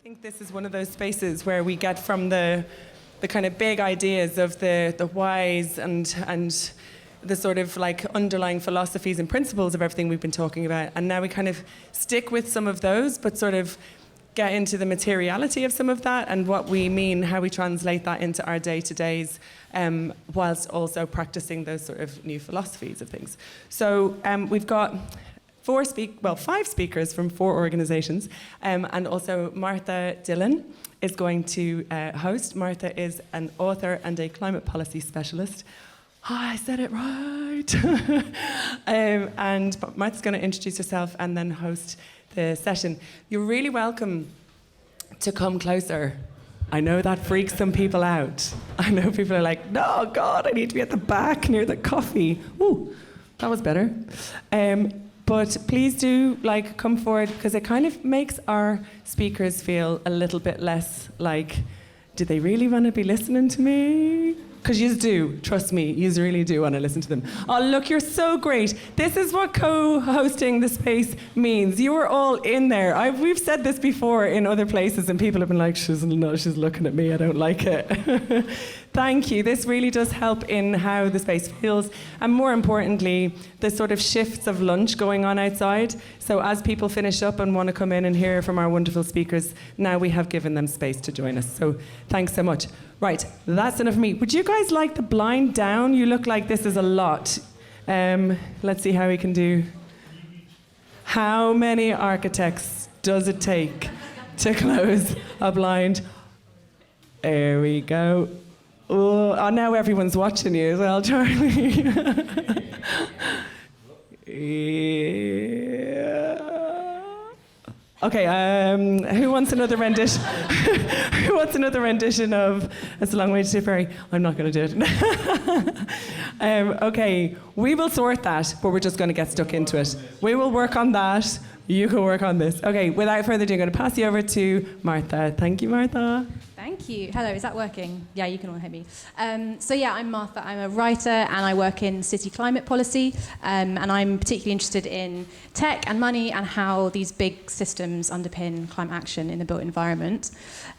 think this is one of those spaces where we get from the kind of big ideas of the whys and the sort of like underlying philosophies and principles of everything we've been talking about. And now we kind of stick with some of those, but sort of get into the materiality of some of that and what we mean, how we translate that into our day-to-days, whilst also practicing those sort of new philosophies of things. So we've got 5 speakers from 4 organisations, and also Martha Dillon is going to host. Martha is an author and a climate policy specialist. Oh, I said it right. And Martha's going to introduce herself and then host the session. You're really welcome to come closer. I know that freaks some people out. I know people are like, no, God, I need to be at the back near the coffee. Ooh, that was better. But please do come forward, because it kind of makes our speakers feel a little bit less like, do they really want to be listening to me? Because you do, trust me, you really do want to listen to them. Oh, look, you're so great. This is what co-hosting the space means. You are all in there. We've said this before in other places, and people have been like, she's looking at me, I don't like it. Thank you. This really does help in how the space feels, and more importantly, the sort of shifts of lunch going on outside. So as people finish up and want to come in and hear from our wonderful speakers, now we have given them space to join us. So thanks so much. Right, that's enough of me. Would you guys like the blind down? You look like this is a lot. Let's see how we can do. How many architects does it take to close a blind? There we go. Oh, now everyone's watching you as well, Charlie. Yeah. Okay, who wants another rendition? Who wants another rendition of It's a Long Way to Tipperary? I'm not going to do it. Okay, we will sort that, but we're just going to get stuck into it. We will work on that. You can work on this. Okay, without further ado, I'm going to pass you over to Martha. Thank you, Martha. Thank you. Hello, is that working? Yeah, you can all hear me. I'm Martha. I'm a writer and I work in city climate policy. And I'm particularly interested in tech and money and how these big systems underpin climate action in the built environment.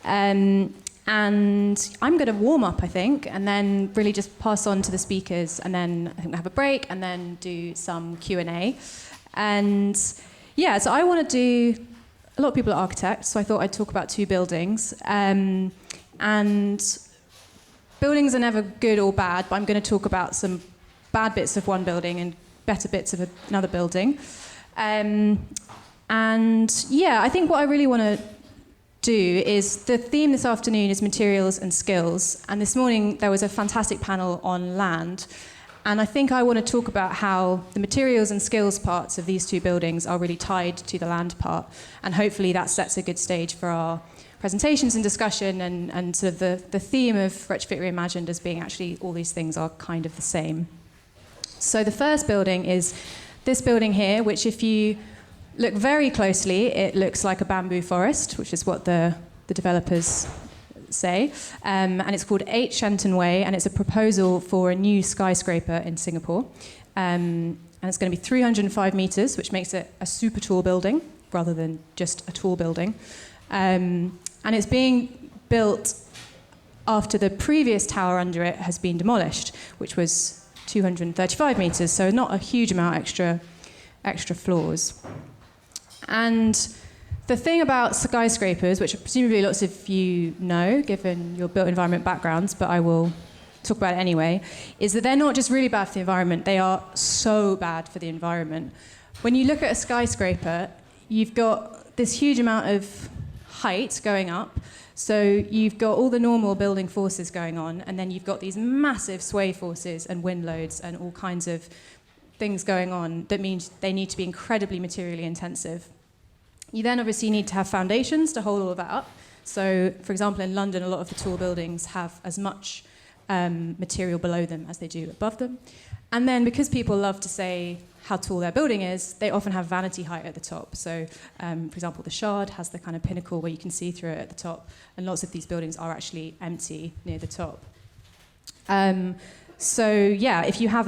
And I'm going to warm up, I think, and then really just pass on to the speakers, and then I think we'll have a break and then do some Q&A. And yeah, so I want to do... A lot of people are architects, so I thought I'd talk about 2 buildings. And buildings are never good or bad, but I'm going to talk about some bad bits of one building and better bits of another building. I think what I really want to do is, the theme this afternoon is materials and skills. And this morning there was a fantastic panel on land. And I think I want to talk about how the materials and skills parts of these 2 buildings are really tied to the land part. And hopefully that sets a good stage for our presentations and discussion, and sort of the theme of Retrofit Reimagined as being actually all these things are kind of the same. So the first building is this building here, which if you look very closely, it looks like a bamboo forest, which is what the developers say, and it's called 8 Shenton Way, and it's a proposal for a new skyscraper in Singapore, and it's going to be 305 metres, which makes it a super tall building rather than just a tall building, and it's being built after the previous tower under it has been demolished, which was 235 metres, so not a huge amount extra floors. And the thing about skyscrapers, which presumably lots of you know, given your built environment backgrounds, but I will talk about it anyway, is that they're not just really bad for the environment, they are so bad for the environment. When you look at a skyscraper, you've got this huge amount of height going up, so you've got all the normal building forces going on, and then you've got these massive sway forces and wind loads and all kinds of things going on that means they need to be incredibly materially intensive. You then obviously need to have foundations to hold all of that up. So, for example, in London, a lot of the tall buildings have as much material below them as they do above them. And then because people love to say how tall their building is, they often have vanity height at the top. So, for example, the Shard has the kind of pinnacle where you can see through it at the top, and lots of these buildings are actually empty near the top. So yeah, if you have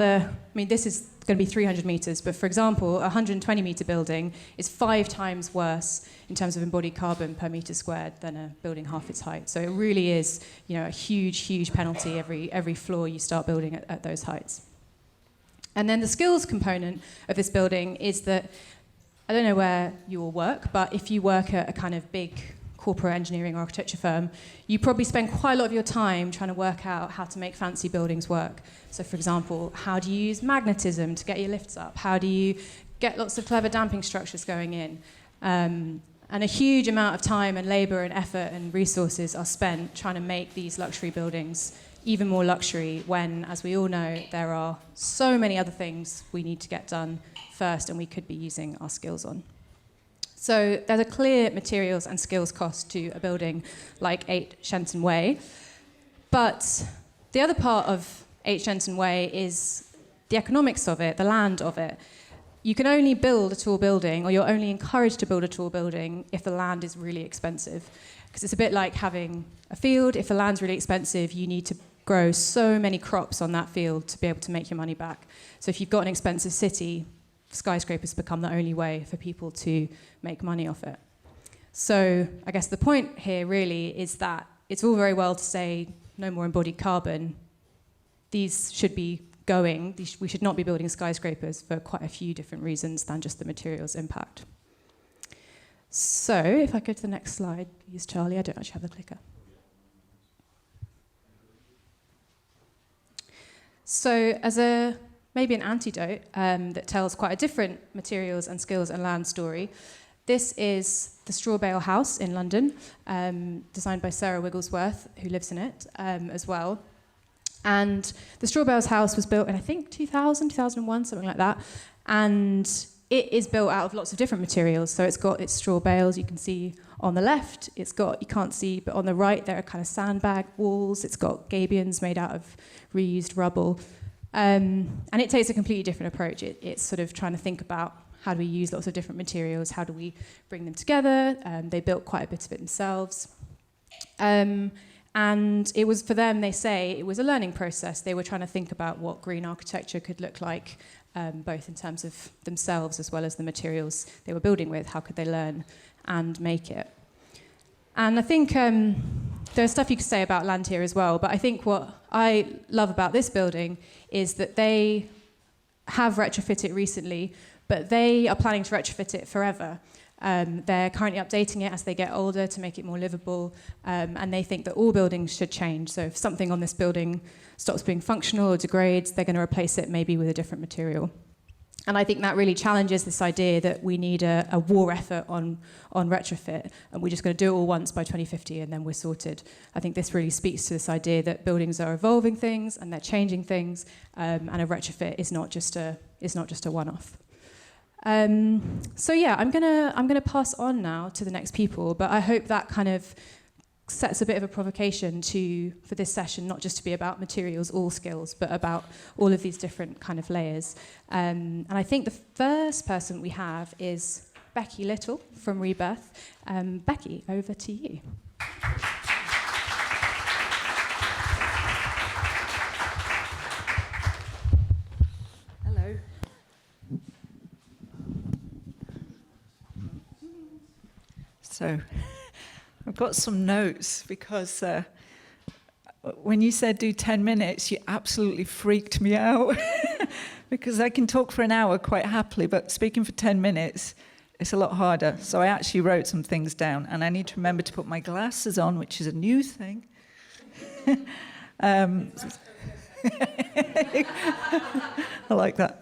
this is going to be 300 meters, but for example, a 120 meter building is 5 times worse in terms of embodied carbon per meter squared than a building half its height. So it really is, a huge penalty every floor you start building at those heights. And then the skills component of this building is that, I don't know where you all work, but if you work at a kind of big corporate engineering or architecture firm, you probably spend quite a lot of your time trying to work out how to make fancy buildings work. So for example, how do you use magnetism to get your lifts up? How do you get lots of clever damping structures going in? And a huge amount of time and labor and effort and resources are spent trying to make these luxury buildings even more luxury when, as we all know, there are so many other things we need to get done first and we could be using our skills on. So there's a clear materials and skills cost to a building like 8 Shenton Way. But the other part of 8 Shenton Way is the economics of it, the land of it. You can only build a tall building, or you're only encouraged to build a tall building if the land is really expensive. Because it's a bit like having a field. If the land's really expensive, you need to grow so many crops on that field to be able to make your money back. So if you've got an expensive city, skyscrapers become the only way for people to make money off it. So I guess the point here really is that it's all very well to say no more embodied carbon. These should be going. We should not be building skyscrapers for quite a few different reasons than just the materials impact. So if I go to the next slide, please, Charlie. I don't actually have the clicker. So as maybe an antidote that tells quite a different materials and skills and land story, this is the Straw Bale House in London, designed by Sarah Wigglesworth, who lives in it as well. And the Straw Bales House was built in, I think, 2000, 2001, something like that. And it is built out of lots of different materials. So it's got its straw bales, you can see on the left. It's got, you can't see, but on the right, there are kind of sandbag walls. It's got gabions made out of reused rubble. And it takes a completely different approach. It's sort of trying to think about how do we use lots of different materials, how do we bring them together. They built quite a bit of it themselves. And it was, for them, they say, it was a learning process. They were trying to think about what green architecture could look like, both in terms of themselves as well as the materials they were building with. How could they learn and make it? And I think there's stuff you could say about land here as well, but I think what I love about this building is that they have retrofitted it recently, but they are planning to retrofit it forever. They're currently updating it as they get older to make it more livable, and they think that all buildings should change. So if something on this building stops being functional or degrades, they're going to replace it maybe with a different material. And I think that really challenges this idea that we need a war effort on retrofit, and we're just going to do it all once by 2050 and then we're sorted. I think this really speaks to this idea that buildings are evolving things and they're changing things, and a retrofit is not just a one-off. So yeah, I'm gonna pass on now to the next people, but I hope that kind of sets a bit of a provocation for this session, not just to be about materials or skills, but about all of these different kind of layers. And I think the first person we have is Becky Little from Rebearth. Becky, over to you. Hello. So, I've got some notes because when you said do 10 minutes, you absolutely freaked me out because I can talk for an hour quite happily, but speaking for 10 minutes, it's a lot harder. So I actually wrote some things down, and I need to remember to put my glasses on, which is a new thing. I like that.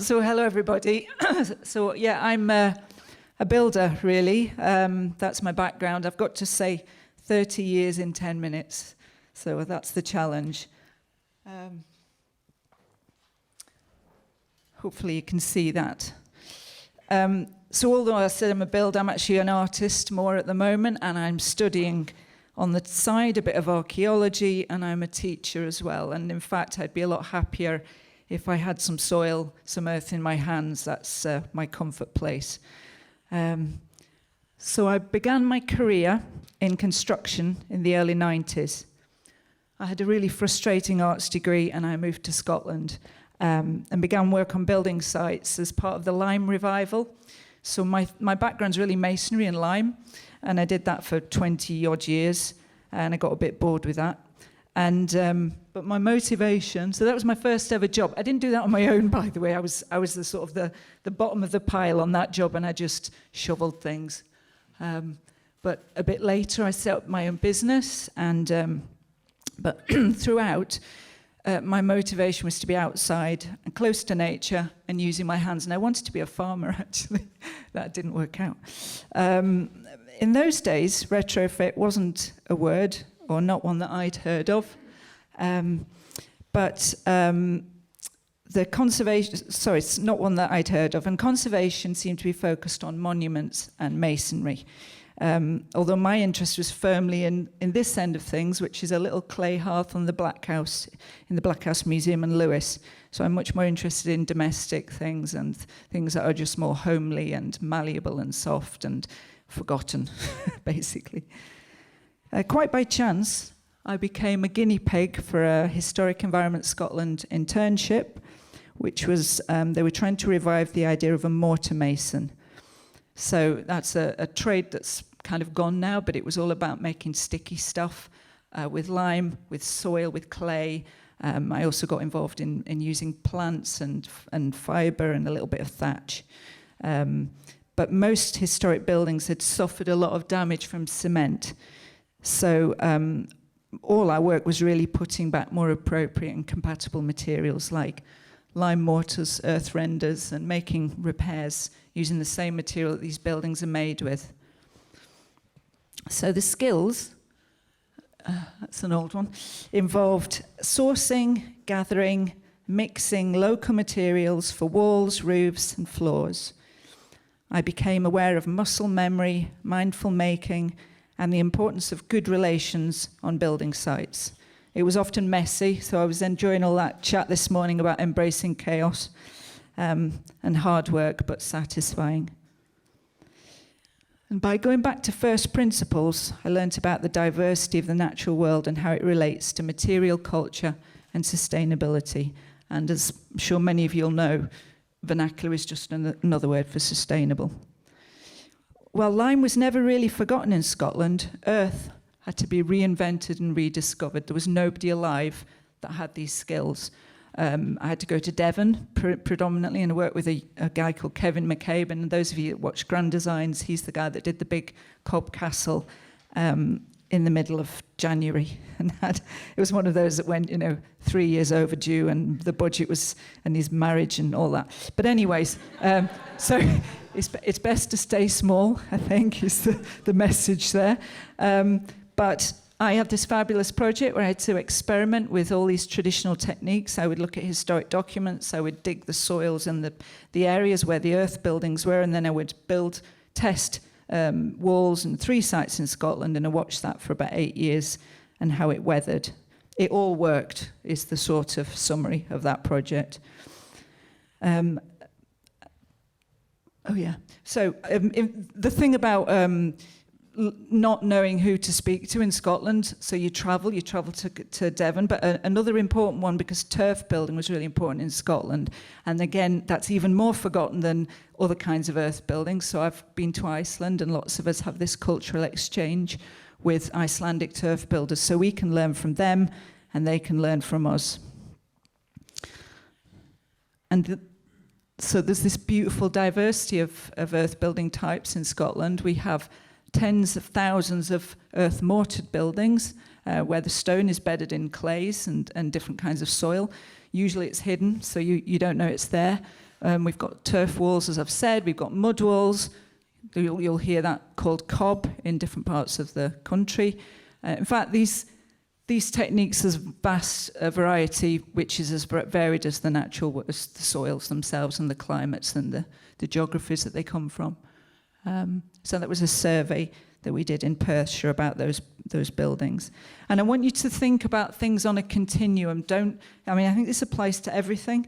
So hello, everybody. So yeah, I'm a builder, really. That's my background. I've got to say 30 years in 10 minutes. So that's the challenge. Hopefully you can see that. So although I said I'm a builder, I'm actually an artist more at the moment, and I'm studying on the side a bit of archaeology, and I'm a teacher as well. And in fact, I'd be a lot happier if I had some soil, some earth in my hands. That's my comfort place. So I began my career in construction in the early 90s. I had a really frustrating arts degree, and I moved to Scotland and began work on building sites as part of the lime revival. So my background's really masonry and lime, and I did that for 20-odd years, and I got a bit bored with that. And but my motivation, so that was my first ever job. I didn't do that on my own, by the way. I was the sort of the bottom of the pile on that job, and I just shoveled things. But a bit later, I set up my own business, and but throughout, my motivation was to be outside and close to nature and using my hands. And I wanted to be a farmer, actually. That didn't work out. In those days, retrofit wasn't a word, or not one that I'd heard of. But the conservation, sorry, it's not one that I'd heard of. And conservation seemed to be focused on monuments and masonry. Although my interest was firmly in this end of things, which is a little clay hearth on the Black House, in the Black House Museum in Lewis. So I'm much more interested in domestic things and things that are just more homely and malleable and soft and forgotten, basically. Quite by chance, I became a guinea pig for a Historic Environment Scotland internship, which was, they were trying to revive the idea of a mortar mason. So that's a trade that's kind of gone now, but it was all about making sticky stuff with lime, with soil, with clay. I also got involved in using plants and fibre and a little bit of thatch. But most historic buildings had suffered a lot of damage from cement. So all our work was really putting back more appropriate and compatible materials like lime mortars, earth renders, and making repairs using the same material that these buildings are made with. So the skills, that's an old one, involved sourcing, gathering, mixing local materials for walls, roofs, and floors. I became aware of muscle memory, mindful making, and the importance of good relations on building sites. It was often messy, so I was enjoying all that chat this morning about embracing chaos and hard work, but satisfying. And by going back to first principles, I learnt about the diversity of the natural world and how it relates to material culture and sustainability. And as I'm sure many of you'll know, vernacular is just another word for sustainable. Well, lime was never really forgotten in Scotland. Earth had to be reinvented and rediscovered. There was nobody alive that had these skills. I had to go to Devon predominantly and work with a guy called Kevin McCabe. And those of you that watch Grand Designs, he's the guy that did the big Cobb Castle in the middle of January. And it was one of those that went, 3 years overdue, and the budget was, and his marriage and all that. But anyways, so it's best to stay small, I think, is the message there. But I had this fabulous project where I had to experiment with all these traditional techniques. I would look at historic documents, I would dig the soils and the areas where the earth buildings were, and then I would test walls in 3 sites in Scotland, and I watched that for about 8 years and how it weathered. It all worked, is the sort of summary of that project. So the thing about not knowing who to speak to in Scotland, so you travel to Devon, but another important one, because turf building was really important in Scotland, and again, that's even more forgotten than other kinds of earth buildings. So I've been to Iceland, and lots of us have this cultural exchange with Icelandic turf builders, so we can learn from them, and they can learn from us. And so there's this beautiful diversity of earth building types in Scotland. We have tens of thousands of earth mortared buildings where the stone is bedded in clays and different kinds of soil. Usually it's hidden, so you don't know it's there. We've got turf walls, as I've said. We've got mud walls. You'll hear that called cob in different parts of the country. In fact, these techniques has vast variety, which is as varied as the the soils themselves and the climates and the geographies that they come from. So that was a survey that we did in Perthshire about those buildings. And I want you to think about things on a continuum. I think this applies to everything.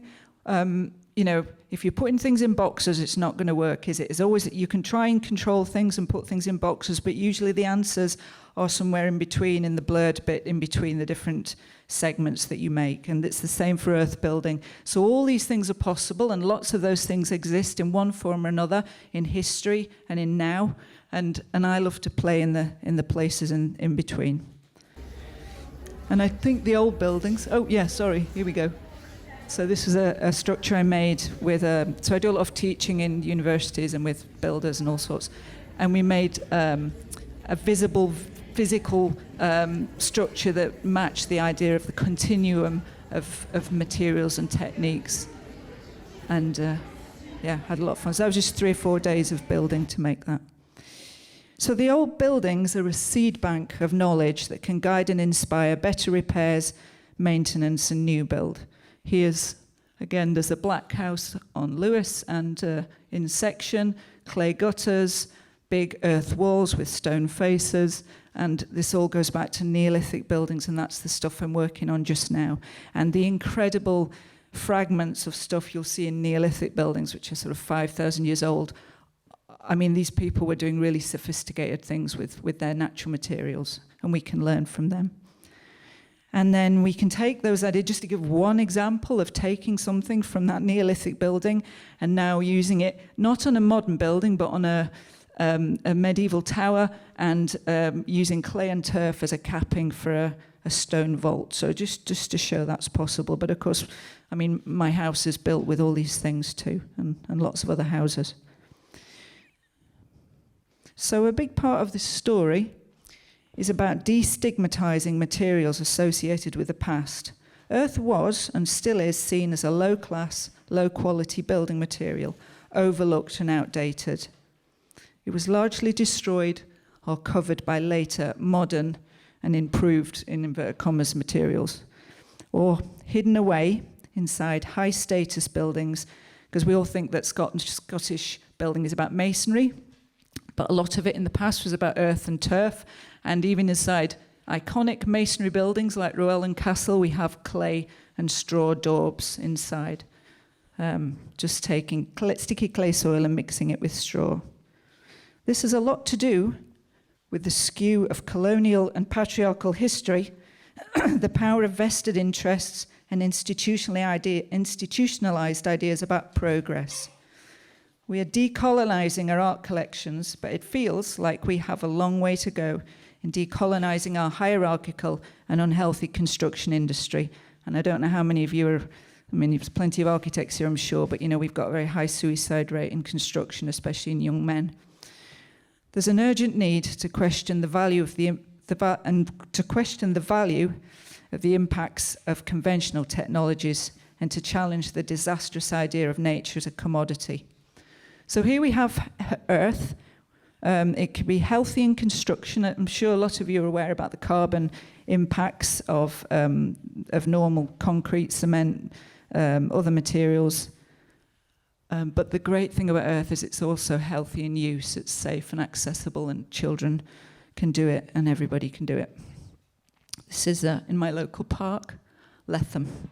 if you're putting things in boxes, it's not going to work, is it? It's always, you can try and control things and put things in boxes, but usually the answers are somewhere in between, in the blurred bit, in between the different segments that you make. And it's the same for earth building. So all these things are possible, and lots of those things exist in one form or another, in history and in now. And I love to play in the places in between. And I think the old buildings, here we go. So this is a structure I made with, so I do a lot of teaching in universities and with builders and all sorts. And we made a physical structure that matched the idea of the continuum of materials and techniques. And had a lot of fun. So that was just 3 or 4 days of building to make that. So the old buildings are a seed bank of knowledge that can guide and inspire better repairs, maintenance, and new build. Here's, again, there's a black house on Lewis, and in section, clay gutters, big earth walls with stone faces, and this all goes back to Neolithic buildings, and that's the stuff I'm working on just now. And the incredible fragments of stuff you'll see in Neolithic buildings, which are sort of 5,000 years old. I mean, these people were doing really sophisticated things with their natural materials, and we can learn from them. And then we can take those ideas, just to give one example of taking something from that Neolithic building and now using it, not on a modern building, but on a medieval tower, and using clay and turf as a capping for a stone vault. So just to show that's possible. But of course, I mean, my house is built with all these things too, and lots of other houses. So a big part of this story is about destigmatizing materials associated with the past. Earth was, and still is, seen as a low-class, low-quality building material, overlooked and outdated. It was largely destroyed or covered by later, modern, and improved, in inverted commas, materials, or hidden away inside high-status buildings, because we all think that Scottish building is about masonry, but a lot of it in the past was about earth and turf. And even inside iconic masonry buildings like Llewellyn Castle, we have clay and straw daubs inside. Just taking sticky clay soil and mixing it with straw. This has a lot to do with the skew of colonial and patriarchal history, the power of vested interests, and institutionalized ideas about progress. We are decolonizing our art collections, but it feels like we have a long way to go in decolonizing our hierarchical and unhealthy construction industry. And I don't know how many of you are, I mean, there's plenty of architects here, I'm sure, but we've got a very high suicide rate in construction, especially in young men. There's an urgent need to question the value of the impacts of conventional technologies, and to challenge the disastrous idea of nature as a commodity. So here we have earth. It can be healthy in construction. I'm sure a lot of you are aware about the carbon impacts of normal concrete, cement, other materials. But the great thing about earth is it's also healthy in use. It's safe and accessible, and children can do it, and everybody can do it. This is in my local park, Letham.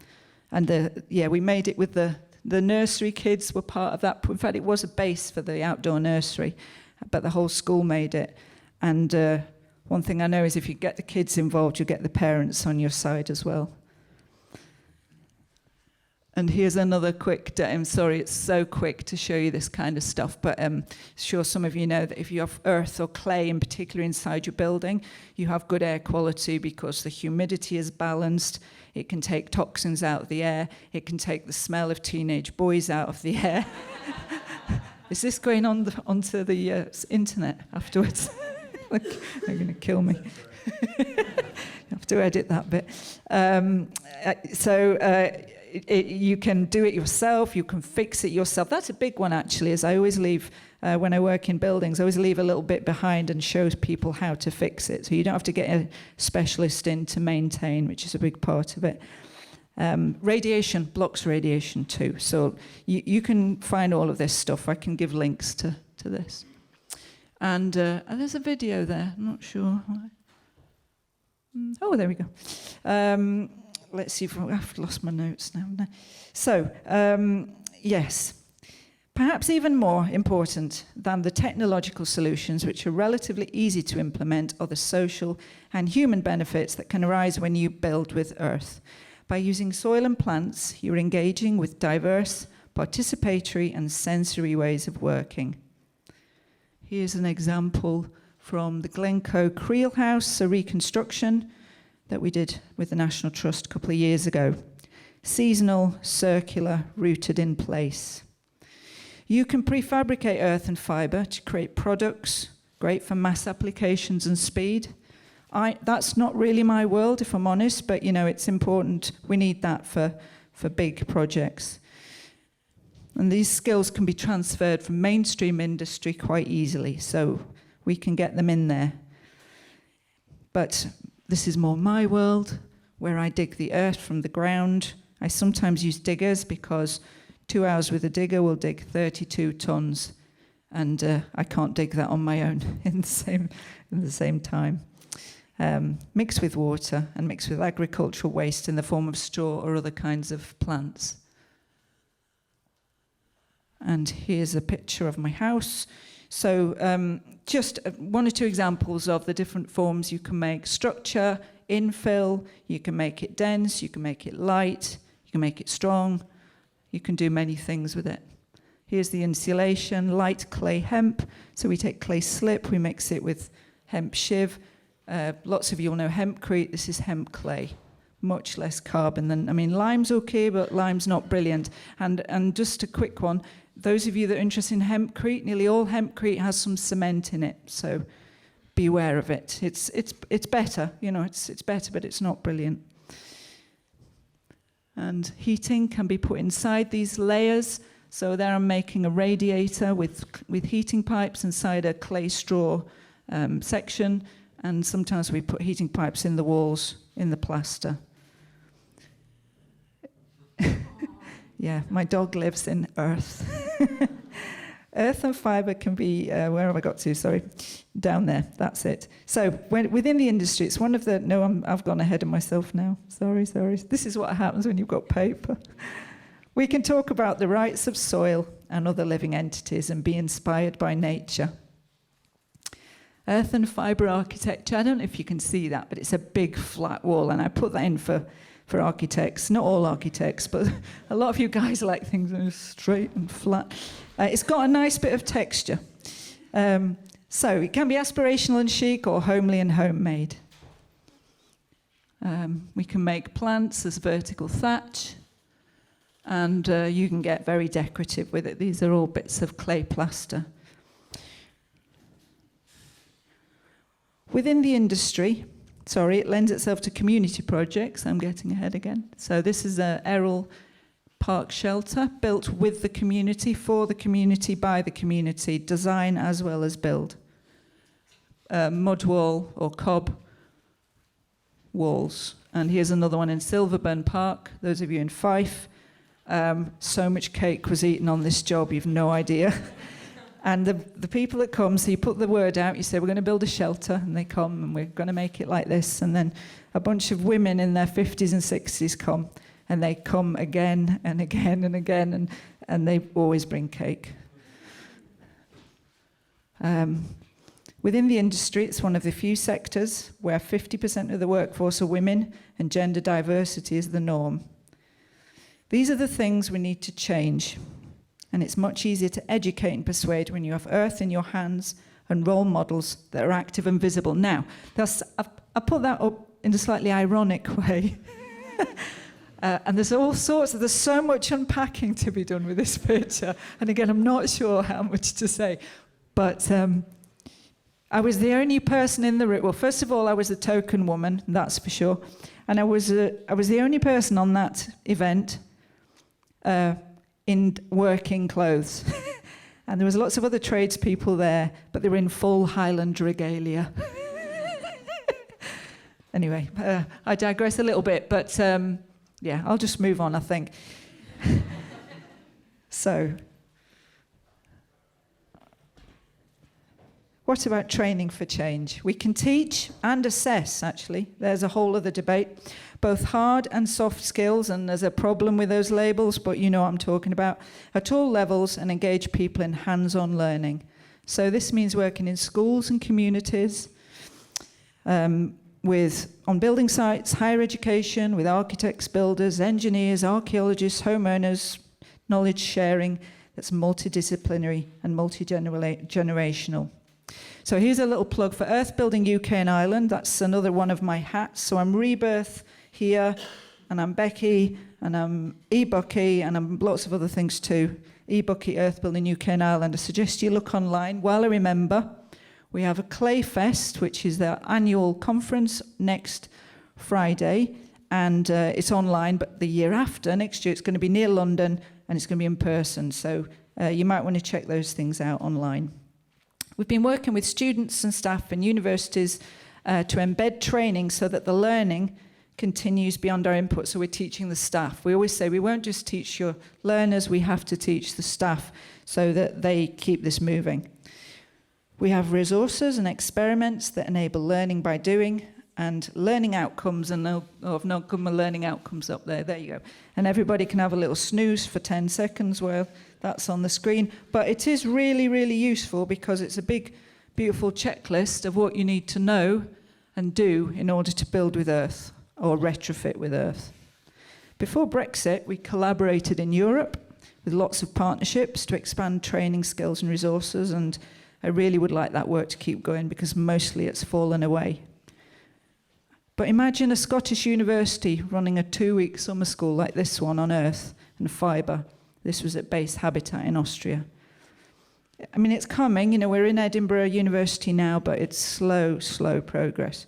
And we made it with the nursery kids were part of that. In fact, it was a base for the outdoor nursery, but the whole school made it. And one thing I know is if you get the kids involved, you get the parents on your side as well. And here's another quick, I'm sorry, it's so quick to show you this kind of stuff, but sure some of you know that if you have earth or clay in particular inside your building, you have good air quality because the humidity is balanced. It can take toxins out of the air. It can take the smell of teenage boys out of the air. Is this going onto the internet afterwards? They're going to kill me. You have to edit that bit. You can do it yourself. You can fix it yourself. That's a big one, actually, as I always leave, when I work in buildings, I always leave a little bit behind and show people how to fix it. So you don't have to get a specialist in to maintain, which is a big part of it. Radiation blocks radiation too. So you can find all of this stuff. I can give links to this. And there's a video there. I'm not sure. Oh, there we go. Let's see if I've lost my notes now. So yes, perhaps even more important than the technological solutions, which are relatively easy to implement, are the social and human benefits that can arise when you build with earth. By using soil and plants, you're engaging with diverse, participatory and sensory ways of working. Here's an example from the Glencoe Creel House, a reconstruction that we did with the National Trust a couple of years ago. Seasonal, circular, rooted in place. You can prefabricate earth and fibre to create products, great for mass applications and speed. That's not really my world, if I'm honest, but it's important. We need that for big projects. And these skills can be transferred from mainstream industry quite easily, so we can get them in there. But this is more my world, where I dig the earth from the ground. I sometimes use diggers because 2 hours with a digger will dig 32 tons, and I can't dig that on my own in the same time. Mixed with water and mixed with agricultural waste in the form of straw or other kinds of plants. And here's a picture of my house. So just one or two examples of the different forms you can make. Structure, infill, you can make it dense, you can make it light, you can make it strong. You can do many things with it. Here's the insulation, light clay hemp. So we take clay slip, we mix it with hemp shiv. Lots of you will know hempcrete. This is hemp clay. Much less carbon than, lime's okay, but lime's not brilliant. And just a quick one, those of you that are interested in hempcrete, nearly all hempcrete has some cement in it, so beware of it. It's better, it's better, but it's not brilliant. And heating can be put inside these layers. So there I'm making a radiator with heating pipes inside a clay straw section, and sometimes we put heating pipes in the walls, in the plaster. Yeah, my dog lives in earth. Earth and fibre can be, where have I got to? Sorry, down there, that's it. So within the industry, it's one of the, I've gone ahead of myself now. Sorry. This is what happens when you've got paper. We can talk about the rights of soil and other living entities and be inspired by nature. Earth and fibre architecture, I don't know if you can see that, but it's a big flat wall, and I put that in for architects, not all architects, but a lot of you guys like things that are straight and flat. It's got a nice bit of texture. So it can be aspirational and chic or homely and homemade. We can make plants as vertical thatch, and you can get very decorative with it. These are all bits of clay plaster. Within the industry, it lends itself to community projects. I'm getting ahead again. So this is a Errol Park shelter built with the community, for the community, by the community, design as well as build. Mud wall or cob walls. And here's another one in Silverburn Park, those of you in Fife. So much cake was eaten on this job, you've no idea. And the people that come, so you put the word out, you say, we're going to build a shelter, and they come, and we're going to make it like this. And then a bunch of women in their 50s and 60s come, and they come again and again and again, and they always bring cake. Within the industry, it's one of the few sectors where 50% of the workforce are women, and gender diversity is the norm. These are the things we need to change. And it's much easier to educate and persuade when you have earth in your hands and role models that are active and visible. Now, I put that up in a slightly ironic way. And there's so much unpacking to be done with this picture. And again, I'm not sure how much to say. But I was the only person in the room. Well, first of all, I was a token woman, that's for sure. And I was the only person on that event in working clothes. And there was lots of other tradespeople there, but they were in full Highland regalia. Anyway, I digress a little bit, but yeah, I'll just move on, I think. What about training for change? We can teach and assess, actually. There's a whole other debate. Both hard and soft skills, and there's a problem with those labels, but you know what I'm talking about, at all levels, and engage people in hands-on learning. So this means working in schools and communities, on building sites, higher education, with architects, builders, engineers, archaeologists, homeowners, knowledge sharing that's multidisciplinary and multi-generational. So here's a little plug for Earth Building UK and Ireland. That's another one of my hats. So I'm Rebearth here, and I'm Becky, and I'm eBucky, and I'm lots of other things too. eBucky, Earth Building UK and Ireland. I suggest you look online. While I remember, we have a Clay Fest, which is their annual conference next Friday, and it's online, but the year after, next year, it's going to be near London, and it's going to be in person. So you might want to check those things out online. We've been working with students and staff in universities to embed training so that the learning continues beyond our input. So we're teaching the staff. We always say we won't just teach your learners, we have to teach the staff so that they keep this moving. We have resources and experiments that enable learning by doing and learning outcomes, and I've not got my learning outcomes up there. There you go. And everybody can have a little snooze for 10 seconds while that's on the screen. But it is really, really useful because it's a big, beautiful checklist of what you need to know and do in order to build with Earth or retrofit with Earth. Before Brexit, we collaborated in Europe with lots of partnerships to expand training skills and resources, and I really would like that work to keep going because mostly it's fallen away. But imagine a Scottish university running a 2-week summer school like this one on Earth and fibre. This was at Base Habitat in Austria. I mean, it's coming. You know, we're in Edinburgh University now, but it's slow, slow progress.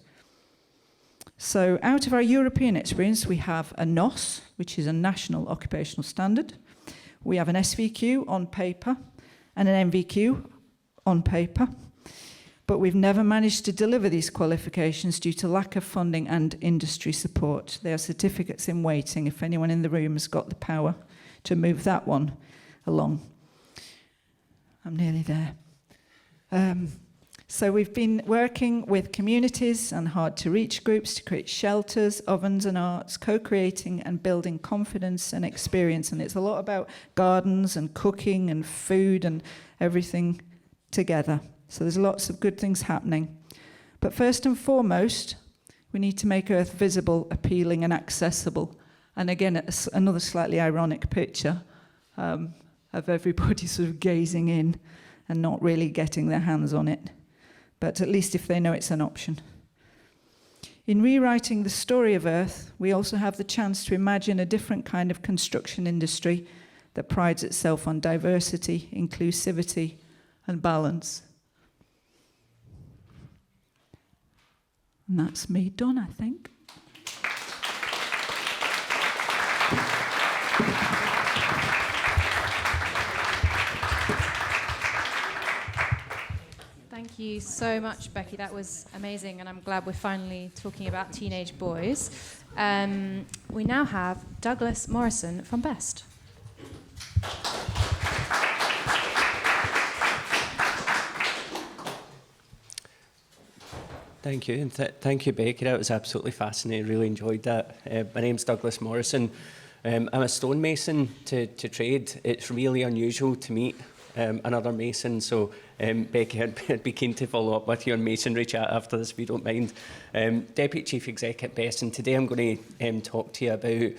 So out of our European experience, we have a NOS, which is a National Occupational Standard. We have an SVQ on paper and an MVQ on paper. But we've never managed to deliver these qualifications due to lack of funding and industry support. There are certificates in waiting if anyone in the room has got the power to move that one along. I'm nearly there. So we've been working with communities and hard-to-reach groups to create shelters, ovens and arts, co-creating and building confidence and experience. And it's a lot about gardens and cooking and food and everything together. So there's lots of good things happening. But first and foremost, we need to make Earth visible, appealing and accessible. And again, another slightly ironic picture of everybody sort of gazing in and not really getting their hands on it. But at least if they know it's an option. In rewriting the story of Earth, we also have the chance to imagine a different kind of construction industry that prides itself on diversity, inclusivity, and balance. And that's me done, I think. Thank you so much, Becky. That was amazing, and I'm glad we're finally talking about teenage boys. We now have Douglas Morrison from Best. Thank you, and thank you, Becky. That was absolutely fascinating. Really enjoyed that. My name's Douglas Morrison. I'm a stonemason to trade. It's really unusual to meet another mason, so Becky, I'd be keen to follow up with you on masonry chat after this, if you don't mind. Deputy Chief Exec at Best, and today I'm going to talk to you about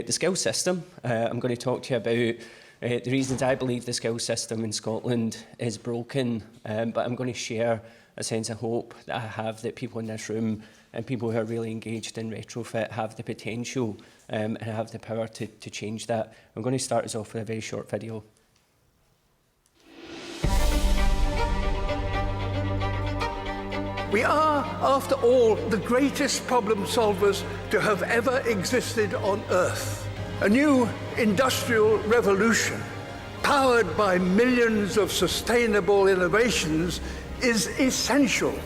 the skills system. I'm going to talk to you about the reasons I believe the skills system in Scotland is broken, but I'm going to share a sense of hope that I have that people in this room and people who are really engaged in retrofit have the potential and have the power to change that. I'm going to start us off with a very short video. We are, after all, the greatest problem solvers to have ever existed on Earth. A new industrial revolution, powered by millions of sustainable innovations, is essential.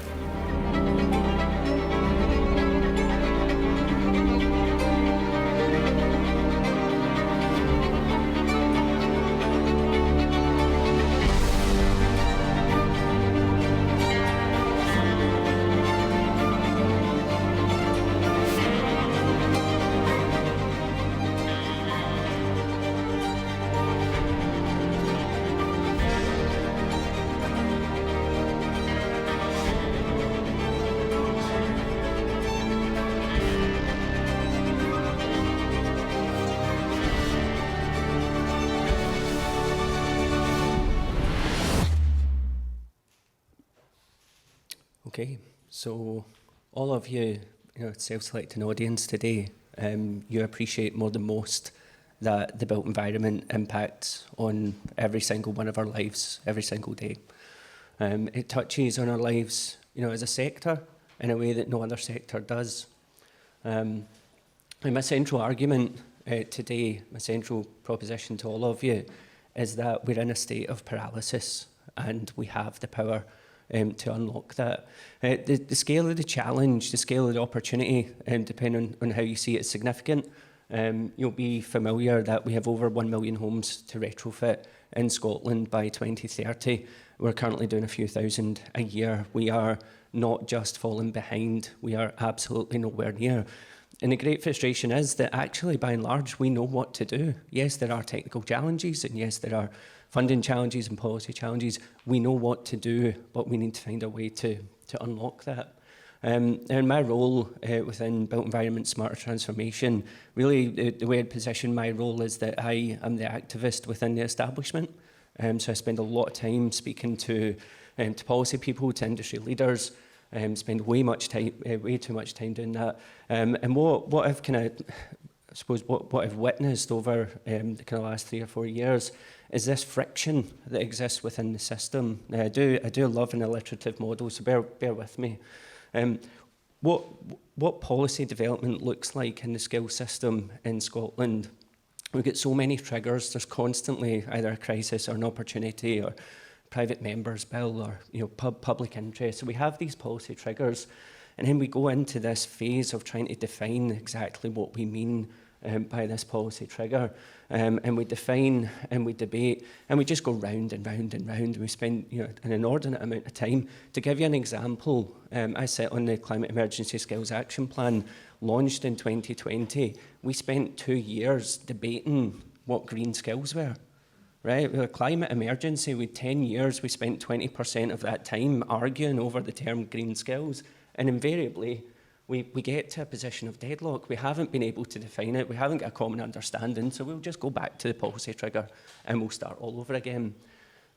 Okay, so all of you, self-selecting audience today, you appreciate more than most that the built environment impacts on every single one of our lives, every single day. It touches on our lives, as a sector in a way that no other sector does. And my central argument today, my central proposition to all of you, is that we're in a state of paralysis and we have the power to unlock that. The scale of the challenge, the scale of the opportunity, depending on how you see it, is significant. You'll be familiar that we have over 1 million homes to retrofit in Scotland by 2030. We're currently doing a few thousand a year. We are not just falling behind, we are absolutely nowhere near. And the great frustration is that actually, by and large, we know what to do. Yes, there are technical challenges, and yes, there are funding challenges and policy challenges. We know what to do, but we need to find a way to unlock that. And my role within Built Environment Smarter Transformation, really the way I'd position my role is that I am the activist within the establishment. So I spend a lot of time speaking to policy people, to industry leaders, spend way too much time doing that. And what I've what I've witnessed over the last 3 or 4 years is this friction that exists within the system. Now, I do love an alliterative model, so bear with me. What policy development looks like in the skills system in Scotland. We get so many triggers. There's constantly either a crisis or an opportunity or private members bill or public interest. So we have these policy triggers, and then we go into this phase of trying to define exactly what we mean by this policy trigger, and we define and we debate and we just go round and round and round. We spend an inordinate amount of time. To give you an example, I sit on the Climate Emergency Skills Action Plan, launched in 2020. We spent 2 years debating what green skills were. Right, with a climate emergency, with 10 years, we spent 20% of that time arguing over the term green skills, and invariably, we get to a position of deadlock. We haven't been able to define it, we haven't got a common understanding, so we'll just go back to the policy trigger and we'll start all over again.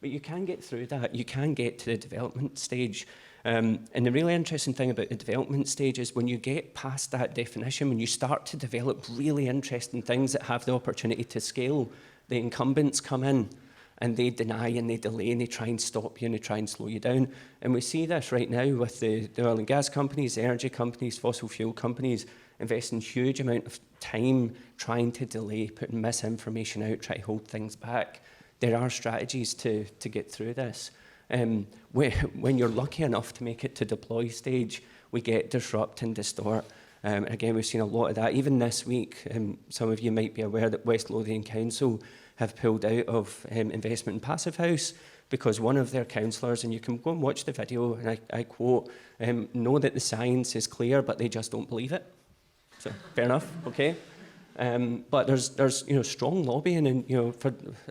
But you can get through that, you can get to the development stage. And the really interesting thing about the development stage is when you get past that definition, when you start to develop really interesting things that have the opportunity to scale, the incumbents come in and they deny and they delay and they try and stop you and they try and slow you down. And we see this right now with the oil and gas companies, the energy companies, fossil fuel companies investing huge amount of time trying to delay, putting misinformation out, try to hold things back. There are strategies to get through this. When you're lucky enough to make it to deploy stage, we get disrupt and distort. Again, we've seen a lot of that. Even this week, some of you might be aware that West Lothian Council have pulled out of investment in Passive House because one of their councillors, and you can go and watch the video, and I quote, know that the science is clear, but they just don't believe it. So, fair enough, okay. But there's strong lobbying, and I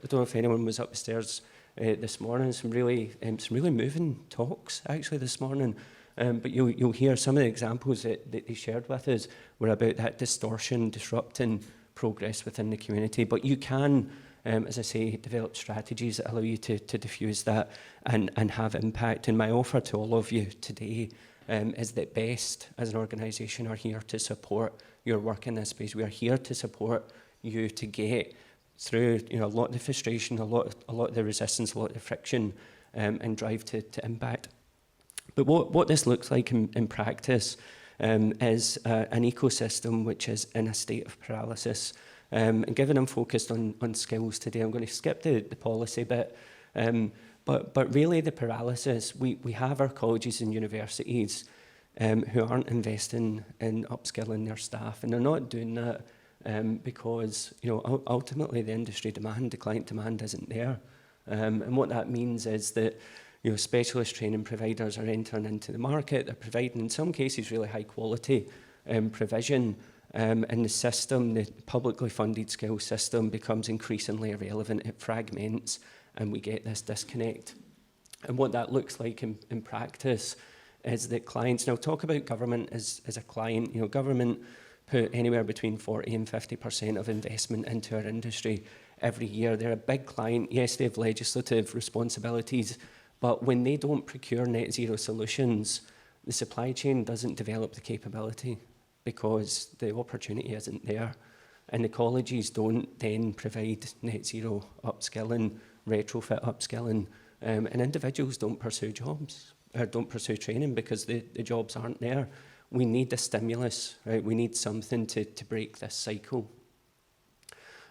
don't know if anyone was upstairs this morning. Some really moving talks actually this morning. But you'll hear some of the examples that they shared with us were about that distortion, disrupting progress within the community. But you can, as I say, develop strategies that allow you to diffuse that and have impact. And my offer to all of you today is that BEST, as an organisation, are here to support your work in this space. We are here to support you to get through a lot of the frustration, a lot of the resistance, a lot of the friction, and drive to impact. But what this looks like in practice is an ecosystem which is in a state of paralysis. And given I'm focused on skills today, I'm going to skip the policy bit. But really the paralysis, we have our colleges and universities who aren't investing in upskilling their staff, and they're not doing that because ultimately the industry demand, the client demand isn't there. And what that means is that specialist training providers are entering into the market. They're providing, in some cases, really high quality provision. And the system, the publicly funded skills system, becomes increasingly irrelevant. It fragments, and we get this disconnect. And what that looks like in practice is that clients, now talk about government as a client, government put anywhere between 40 and 50% of investment into our industry every year. They're a big client. Yes, they have legislative responsibilities, but when they don't procure net zero solutions, the supply chain doesn't develop the capability because the opportunity isn't there. And the colleges don't then provide net zero upskilling, retrofit upskilling, and individuals don't pursue jobs, or don't pursue training because the jobs aren't there. We need a stimulus, right? We need something to break this cycle.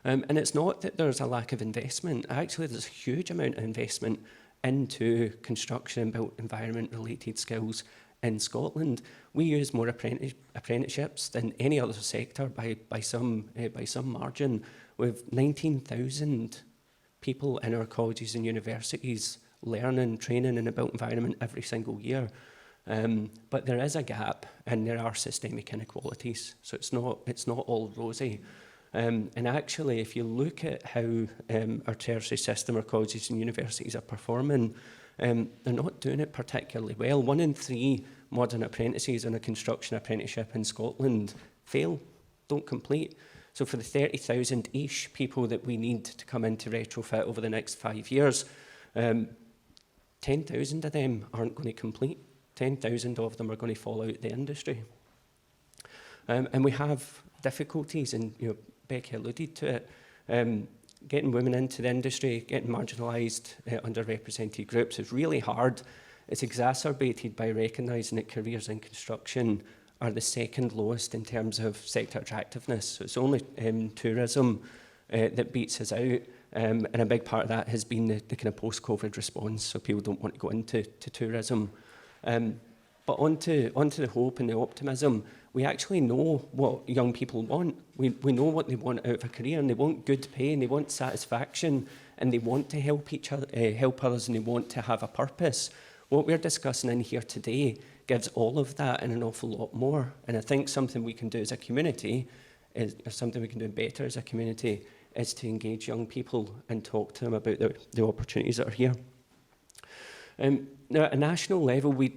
And it's not that there's a lack of investment. Actually, there's a huge amount of investment into construction and built environment-related skills in Scotland. We use more apprenticeships than any other sector by some margin. We have 19,000 people in our colleges and universities learning, training in a built environment every single year. But there is a gap, and there are systemic inequalities. So it's not all rosy. And actually, if you look at how our tertiary system, our colleges and universities are performing, they're not doing it particularly well. 1 in 3 modern apprentices on a construction apprenticeship in Scotland fail, don't complete. So for the 30,000-ish people that we need to come into retrofit over the next 5 years, 10,000 of them aren't going to complete. 10,000 of them are going to fall out the industry. And we have difficulties, and Becky alluded to it, getting women into the industry, getting marginalised, underrepresented groups is really hard. It's exacerbated by recognising that careers in construction are the second lowest in terms of sector attractiveness. So it's only tourism that beats us out. And a big part of that has been the kind of post-COVID response, so people don't want to go into tourism. But onto the hope and the optimism, we actually know what young people want. We know what they want out of a career, and they want good pay, and they want satisfaction, and they want to help each other, help others, and they want to have a purpose. What we're discussing in here today gives all of that and an awful lot more. And I think something we can do as a community, or something we can do better as a community, is to engage young people and talk to them about the opportunities that are here. Now, at a national level, we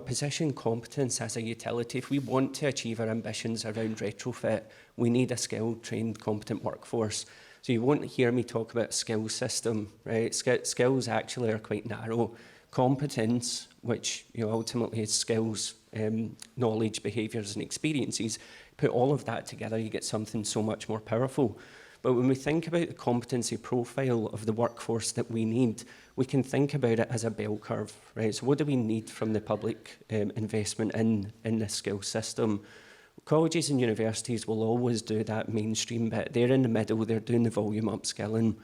position competence as a utility. If we want to achieve our ambitions around retrofit, we need a skilled, trained, competent workforce. So you won't hear me talk about a skills system, right? Skills actually are quite narrow. Competence, which ultimately is skills, knowledge, behaviours and experiences, put all of that together, you get something so much more powerful. But when we think about the competency profile of the workforce that we need, we can think about it as a bell curve, right? So what do we need from the public investment in this skills system? Colleges and universities will always do that mainstream bit. They're in the middle, they're doing the volume upskilling.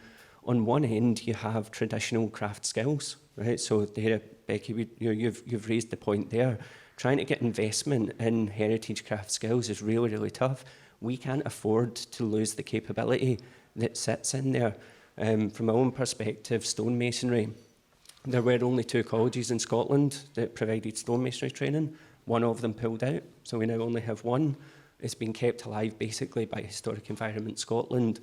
On one end, you have traditional craft skills, right? So there, Becky, you've raised the point there. Trying to get investment in heritage craft skills is really, really tough. We can't afford to lose the capability that sits in there. From my own perspective, stonemasonry, there were only 2 colleges in Scotland that provided stonemasonry training. One of them pulled out, so we now only have 1. It's been kept alive basically by Historic Environment Scotland.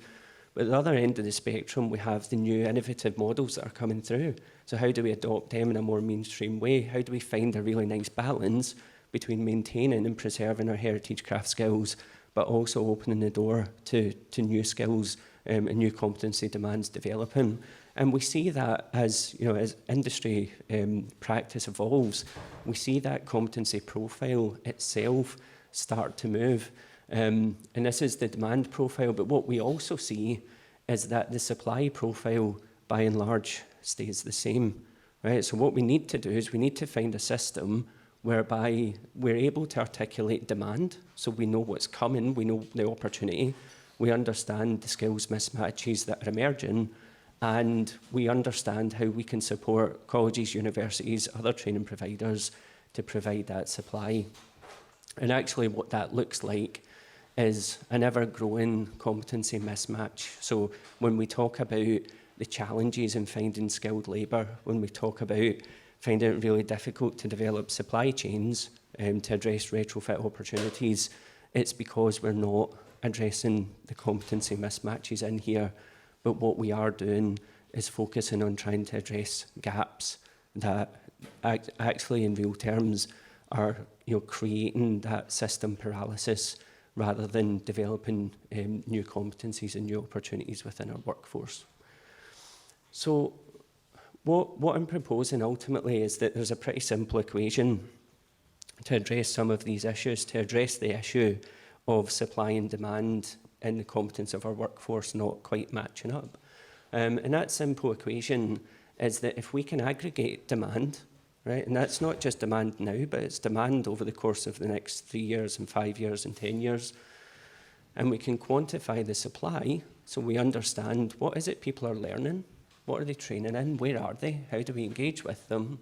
But at the other end of the spectrum, we have the new innovative models that are coming through. So how do we adopt them in a more mainstream way? How do we find a really nice balance between maintaining and preserving our heritage craft skills, but also opening the door to new skills and new competency demands developing? And we see that as industry practice evolves, we see that competency profile itself start to move. And this is the demand profile, but what we also see is that the supply profile, by and large, stays the same, right? So what we need to do is we need to find a system whereby we're able to articulate demand, so we know what's coming, we know the opportunity, we understand the skills mismatches that are emerging, and we understand how we can support colleges, universities, other training providers to provide that supply. And actually what that looks like is an ever-growing competency mismatch. So when we talk about the challenges in finding skilled labour, when we talk about finding it really difficult to develop supply chains to address retrofit opportunities, it's because we're not addressing the competency mismatches in here. But what we are doing is focusing on trying to address gaps that actually in real terms are creating that system paralysis rather than developing new competencies and new opportunities within our workforce. So what I'm proposing ultimately is that there's a pretty simple equation. to address some of these issues, to address the issue of supply and demand and the competence of our workforce not quite matching up. And that simple equation is that if we can aggregate demand, right, and that's not just demand now, but it's demand over the course of the next 3 years and 5 years and 10 years, and we can quantify the supply, so we understand what is it people are learning, what are they training in, where are they, how do we engage with them,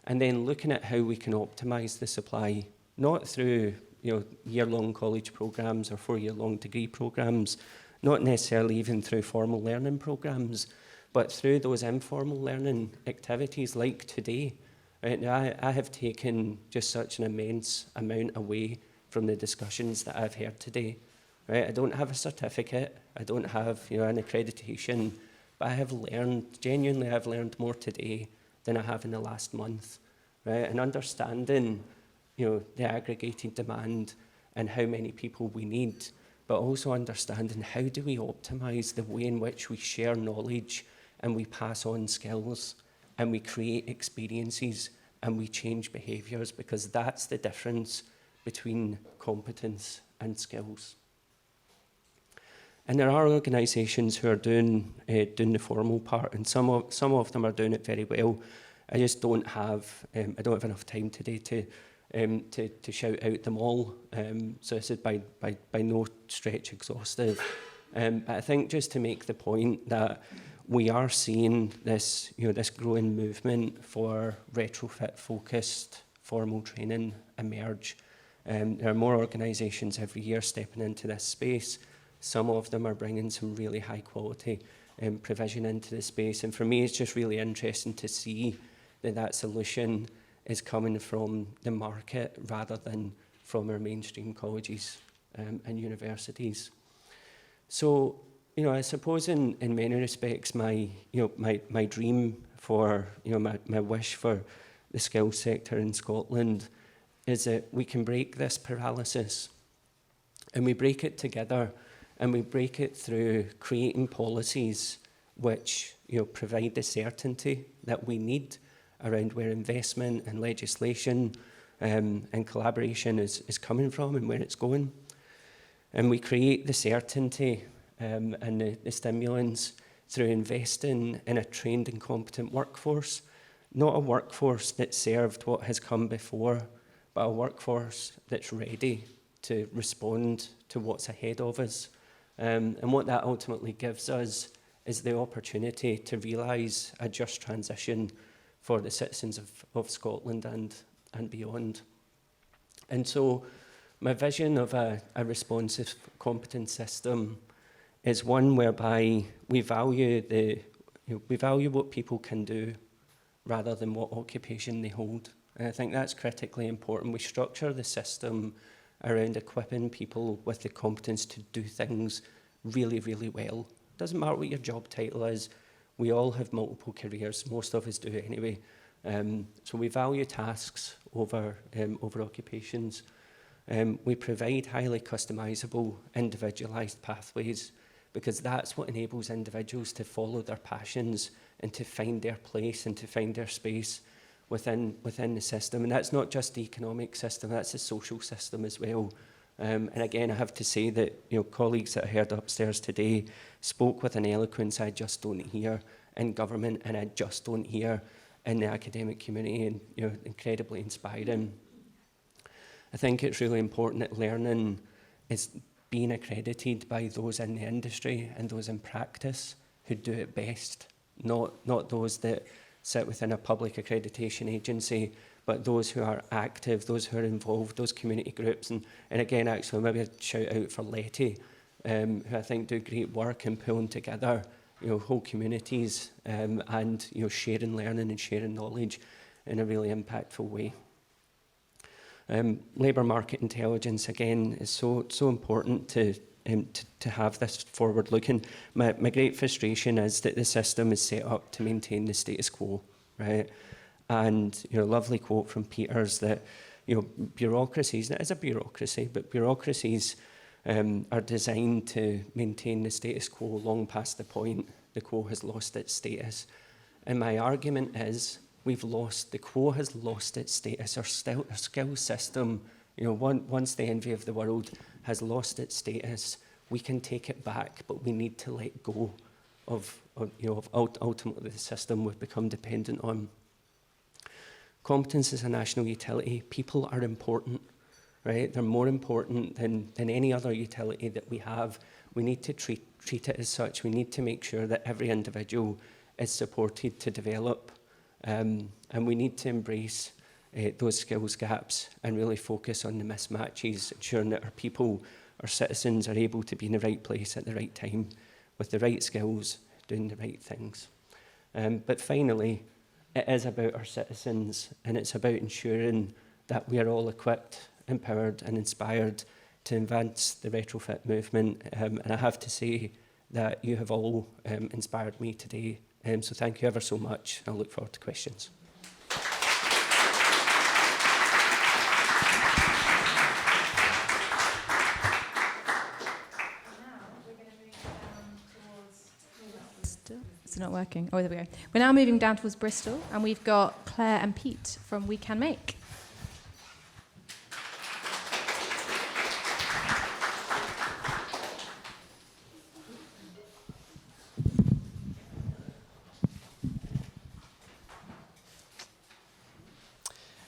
and then looking at how we can optimise the supply, not through year-long college programmes or 4-year-long degree programmes, not necessarily even through formal learning programmes, but through those informal learning activities like today. Right? Now, I have taken just such an immense amount away from the discussions that I've heard today. Right? I don't have a certificate, I don't have an accreditation, but I have learned, genuinely I've learned more today than I have in the last month. Right? And understanding the aggregated demand and how many people we need, but also understanding how do we optimise the way in which we share knowledge and we pass on skills and we create experiences and we change behaviours, because that's the difference between competence and skills. And there are organisations who are doing the formal part, and some of them are doing it very well. I just don't have enough time today to shout out them all. So this is by no stretch exhaustive. But I think just to make the point that we are seeing this growing movement for retrofit-focused formal training emerge. There are more organisations every year stepping into this space. Some of them are bringing some really high quality provision into the space. And for me, it's just really interesting to see that solution is coming from the market rather than from our mainstream colleges and universities. So, I suppose in many respects, my dream for, my wish for the skills sector in Scotland is that we can break this paralysis, and we break it together, and we break it through creating policies which provide the certainty that we need around where investment and legislation and collaboration is coming from and where it's going. And we create the certainty and the stimulants through investing in a trained and competent workforce, not a workforce that served what has come before, but a workforce that's ready to respond to what's ahead of us. And what that ultimately gives us is the opportunity to realise a just transition for the citizens of Scotland and beyond. And so my vision of a responsive competence system is one whereby we value what people can do rather than what occupation they hold. And I think that's critically important. We structure the system around equipping people with the competence to do things really, really well. Doesn't matter what your job title is. We all have multiple careers. Most of us do anyway. So we value tasks over occupations. We provide highly customisable, individualised pathways, because that's what enables individuals to follow their passions and to find their place and to find their space within the system. And that's not just the economic system, that's the social system as well. And again, I have to say that colleagues that I heard upstairs today spoke with an eloquence I just don't hear in government, and I just don't hear in the academic community, and incredibly inspiring. I think it's really important that learning is being accredited by those in the industry and those in practice who do it best, not those that sit within a public accreditation agency, but those who are active, those who are involved, those community groups. And again, actually, maybe a shout out for Letty, who I think do great work in pulling together whole communities and sharing learning and sharing knowledge in a really impactful way. Labour market intelligence, again, is so important to have this forward looking. My great frustration is that the system is set up to maintain the status quo, right? And lovely quote from Peters that bureaucracies, and it is a bureaucracy, but bureaucracies are designed to maintain the status quo long past the point the quo has lost its status. And my argument is the quo has lost its status. Our skills system, once the envy of the world has lost its status, we can take it back, but we need to let go of ultimately the system we've become dependent on. Competence is a national utility. People are important, right? They're more important than any other utility that we have. We need to treat it as such. We need to make sure that every individual is supported to develop. And we need to embrace those skills gaps and really focus on the mismatches, ensuring that our people, our citizens, are able to be in the right place at the right time with the right skills, doing the right things. But finally, it is about our citizens, and it's about ensuring that we are all equipped, empowered and inspired to advance the retrofit movement. And I have to say that you have all inspired me today. So thank you ever so much. I'll look forward to questions. It's not working. Oh, there we go. We're now moving down towards Bristol, and we've got Clare and Pete from WeCanMake.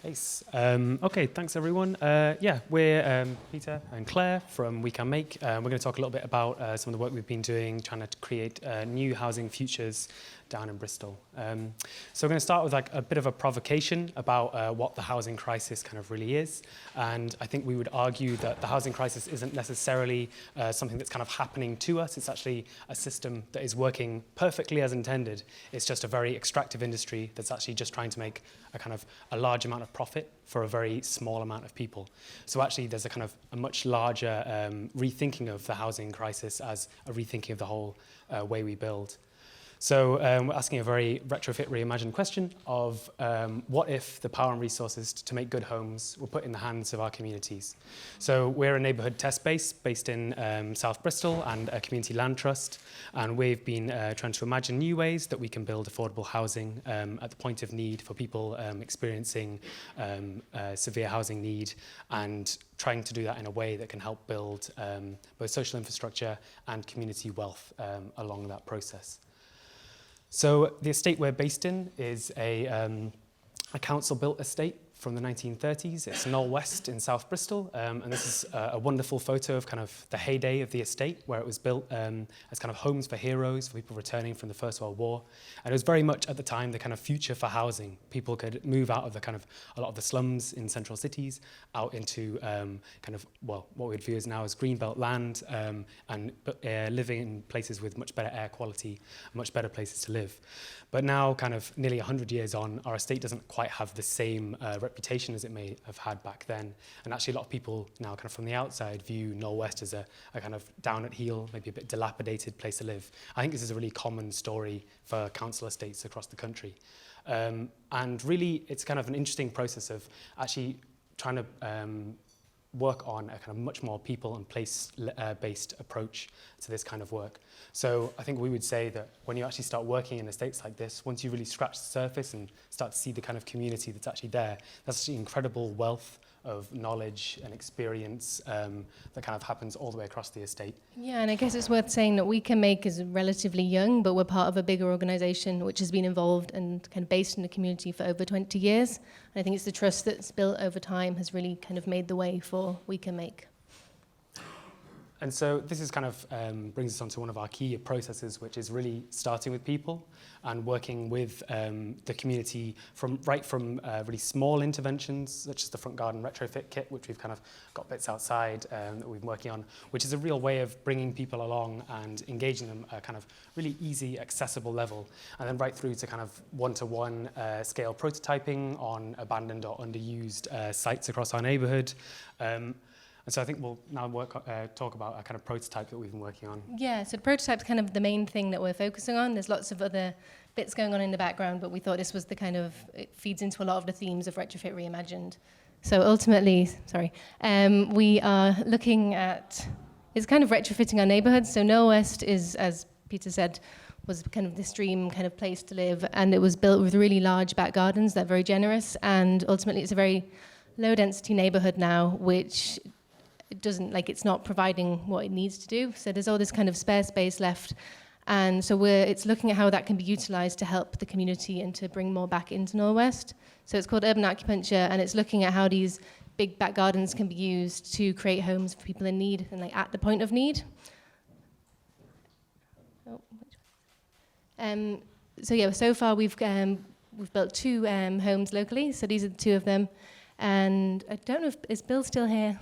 Nice. Okay, thanks everyone. We're Peter and Clare from WeCanMake. We're going to talk a little bit about some of the work we've been doing, trying to create new housing futures down in Bristol. So we're going to start with like a bit of a provocation about what the housing crisis kind of really is. And I think we would argue that the housing crisis isn't necessarily something that's kind of happening to us. It's actually a system that is working perfectly as intended. It's just a very extractive industry that's actually just trying to make a large amount of profit for a very small amount of people. So actually there's a much larger rethinking of the housing crisis as a rethinking of the whole way we build. So we're asking a very Retrofit Reimagined question of what if the power and resources to make good homes were put in the hands of our communities? So we're a neighbourhood test base based in South Bristol and a community land trust, and we've been trying to imagine new ways that we can build affordable housing at the point of need for people experiencing severe housing need, and trying to do that in a way that can help build both social infrastructure and community wealth along that process. So the estate we're based in is a council-built estate from the 1930s. It's Knoll West in South Bristol, and this is a wonderful photo of the heyday of the estate, where it was built as homes for heroes, for people returning from the First World War. And it was very much at the time the future for housing. People could move out of a lot of the slums in central cities out into what we'd view as now as greenbelt land, and living in places with much better air quality, much better places to live. But now, nearly 100 years on, our estate doesn't quite have the same reputation as it may have had back then. And actually, a lot of people now, from the outside, view Knoll West as a down at heel, maybe a bit dilapidated place to live. I think this is a really common story for council estates across the country. And really, it's an interesting process of actually trying to work on a much more people and place-based approach to this kind of work. So I think we would say that when you actually start working in estates like this, once you really scratch the surface and start to see the community that's actually there, that's actually incredible wealth of knowledge and experience that happens all the way across the estate. Yeah, and I guess it's worth saying that WeCanMake is relatively young, but we're part of a bigger organisation which has been involved and based in the community for over 20 years. And I think it's the trust that's built over time has really made the way for WeCanMake. And so this is brings us on to one of our key processes, which is really starting with people and working with the community from really small interventions, such as the front garden retrofit kit, which we've got bits outside that we've been working on, which is a real way of bringing people along and engaging them at a really easy, accessible level, and then right through to one-to-one scale prototyping on abandoned or underused sites across our neighbourhood. And so I think we'll now talk about a prototype that we've been working on. Yeah, so the prototype's the main thing that we're focusing on. There's lots of other bits going on in the background, but we thought this was it feeds into a lot of the themes of Retrofit Reimagined. So ultimately, we are looking at, it's retrofitting our neighbourhoods. So Knoll West is, as Peter said, was kind of this dream kind of place to live, and it was built with really large back gardens that are very generous, and ultimately it's a very low density neighborhood now, which doesn't, like, it's not providing what it needs to do. So there's all this kind of spare space left, and so it's looking at how that can be utilized to help the community and to bring more back into Norwest. So it's called urban acupuncture, and it's looking at how these big back gardens can be used to create homes for people in need and, like, at the point of need. So yeah, so far we've built 2 homes locally. So these are the 2 of them, and I don't know if is Bill still here.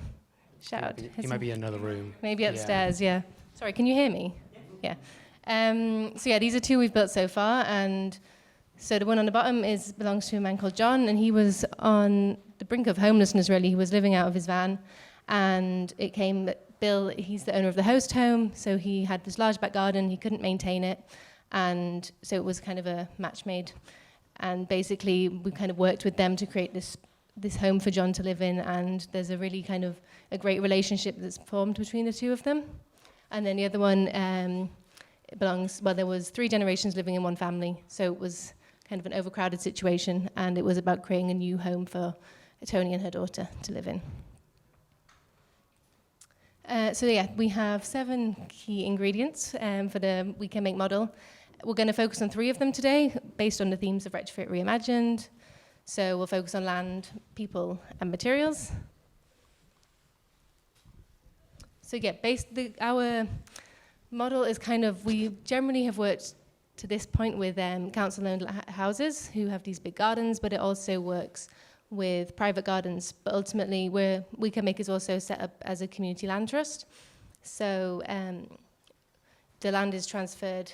Shout out. He might be in another room. Maybe upstairs. Yeah. Sorry, can you hear me? Yeah. So yeah, these are 2 we've built so far, and so the one on the bottom belongs to a man called John, and he was on the brink of homelessness. Really, he was living out of his van, and it came that Bill, he's the owner of the host home, so he had this large back garden. He couldn't maintain it. And so it was kind of a match made. And basically, we kind of worked with them to create this home for John to live in. And there's a really kind of a great relationship that's formed between the 2 of them. And then the other one there was 3 generations living in one family. So it was kind of an overcrowded situation. And it was about creating a new home for Tony and her daughter to live in. So yeah, we have 7 key ingredients for the WeCanMake model. We're going to focus on 3 of them today, based on the themes of Retrofit, Reimagined. So we'll focus on land, people, and materials. So yeah, our model is kind of, we generally have worked to this point with council-owned houses who have these big gardens, but it also works with private gardens. But ultimately, WeCanMake is also set up as a community land trust. So the land is transferred,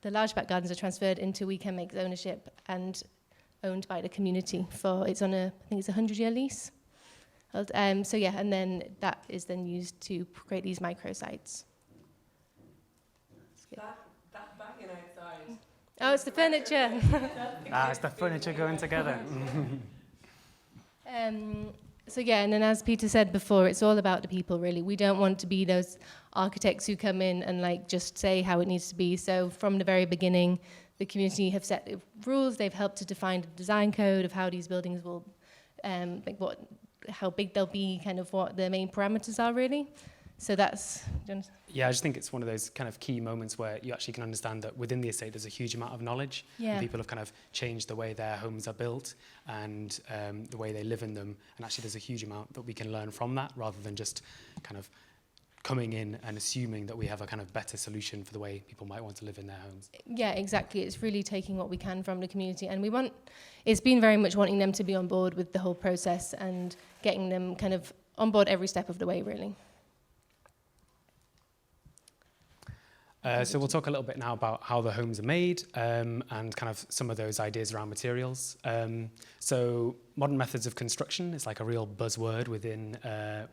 the large back gardens are transferred into WeCanMake's ownership and owned by the community it's on I think it's a 100-year lease. So yeah, and then that is then used to create these microsites. That banging outside. Oh, it's the furniture. It's the furniture going together. So yeah, and then as Peter said before, it's all about the people, really. We don't want to be those architects who come in and like just say how it needs to be. So from the very beginning, the community have set rules. They've helped to define the design code of how these buildings will, how big they'll be, kind of what the main parameters are, really. So that's... Yeah, I just think it's one of those kind of key moments where you actually can understand that within the estate there's a huge amount of knowledge. Yeah. And people have kind of changed the way their homes are built and the way they live in them. And actually there's a huge amount that we can learn from that, rather than just kind of coming in and assuming that we have a kind of better solution for the way people might want to live in their homes. Yeah, exactly. It's really taking what we can from the community. And it's been very much wanting them to be on board with the whole process and getting them kind of on board every step of the way, really. So we'll talk a little bit now about how the homes are made and kind of some of those ideas around materials. So modern methods of construction is like a real buzzword within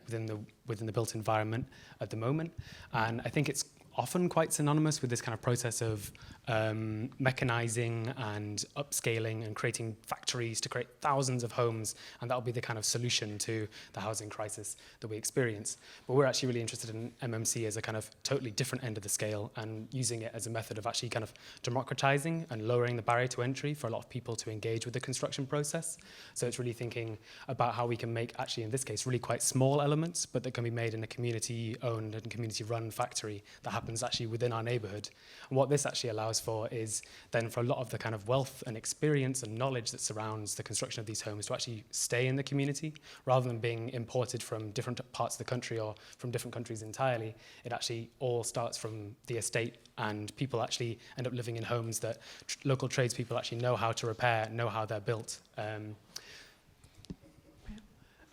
the built environment at the moment, and I think it's often quite synonymous with this kind of process of mechanizing and upscaling and creating factories to create thousands of homes, and that'll be the kind of solution to the housing crisis that we experience. But we're actually really interested in MMC as a kind of totally different end of the scale, and using it as a method of actually kind of democratizing and lowering the barrier to entry for a lot of people to engage with the construction process. So it's really thinking about how we can make, actually in this case, really quite small elements, but that can be made in a community-owned and community-run factory that happens actually within our neighborhood. And what this actually allows for is then for a lot of the kind of wealth and experience and knowledge that surrounds the construction of these homes to actually stay in the community, rather than being imported from different parts of the country or from different countries entirely. It actually all starts from the estate, and people actually end up living in homes that local tradespeople actually know how to repair, know how they're built.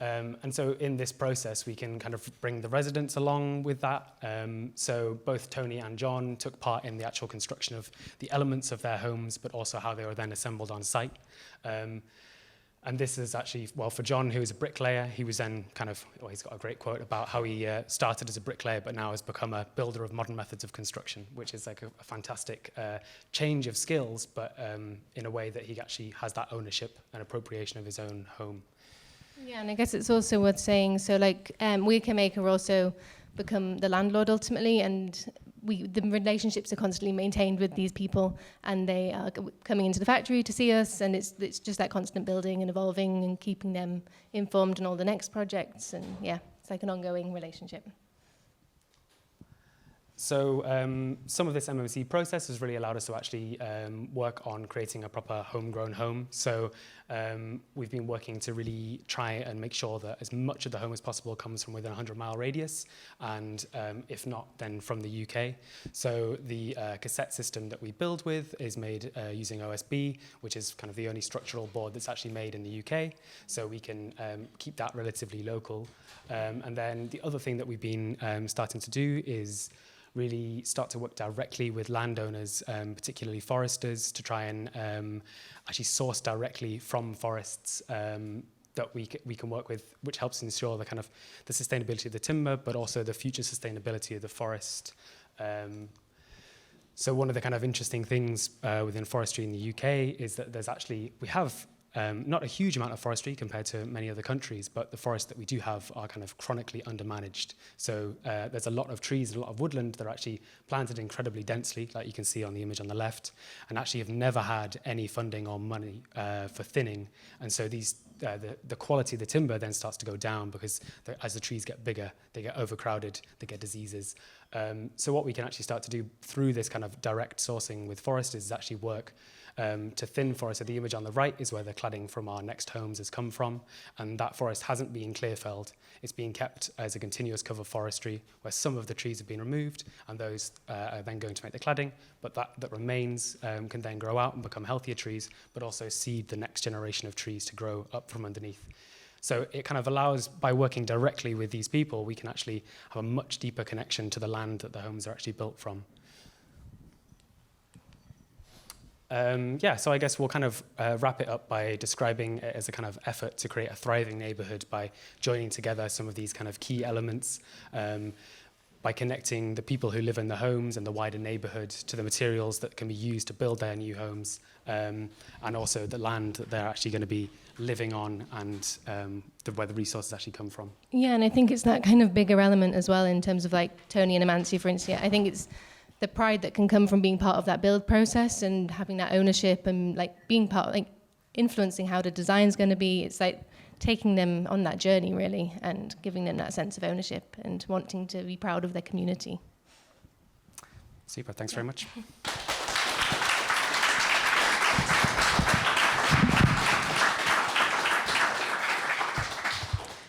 And so in this process, we can kind of bring the residents along with that. So both Tony and John took part in the actual construction of the elements of their homes, but also how they were then assembled on site. And this is actually, well, for John, who is a bricklayer, he was then kind of, well, he's got a great quote about how he started as a bricklayer, but now has become a builder of modern methods of construction, which is like a fantastic change of skills, but in a way that he actually has that ownership and appropriation of his own home. Yeah, and I guess it's also worth saying, so like WeCanMake also become the landlord ultimately, and the relationships are constantly maintained with these people, and they are coming into the factory to see us, and it's just that constant building and evolving and keeping them informed on all the next projects, and yeah, it's like an ongoing relationship. So some of this MMC process has really allowed us to actually work on creating a proper homegrown home. So we've been working to really try and make sure that as much of the home as possible comes from within a 100-mile radius, and if not, then from the UK. So the cassette system that we build with is made using OSB, which is kind of the only structural board that's actually made in the UK. So we can keep that relatively local. And then the other thing that we've been starting to do is really start to work directly with landowners, particularly foresters, to try and actually source directly from forests that we can work with, which helps ensure the kind of the sustainability of the timber, but also the future sustainability of the forest. So one of the kind of interesting things within forestry in the UK is that we have not a huge amount of forestry compared to many other countries, but the forests that we do have are kind of chronically undermanaged. So there's a lot of trees and a lot of woodland that are actually planted incredibly densely, like you can see on the image on the left, and actually have never had any funding or money for thinning. And so the quality of the timber then starts to go down because as the trees get bigger, they get overcrowded, they get diseases. So what we can actually start to do through this kind of direct sourcing with foresters is actually work to thin forest. So the image on the right is where the cladding from our next homes has come from, and that forest hasn't been clear felled. It's being kept as a continuous cover forestry where some of the trees have been removed, and those are then going to make the cladding, but that remains can then grow out and become healthier trees, but also seed the next generation of trees to grow up from underneath. So it kind of allows, by working directly with these people, we can actually have a much deeper connection to the land that the homes are actually built from. So I guess we'll kind of wrap it up by describing it as a kind of effort to create a thriving neighbourhood by joining together some of these kind of key elements, by connecting the people who live in the homes and the wider neighbourhood to the materials that can be used to build their new homes, and also the land that they're actually going to be living on, and where the resources actually come from. Yeah, and I think it's that kind of bigger element as well in terms of like Tony and Amancio, for instance. I think it's the pride that can come from being part of that build process and having that ownership and like being part, like influencing how the design's going to be. It's like taking them on that journey really and giving them that sense of ownership and wanting to be proud of their community. Super, thanks very much.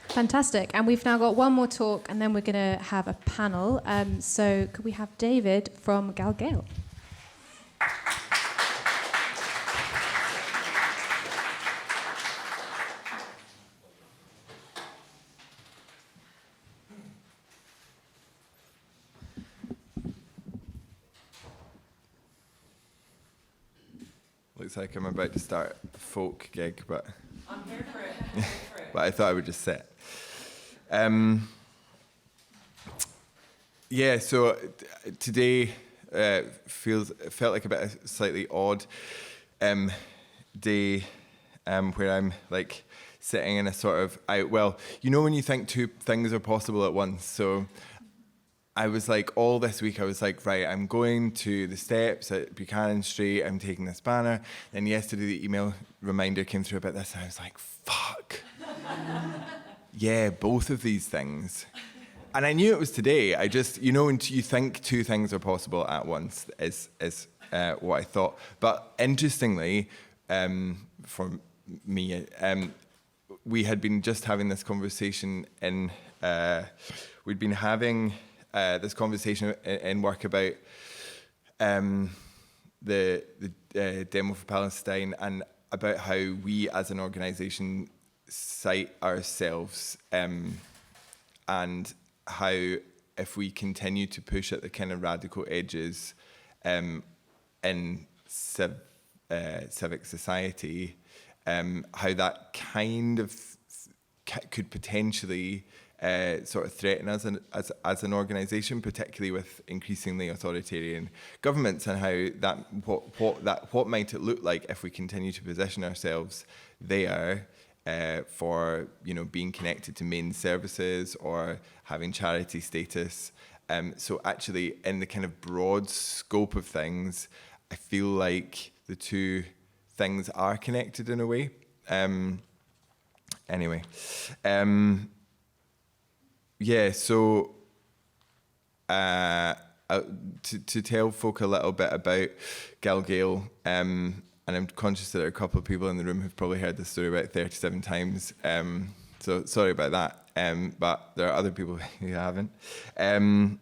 Fantastic. And we've now got one more talk, and then we're going to have a panel. So could we have David from Galgael? Looks like I'm about to start a folk gig, but I'm here for it. I'm here for it. but I thought I would just sit. So today felt like a bit of a slightly odd day where I'm like sitting in a sort of when you think two things are possible at once. So I was like, all this week I was like, right, I'm going to the steps at Buchanan Street, I'm taking this banner. Then yesterday the email reminder came through about this, and I was like, fuck. Yeah, both of these things. And I knew it was today. I just, when you think two things are possible at once is what I thought. But interestingly, for me, we had been just having this conversation we'd been having this conversation in work about the demo for Palestine, and about how we as an organisation cite ourselves, and how if we continue to push at the kind of radical edges in civic society, how that kind of could potentially sort of threaten us as an organisation, particularly with increasingly authoritarian governments, and how what might it look like if we continue to position ourselves there for being connected to main services or having charity status, So actually, in the kind of broad scope of things, I feel like the two things are connected in a way. Anyway, yeah, so to tell folk a little bit about Galgael, and I'm conscious that there are a couple of people in the room who've probably heard this story about 37 times, so sorry about that, but there are other people who haven't.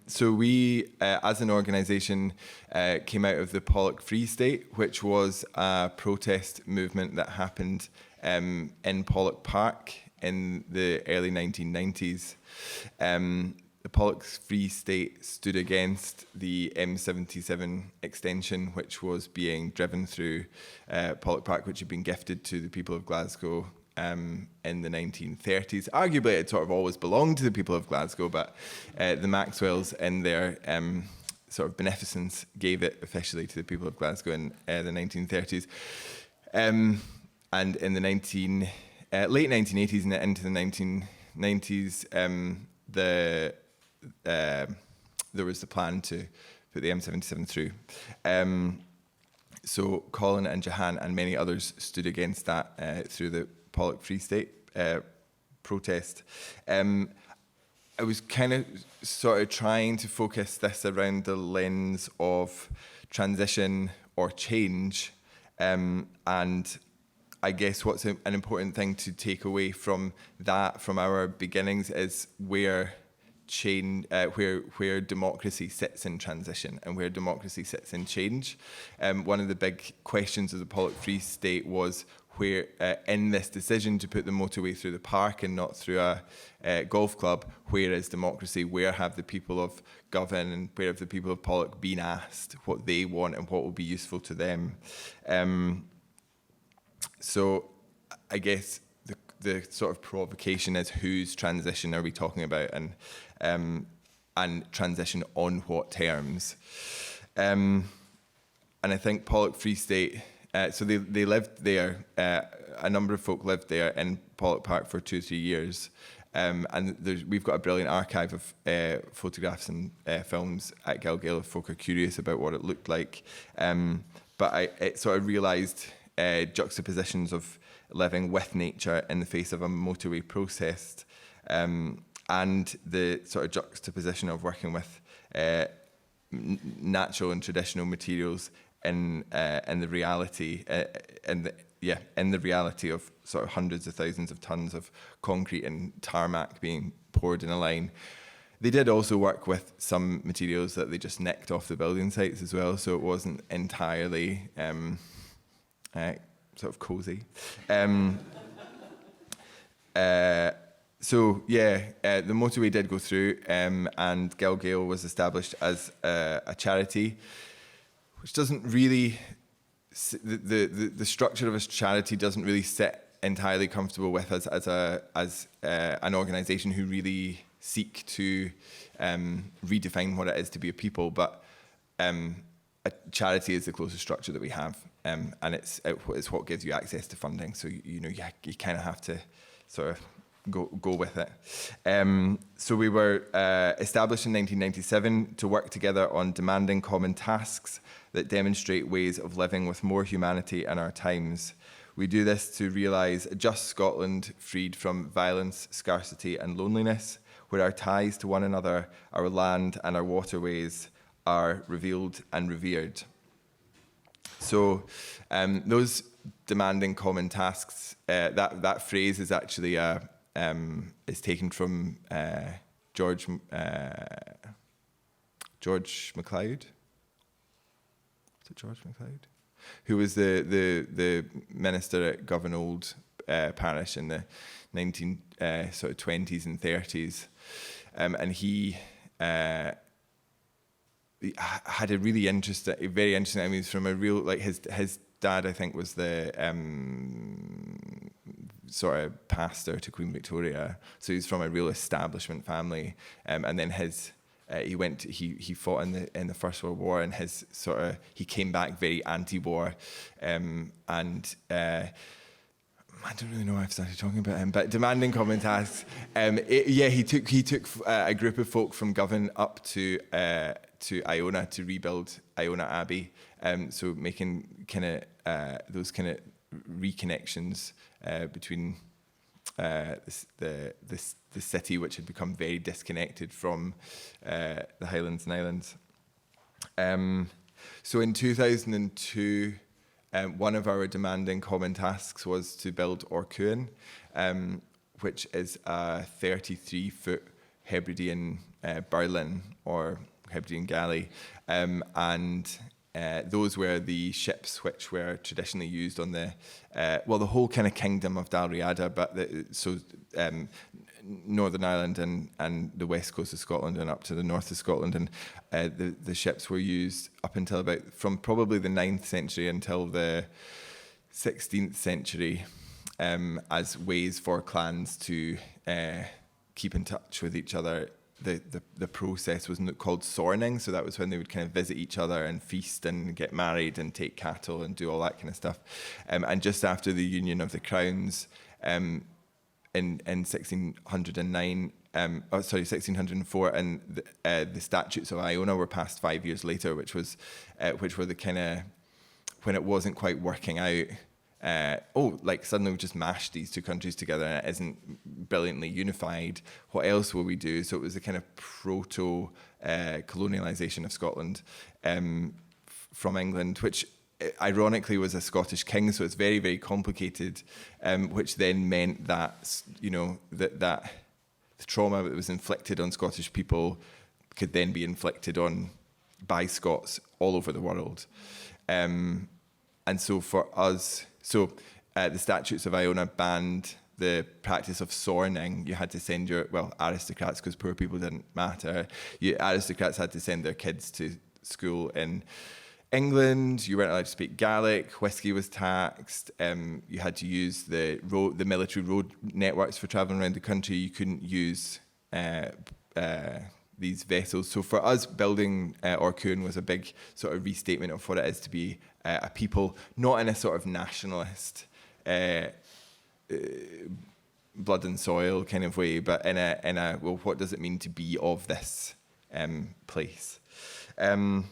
So we, as an organisation, came out of the Pollock Free State, which was a protest movement that happened in Pollock Park in the early 1990s. The Pollock Free State stood against the M77 extension, which was being driven through Pollock Park, which had been gifted to the people of Glasgow in the 1930s. Arguably, it sort of always belonged to the people of Glasgow, but the Maxwells, in their sort of beneficence, gave it officially to the people of Glasgow in the 1930s. And in the late 1980s and into the 1990s, there was the plan to put the M77 through. So Colin and Jahan and many others stood against that through the Pollock Free State protest. I was kind of sort of trying to focus this around the lens of transition or change, and I guess what's an important thing to take away from that, from our beginnings, is where change, where democracy sits in transition and where democracy sits in change. One of the big questions of the Pollock Free State was where, in this decision to put the motorway through the park and not through a golf club, where is democracy? Where have the people of Govan and where have the people of Pollock been asked what they want and what will be useful to them? So I guess the sort of provocation is, whose transition are we talking about, and transition on what terms? And I think Pollock Free State, so they lived there, a number of folk lived there in Pollock Park for 2 or 3 years. And we've got a brilliant archive of photographs and films at Galgael if folk are curious about what it looked like. But it sort of realised juxtapositions of living with nature in the face of a motorway process, and the sort of juxtaposition of working with natural and traditional materials in the reality in the reality of sort of hundreds of thousands of tons of concrete and tarmac being poured in a line. They did also work with some materials that they just nicked off the building sites as well, so it wasn't entirely sort of cosy. So yeah, the motorway did go through, and Galgael was established as a charity, which doesn't really, the structure of a charity doesn't really sit entirely comfortable with us as an organisation who really seek to redefine what it is to be a people, but a charity is the closest structure that we have, and it's what gives you access to funding. So you kind of have to sort of go with it. So we were established in 1997 to work together on demanding common tasks that demonstrate ways of living with more humanity in our times. We do this to realise a just Scotland freed from violence, scarcity and loneliness, where our ties to one another, our land and our waterways are revealed and revered. So those demanding common tasks, that phrase is actually is taken from George MacLeod. Was it George MacLeod? Who was the minister at Govan Old Parish in the 1920s and 30s, and he had a really very interesting. I mean, he's from a real, like his dad, I think, was the sort of pastor to Queen Victoria, so he's from a real establishment family, and then he fought in the First World War, and he came back very anti-war, and I don't really know why I've started talking about him, but demanding common tasks. He took a group of folk from Govan up to Iona to rebuild Iona Abbey. So making kind of those kind of reconnections between the city, which had become very disconnected from the Highlands and Islands. So in 2002. One of our demanding common tasks was to build Orcuan, which is a 33-foot Hebridean Berlin or Hebridean galley. And those were the ships which were traditionally used on the whole kind of kingdom of Dalriada, but Northern Ireland and the west coast of Scotland and up to the north of Scotland. And the ships were used up until from probably the 9th century until the 16th century as ways for clans to keep in touch with each other. The process was called sorning, so that was when they would kind of visit each other and feast and get married and take cattle and do all that kind of stuff. And just after the union of the crowns, in 1609, 1604, and the Statutes of Iona were passed 5 years later, which were the kind of when it wasn't quite working out. Suddenly we just mashed these two countries together and it isn't brilliantly unified. What else will we do? So it was a kind of proto colonialisation of Scotland from England, which ironically was a Scottish king, so it's very, very complicated, which then meant that, that the trauma that was inflicted on Scottish people could then be inflicted by Scots all over the world. And so for us, the Statutes of Iona banned the practice of sorning. You had to send aristocrats, because poor people didn't matter. Aristocrats had to send their kids to school in England. You weren't allowed to speak Gaelic. Whiskey was taxed. You had to use the military road networks for travelling around the country. You couldn't use these vessels. So for us, building Orcuan was a big sort of restatement of what it is to be a people, not in a sort of nationalist, blood and soil kind of way, but in a what does it mean to be of this place? Learning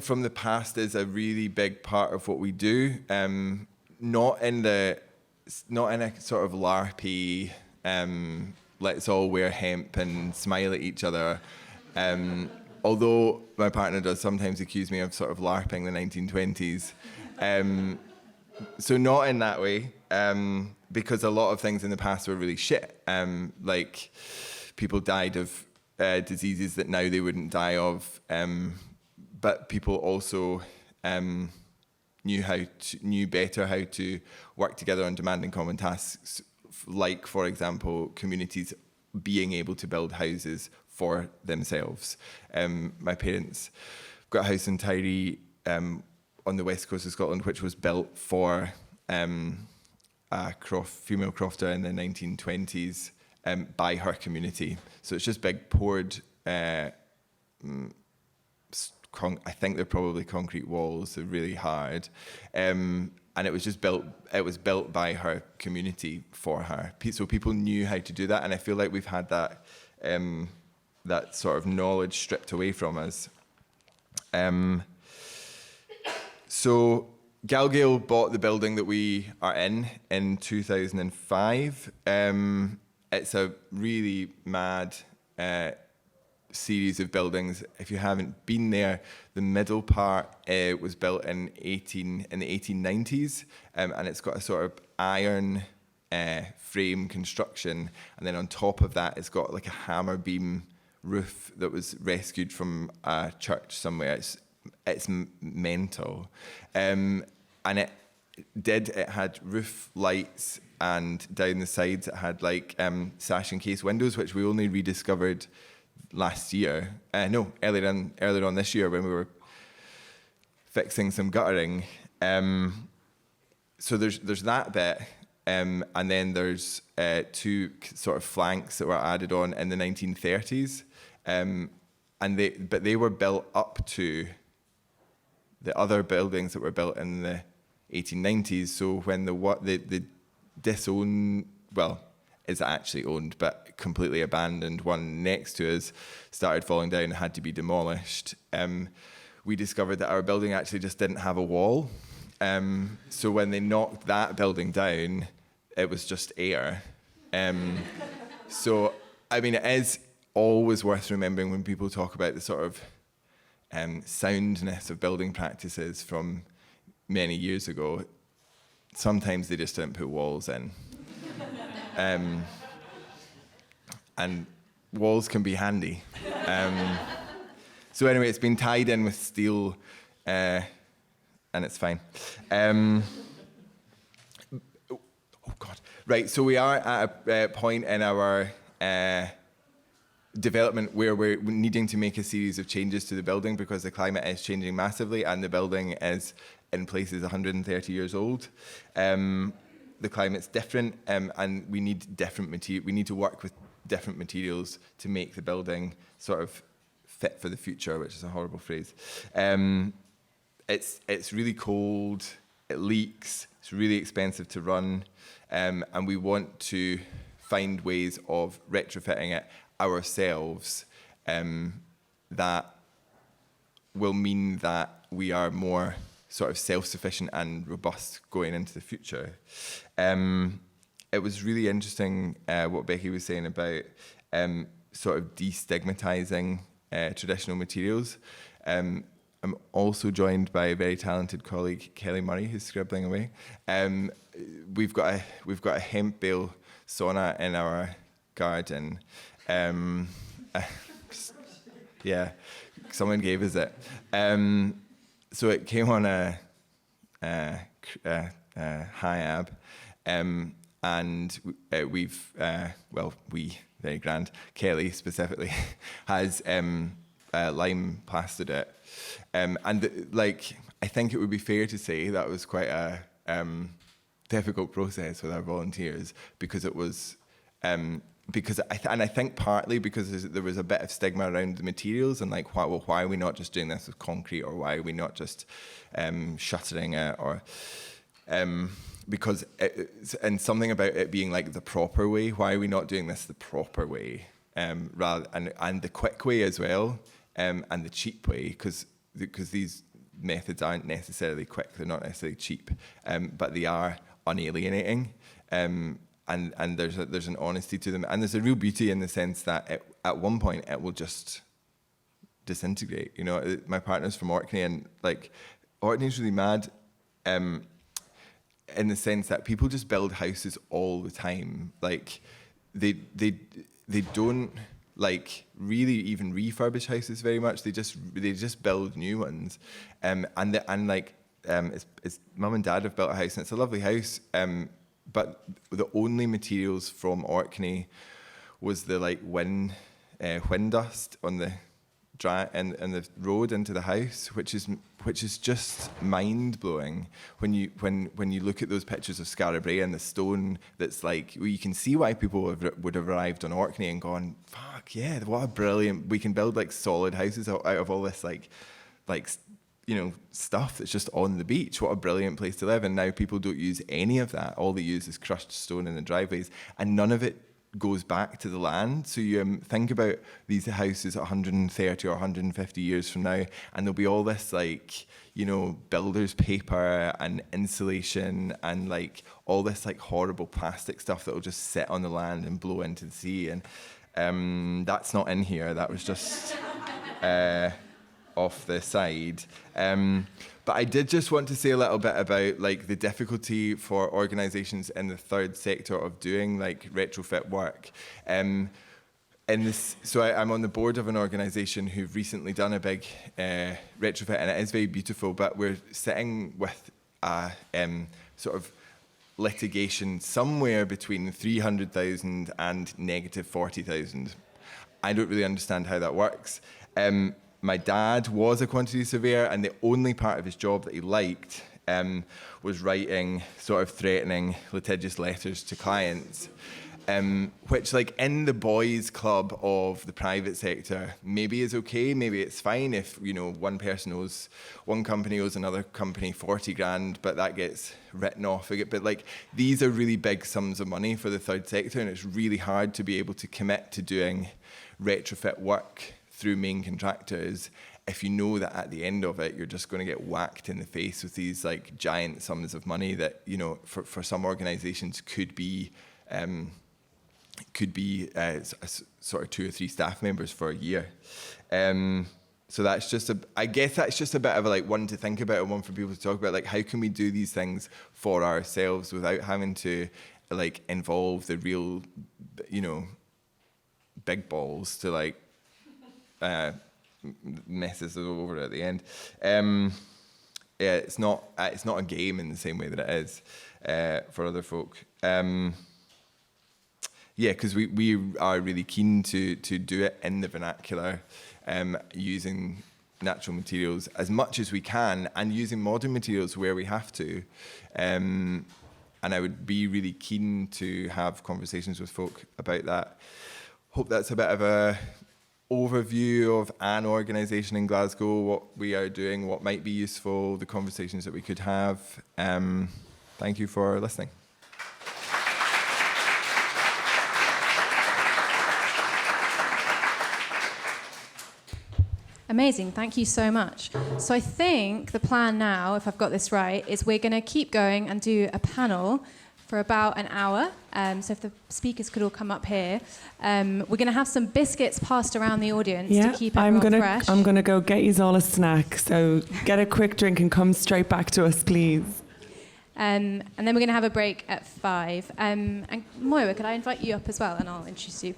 from the past is a really big part of what we do. Not in a sort of LARPy, let's all wear hemp and smile at each other. Although my partner does sometimes accuse me of sort of LARPing the 1920s. So not in that way, because a lot of things in the past were really shit. Like people died of diseases that now they wouldn't die of, but people also knew better how to work together on demanding common tasks, like, for example, communities being able to build houses for themselves. My parents got a house in Tiree on the west coast of Scotland, which was built for a female crofter in the 1920s by her community. So it's just big poured, I think they're probably concrete walls, they're really hard. And it was just built by her community for her. So people knew how to do that, and I feel like we've had that that sort of knowledge stripped away from us. So Galgael bought the building that we are in 2005. It's a really mad series of buildings. If you haven't been there, the middle part was built in the 1890s, and it's got a sort of iron frame construction, and then on top of that, it's got like a hammer beam roof that was rescued from a church somewhere. It's mental, and it had roof lights, and down the sides it had like sash and case windows, which we only rediscovered last year. Earlier on this year when we were fixing some guttering. So there's that bit, and then there's two sort of flanks that were added on in the 1930s, and they were built up to the other buildings that were built in the 1890s. So when the disowned, well, is actually owned, but completely abandoned one next to us started falling down and had to be demolished, we discovered that our building actually just didn't have a wall. So when they knocked that building down, it was just air. So, I mean, it is always worth remembering when people talk about the sort of soundness of building practices from many years ago. Sometimes they just didn't put walls in. And walls can be handy. So anyway, it's been tied in with steel, and it's fine. Oh God. Right, so we are at a point in our development where we're needing to make a series of changes to the building because the climate is changing massively and the building is in places 130 years old. The climate's different, and we need different material. We need to work with different materials to make the building sort of fit for the future, which is a horrible phrase. It's really cold. It leaks. It's really expensive to run, and we want to find ways of retrofitting it ourselves that will mean that we are more sort of self-sufficient and robust going into the future. It was really interesting what Becky was saying about sort of destigmatizing traditional materials. I'm also joined by a very talented colleague, Kelly Murray, who's scribbling away. We've got a hemp bale sauna in our garden. Yeah, someone gave us it. So it came on a HIAB, and we've, we, very grand, Kelly specifically, has lime plastered it. And I think it would be fair to say that was quite a difficult process with our volunteers because it was, I think partly because there was a bit of stigma around the materials and like, why are we not just doing this with concrete, or why are we not just shuttering it, or because and something about it being like the proper way. Why are we not doing this the proper way, rather and the quick way as well, and the cheap way, because these methods aren't necessarily quick, they're not necessarily cheap, but they are unalienating. And there's an honesty to them, and there's a real beauty in the sense that at one point it will just disintegrate. You know, my partner's from Orkney, and like Orkney's really mad, in the sense that people just build houses all the time. Like they don't like really even refurbish houses very much. They just build new ones, and it's mum and dad have built a house, and it's a lovely house. But the only materials from Orkney was the like wind dust on the and the road into the house, which is just mind blowing when you look at those pictures of Skara and the stone that's like, well, you can see why people would have arrived on Orkney and gone, fuck yeah, what a brilliant, we can build like solid houses out of all this like you know, stuff that's just on the beach. What a brilliant place to live. And now people don't use any of that. All they use is crushed stone in the driveways, and none of it goes back to the land. So you think about these houses 130 or 150 years from now, and there'll be all this like, you know, builder's paper and insulation and like all this like horrible plastic stuff that will just sit on the land and blow into the sea. And that's not in here. That was just off the side. But I did just want to say a little bit about like the difficulty for organisations in the third sector of doing like retrofit work. So I'm on the board of an organisation who've recently done a big retrofit, and it is very beautiful, but we're sitting with a sort of litigation somewhere between 300,000 and negative 40,000. I don't really understand how that works. My dad was a quantity surveyor, and the only part of his job that he liked was writing sort of threatening, litigious letters to clients. which like in the boys club of the private sector maybe is okay, maybe it's fine if, you know, one company owes another company 40 grand, but that gets written off. But like these are really big sums of money for the third sector, and it's really hard to be able to commit to doing retrofit work through main contractors if you know that at the end of it you're just going to get whacked in the face with these like giant sums of money that, you know, for some organizations could be sort of 2 or 3 staff members for a year. So that's just I guess that's just a bit of a, like, one to think about and one for people to talk about, like how can we do these things for ourselves without having to like involve the real, you know, big balls to like mess us over at the end. Yeah, it's not a game in the same way that it is for other folk. Yeah, because we are really keen to do it in the vernacular, using natural materials as much as we can and using modern materials where we have to. And I would be really keen to have conversations with folk about that. Hope that's a bit of a overview of an organisation in Glasgow, what we are doing, what might be useful, the conversations that we could have. Thank you for listening. Amazing, thank you so much. So I think the plan now, if I've got this right, is we're going to keep going and do a panel for about an hour. So if the speakers could all come up here. We're going to have some biscuits passed around the audience to keep everyone fresh. I'm going to go get you all a snack. So get a quick drink and come straight back to us, please. And then we're going to have a break at 5. And Moira, could I invite you up as well, and I'll introduce you.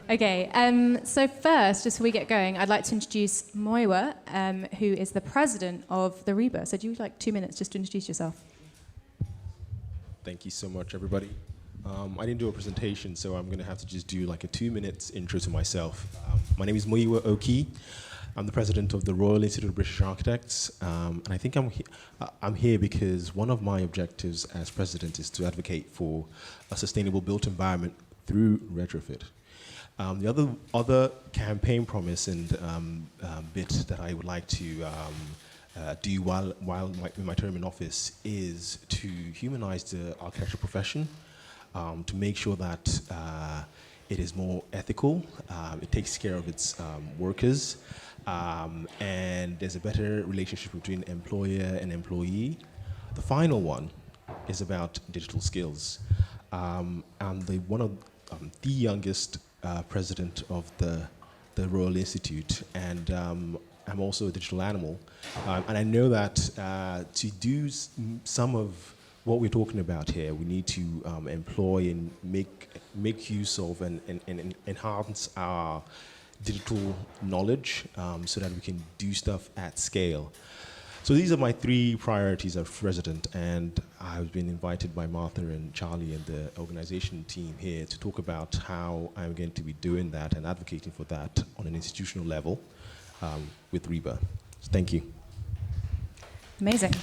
Okay, so first, just before we get going, I'd like to introduce Moira, who is the president of the Rebearth. So do you like 2 minutes just to introduce yourself? Thank you so much, everybody. I didn't do a presentation, so I'm going to have to just do like a 2 minutes intro to myself. My name is Moira Oki. I'm the president of the Royal Institute of British Architects, and I think I'm here because one of my objectives as president is to advocate for a sustainable built environment through retrofit. The other campaign promise and bit that I would like to do while my term in office is to humanize the architecture profession, to make sure that it is more ethical, it takes care of its workers, and there's a better relationship between employer and employee. The final one is about digital skills. I'm one of the youngest president of the Royal Institute, and I'm also a digital animal. And I know that to do some of what we're talking about here, we need to employ and make use of and enhance our digital knowledge so that we can do stuff at scale. So these are my 3 priorities as president, and I've been invited by Martha and Charlie and the organization team here to talk about how I'm going to be doing that and advocating for that on an institutional level with Rebearth. So thank you. Amazing.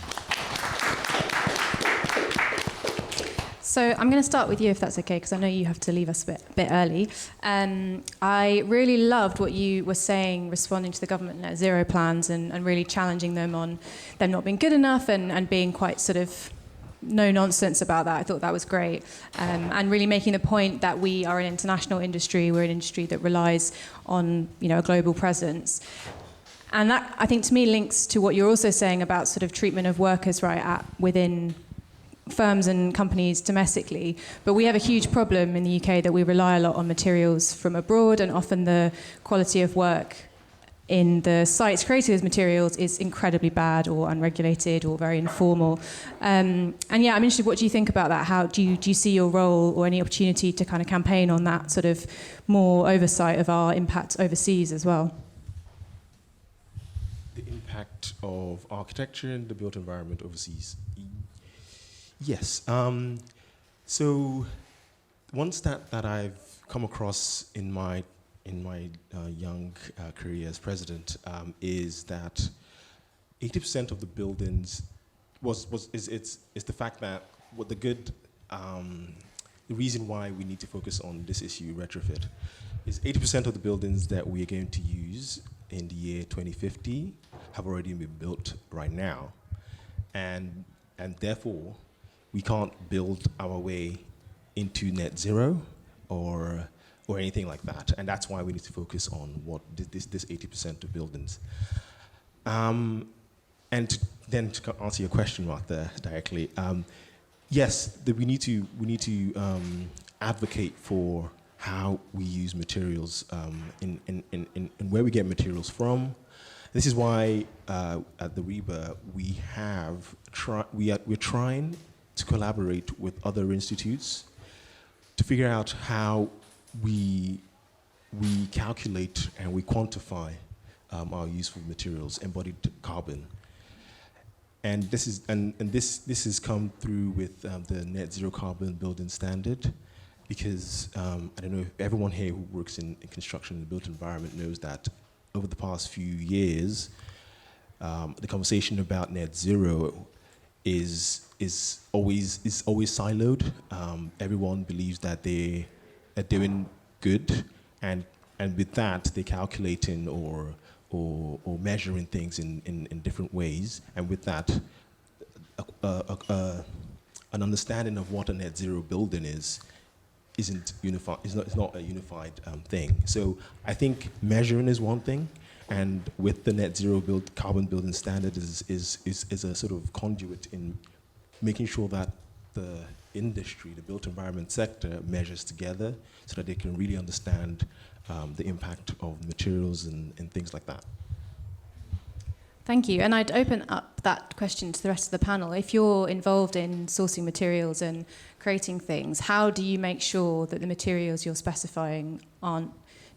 So I'm going to start with you, if that's okay, because I know you have to leave us a bit early. I really loved what you were saying, responding to the government net zero plans and really challenging them on them not being good enough and being quite sort of no nonsense about that. I thought that was great. And really making the point that we are an international industry. We're an industry that relies on, you know, a global presence. And that, I think, to me, links to what you're also saying about sort of treatment of workers, right, within firms and companies domestically. But we have a huge problem in the UK that we rely a lot on materials from abroad, and often the quality of work in the sites creating those materials is incredibly bad or unregulated or very informal. And yeah, I'm interested, what do you think about that? How do you see your role or any opportunity to kind of campaign on that sort of more oversight of our impact overseas as well? The impact of architecture and the built environment overseas. Yes. So one stat that I've come across in my young career as president is that 80% of the buildings is the fact that what the reason why we need to focus on this issue, retrofit, is 80% of the buildings that we are going to use in the year 2050 have already been built right now, and therefore we can't build our way into net zero or anything like that, and that's why we need to focus on what this 80% of buildings. And then to answer your question right there directly, yes, we need to advocate for how we use materials and where we get materials from. This is why at the Rebearth we're trying to collaborate with other institutes to figure out how we calculate and we quantify our useful materials, embodied carbon. And this has come through with the net zero carbon building standard, because I don't know if everyone here who works in construction and the built environment knows that over the past few years, the conversation about net zero is always siloed. Everyone believes that they are doing good, and with that they're calculating or measuring things in different ways, and with that an understanding of what a net zero building isn't unified. It's not a unified thing. So I think measuring is one thing, and with the net zero carbon building standard is a sort of conduit in making sure that the industry, the built environment sector, measures together so that they can really understand the impact of materials and things like that. Thank you. And I'd open up that question to the rest of the panel. If you're involved in sourcing materials and creating things, how do you make sure that the materials you're specifying aren't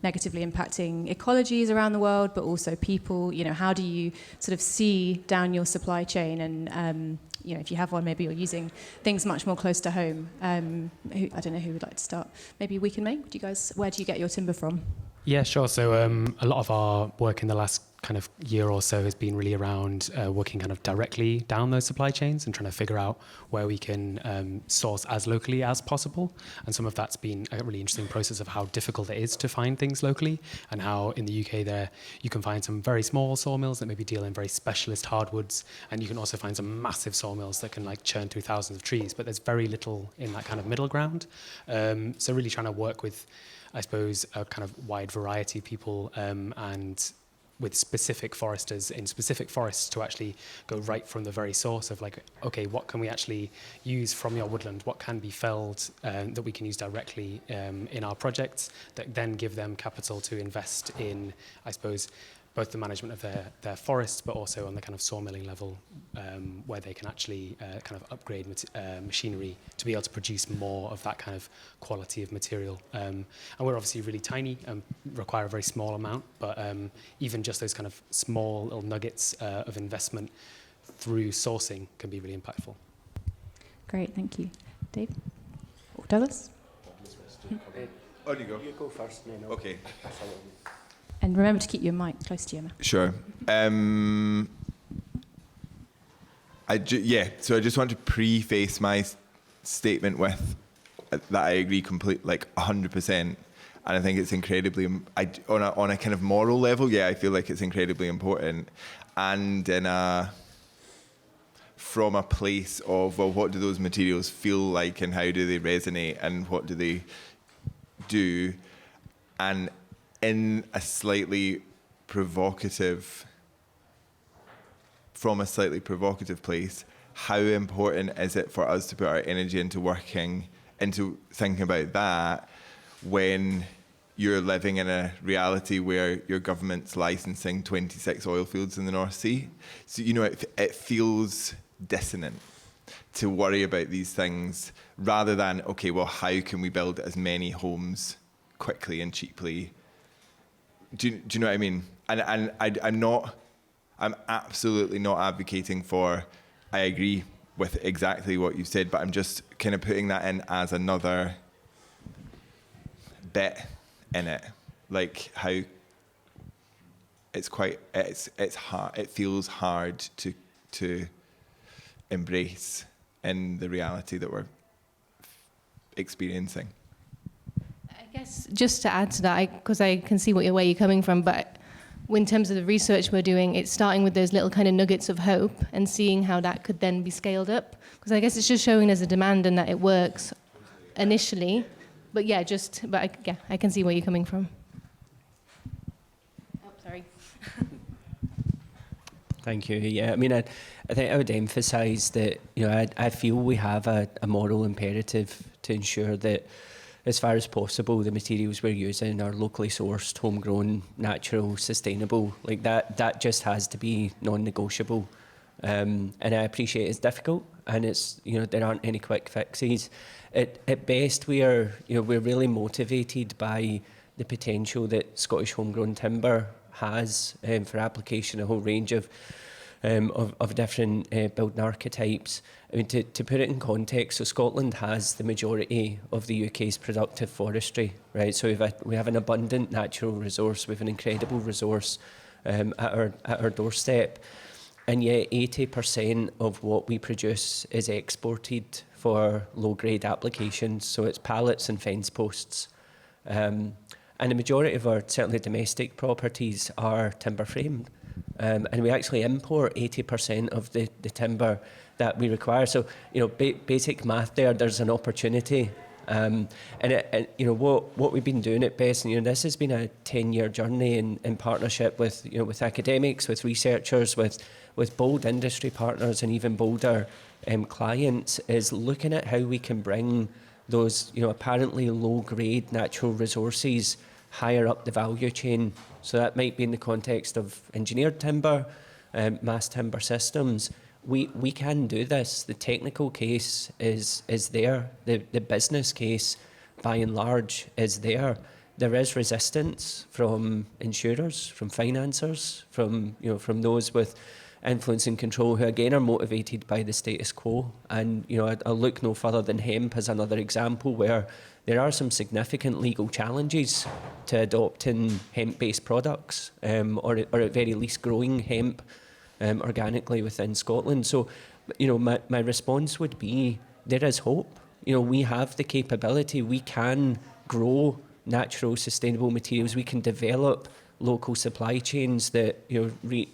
negatively impacting ecologies around the world, but also people? You know, how do you sort of see down your supply chain? And you know, if you have one, maybe you're using things much more close to home. I don't know who would like to start. Maybe WeCanMake. Where do you get your timber from? Yeah, sure. So a lot of our work in the last kind of year or so has been really around working kind of directly down those supply chains and trying to figure out where we can source as locally as possible. And some of that's been a really interesting process of how difficult it is to find things locally, and how in the UK there you can find some very small sawmills that maybe deal in very specialist hardwoods, and you can also find some massive sawmills that can like churn through thousands of trees, but there's very little in that kind of middle ground. So really trying to work with, I suppose, a kind of wide variety of people and with specific foresters in specific forests to actually go right from the very source of like, okay, what can we actually use from your woodland? What can be felled that we can use directly in our projects that then give them capital to invest in, I suppose, both the management of their forests, but also on the kind of sawmilling level, where they can actually kind of upgrade machinery to be able to produce more of that kind of quality of material. And we're obviously really tiny and require a very small amount, but even just those kind of small little nuggets of investment through sourcing can be really impactful. Great, thank you. Dave? Or Douglas? On you go. You go first. No. Okay. And remember to keep your mic close to your mouth. Sure. So I just want to preface my statement with that I agree completely, like 100%. And I think it's incredibly, on a kind of moral level, I feel like it's incredibly important. And from a place of, well, what do those materials feel like and how do they resonate and what do they do? And in a slightly provocative, from a slightly provocative place, how important is it for us to put our energy into thinking about that when you're living in a reality where your government's licensing 26 oil fields in the North Sea? So, you know, it feels dissonant to worry about these things rather than, okay, well, how can we build as many homes quickly and cheaply? Do you know what I mean? And I'm absolutely not advocating for, I agree with exactly what you said, but I'm just kind of putting that in as another bit in it. Like how it's hard, it feels hard to embrace in the reality that we're experiencing. I guess just to add to that, because I can see where you're coming from, but in terms of the research we're doing, it's starting with those little kind of nuggets of hope and seeing how that could then be scaled up. Because I guess it's just showing there's a demand and that it works initially. But yeah, I can see where you're coming from. Oh, sorry. Thank you. Yeah, I mean, I think I would emphasise that, you know, I feel we have a moral imperative to ensure that, as far as possible, the materials we're using are locally sourced, homegrown, natural, sustainable. Like that just has to be non-negotiable. And I appreciate it's difficult, and it's, you know, there aren't any quick fixes. At best, we're really motivated by the potential that Scottish homegrown timber has for application, a whole range of different building archetypes. I mean, to put it in context, so Scotland has the majority of the UK's productive forestry, right? So we have an abundant natural resource, we have an incredible resource at our doorstep, and yet 80% of what we produce is exported for low-grade applications. So it's pallets and fence posts. And the majority of our, certainly domestic properties, are timber framed. And we actually import 80% of the timber that we require. So, you know, basic math there's an opportunity. And you know, what we've been doing at Best, and, you know, this has been a 10-year journey in partnership with, you know, with academics, with researchers, with bold industry partners, and even bolder clients, is looking at how we can bring those, you know, apparently low-grade natural resources higher up the value chain. So that might be in the context of engineered timber, mass timber systems. We can do this. The technical case is there. The business case, by and large, is there. There is resistance from insurers, from financiers, from those with influence and control, who again are motivated by the status quo. And, you know, I'll look no further than hemp as another example where there are some significant legal challenges to adopting hemp-based products, or at very least growing hemp organically within Scotland. So, you know, my response would be, there is hope. You know, we have the capability. We can grow natural, sustainable materials. We can develop local supply chains that, you know,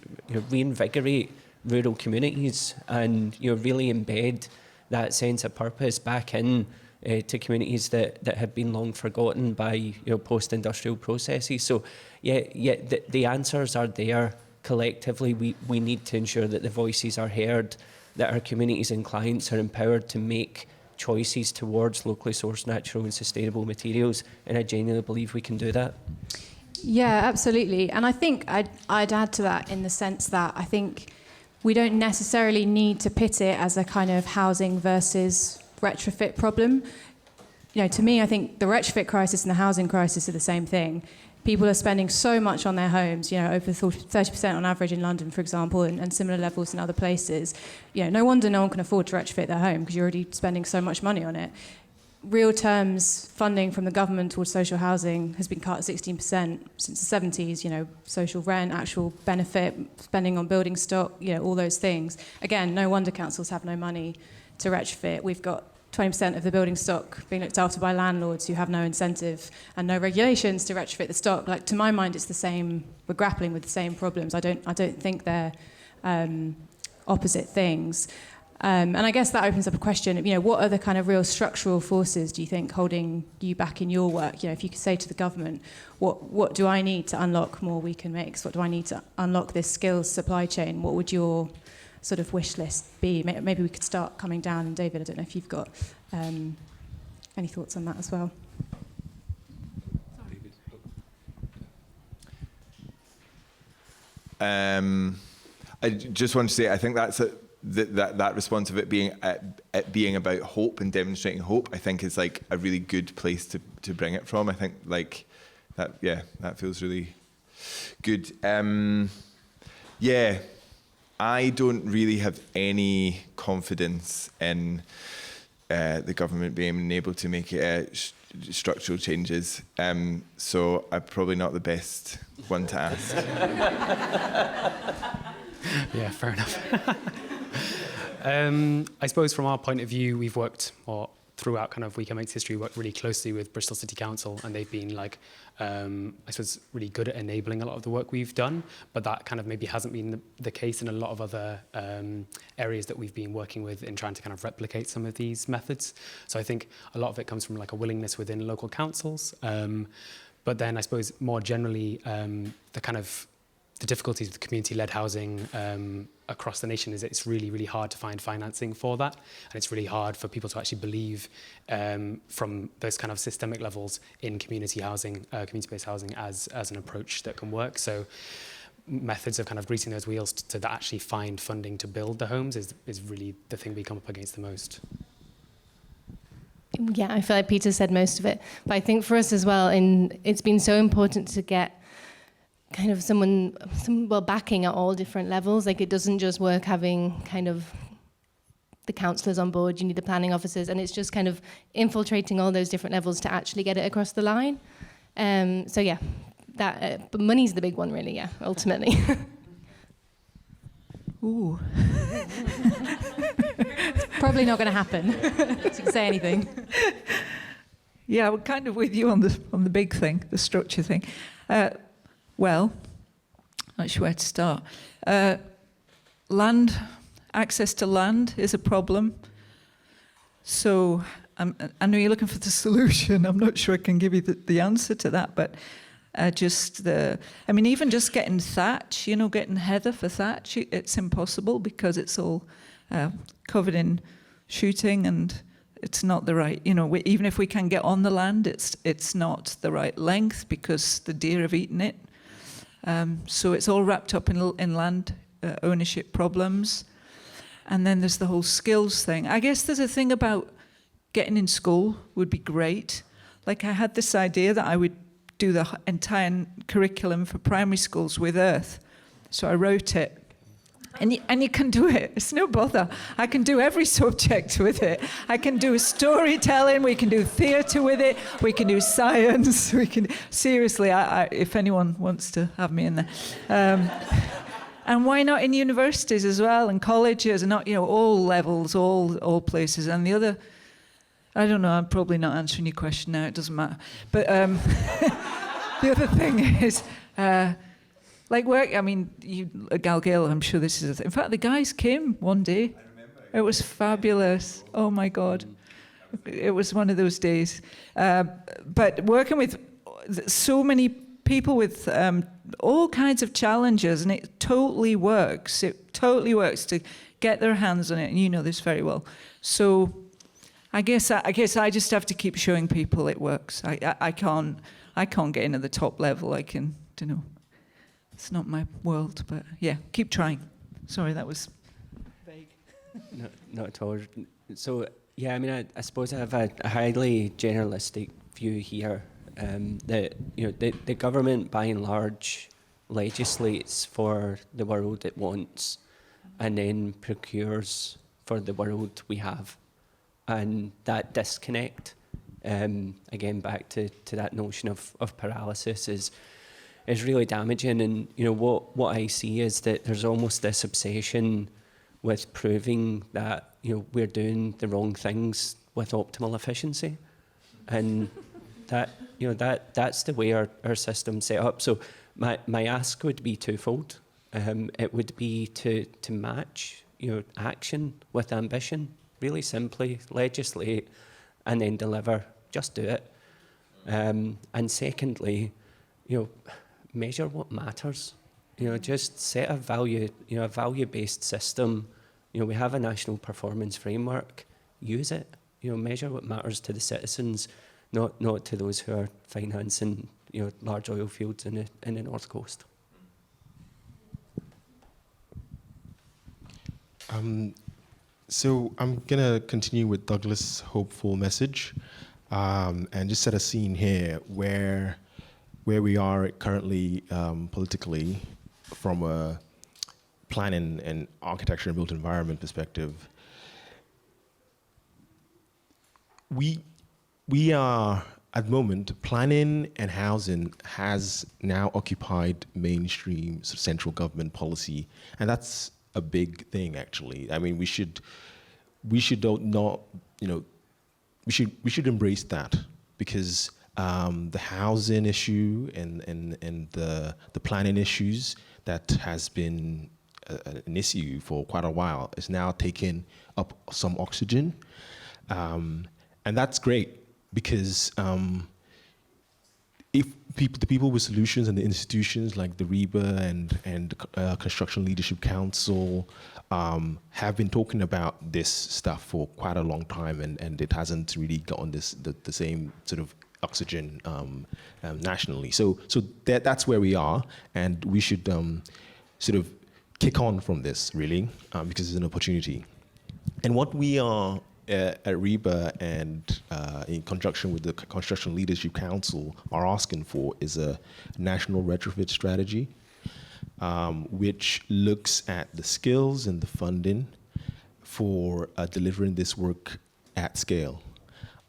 reinvigorate rural communities, and, you know, really embed that sense of purpose back in to communities that have been long forgotten by, you know, post-industrial processes. So, the answers are there. Collectively, we need to ensure that the voices are heard, that our communities and clients are empowered to make choices towards locally sourced natural and sustainable materials, and I genuinely believe we can do that. Yeah, absolutely. And I think I'd add to that in the sense that I think we don't necessarily need to pit it as a kind of housing versus retrofit problem. You know, to me, I think the retrofit crisis and the housing crisis are the same thing. People are spending so much on their homes, you know, over 30% on average in London, for example, and similar levels in other places. You know, no wonder no one can afford to retrofit their home, because you're already spending so much money on it. Real terms, funding from the government towards social housing has been cut 16% since the 70s, you know, social rent, actual benefit, spending on building stock, you know, all those things. Again, no wonder councils have no money to retrofit. We've got 20% of the building stock being looked after by landlords who have no incentive and no regulations to retrofit the stock. Like, to my mind, it's the same. We're grappling with the same problems. I don't think they're opposite things. And I guess that opens up a question of, you know, what are the kind of real structural forces, do you think, holding you back in your work? You know, if you could say to the government, what do I need to unlock more WeCanMakes? What do I need to unlock this skills supply chain? What would your sort of wish list be? Maybe we could start coming down. And David, I don't know if you've got any thoughts on that as well. I just want to say, I think that's that response of it being about hope and demonstrating hope, I think is like a really good place to bring it from. I think like that, yeah, that feels really good. Yeah, I don't really have any confidence in the government being able to make structural changes. So I'm probably not the best one to ask. Yeah, fair enough. I suppose from our point of view, we've worked, or throughout kind of WeCanMake's history, worked really closely with Bristol City Council, and they've been like, I suppose, really good at enabling a lot of the work we've done, but that kind of maybe hasn't been the case in a lot of other areas that we've been working with in trying to kind of replicate some of these methods. So I think a lot of it comes from like a willingness within local councils, but then I suppose more generally, the difficulties with community-led housing across the nation is it's really, really hard to find financing for that. And it's really hard for people to actually believe from those kind of systemic levels in community housing, community-based housing as an approach that can work. So methods of kind of greasing those wheels to actually find funding to build the homes is really the thing we come up against the most. Yeah, I feel like Peter said most of it. But I think for us as well, it's been so important to get kind of some backing at all different levels. Like, it doesn't just work having kind of the councillors on board, you need the planning officers, and it's just kind of infiltrating all those different levels to actually get it across the line. So yeah, that but money's the big one really, yeah, ultimately. Ooh. It's probably not going to happen. You can say anything. Yeah, we're kind of with you on the big thing, the structure thing. Well, not sure where to start. Access to land is a problem. So I know you're looking for the solution. I'm not sure I can give you the answer to that, but even just getting thatch, getting heather for thatch, it's impossible because it's all covered in shooting and it's not the right, even if we can get on the land, it's not the right length because the deer have eaten it. So it's all wrapped up in land ownership problems. And then there's the whole skills thing. I guess there's a thing about getting in school would be great. Like, I had this idea that I would do the entire curriculum for primary schools with earth. So I wrote it. And you can do it. It's no bother. I can do every subject with it. I can do storytelling. We can do theatre with it. We can do science. Seriously, if anyone wants to have me in there. And why not in universities as well, and colleges, and not, all levels, all places. And the other, I don't know, I'm probably not answering your question now, it doesn't matter. But the other thing is, like work, Galgael, I'm sure this is in fact, the guys came one day. I remember. It was fabulous. Oh my God. It was one of those days. But working with so many people with all kinds of challenges, and it totally works. It totally works to get their hands on it, and you know this very well. So I guess I just have to keep showing people it works. I can't get in at the top level. I can, it's not my world, but yeah, keep trying. Sorry, that was vague. No, not at all. So yeah, I suppose I have a highly generalistic view here. That the government by and large legislates for the world it wants, and then procures for the world we have, and that disconnect, again back to that notion of paralysis is really damaging. And what I see is that there's almost this obsession with proving that we're doing the wrong things with optimal efficiency, and that's the way our system's set up. So my ask would be twofold. It would be to match action with ambition, really simply legislate and then deliver. Just do it. And secondly, measure what matters. Just set a value-based system. We have a national performance framework. Use it. Measure what matters to the citizens. Not to those who are financing, large oil fields in the North Coast. So I'm gonna continue with Douglas' hopeful message, and just set a scene here where we are currently politically, from a planning and architecture and built environment perspective. We are, at the moment, planning and housing has now occupied mainstream central government policy, and that's a big thing, actually. I mean, we should not, we should embrace that, because the housing issue and the planning issues that has been an issue for quite a while is now taking up some oxygen, and that's great, because if the people with solutions and the institutions like the REBA and Construction Leadership Council have been talking about this stuff for quite a long time, and it hasn't really gotten the same sort of oxygen nationally. So that's where we are, and we should sort of kick on from this, really, because it's an opportunity. And what we are at REBA and in conjunction with the Construction Leadership Council are asking for is a national retrofit strategy, which looks at the skills and the funding for delivering this work at scale.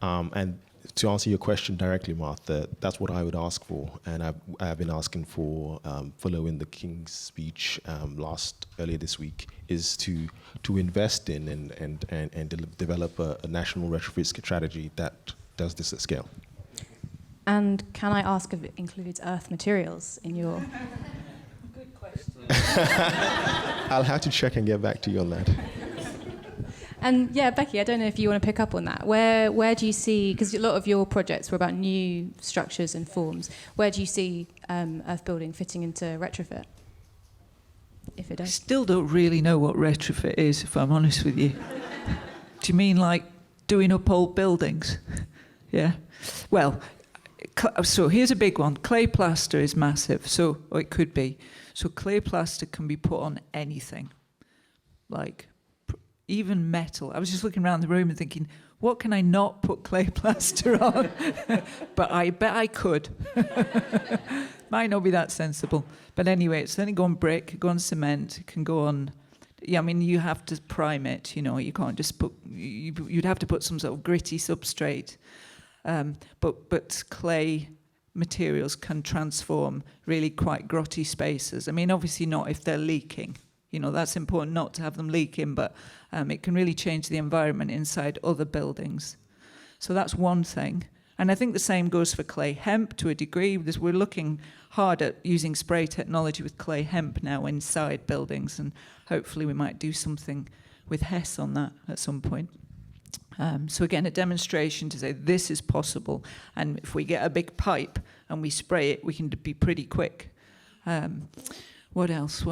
And to answer your question directly, Martha, that's what I would ask for, and I've been asking for, following the King's speech earlier this week, is to invest in and develop a national retrofit strategy that does this at scale. And can I ask if it includes earth materials in your... Good question. I'll have to check and get back to you on that. And yeah, Becky, I don't know if you want to pick up on that. Where do you see, because a lot of your projects were about new structures and forms, where do you see earth building fitting into retrofit? If it does. I still don't really know what retrofit is, if I'm honest with you. Do you mean like doing up old buildings? Yeah. Well, so here's a big one. Clay plaster is massive, or it could be. So clay plaster can be put on anything, like even metal. I was just looking around the room and thinking, what can I not put clay plaster on? But I bet I could. Might not be that sensible. But anyway, it's certainly go on brick, go on cement, it can go on... Yeah, I mean, you have to prime it, you can't just put... You'd have to put some sort of gritty substrate. But clay materials can transform really quite grotty spaces. I mean, obviously not if they're leaking. That's important not to have them leaking, but it can really change the environment inside other buildings. So that's one thing. And I think the same goes for clay hemp to a degree, because we're looking hard at using spray technology with clay hemp now inside buildings, and hopefully we might do something with Hess on that at some point. So again, a demonstration to say this is possible, and if we get a big pipe and we spray it, we can be pretty quick. What else?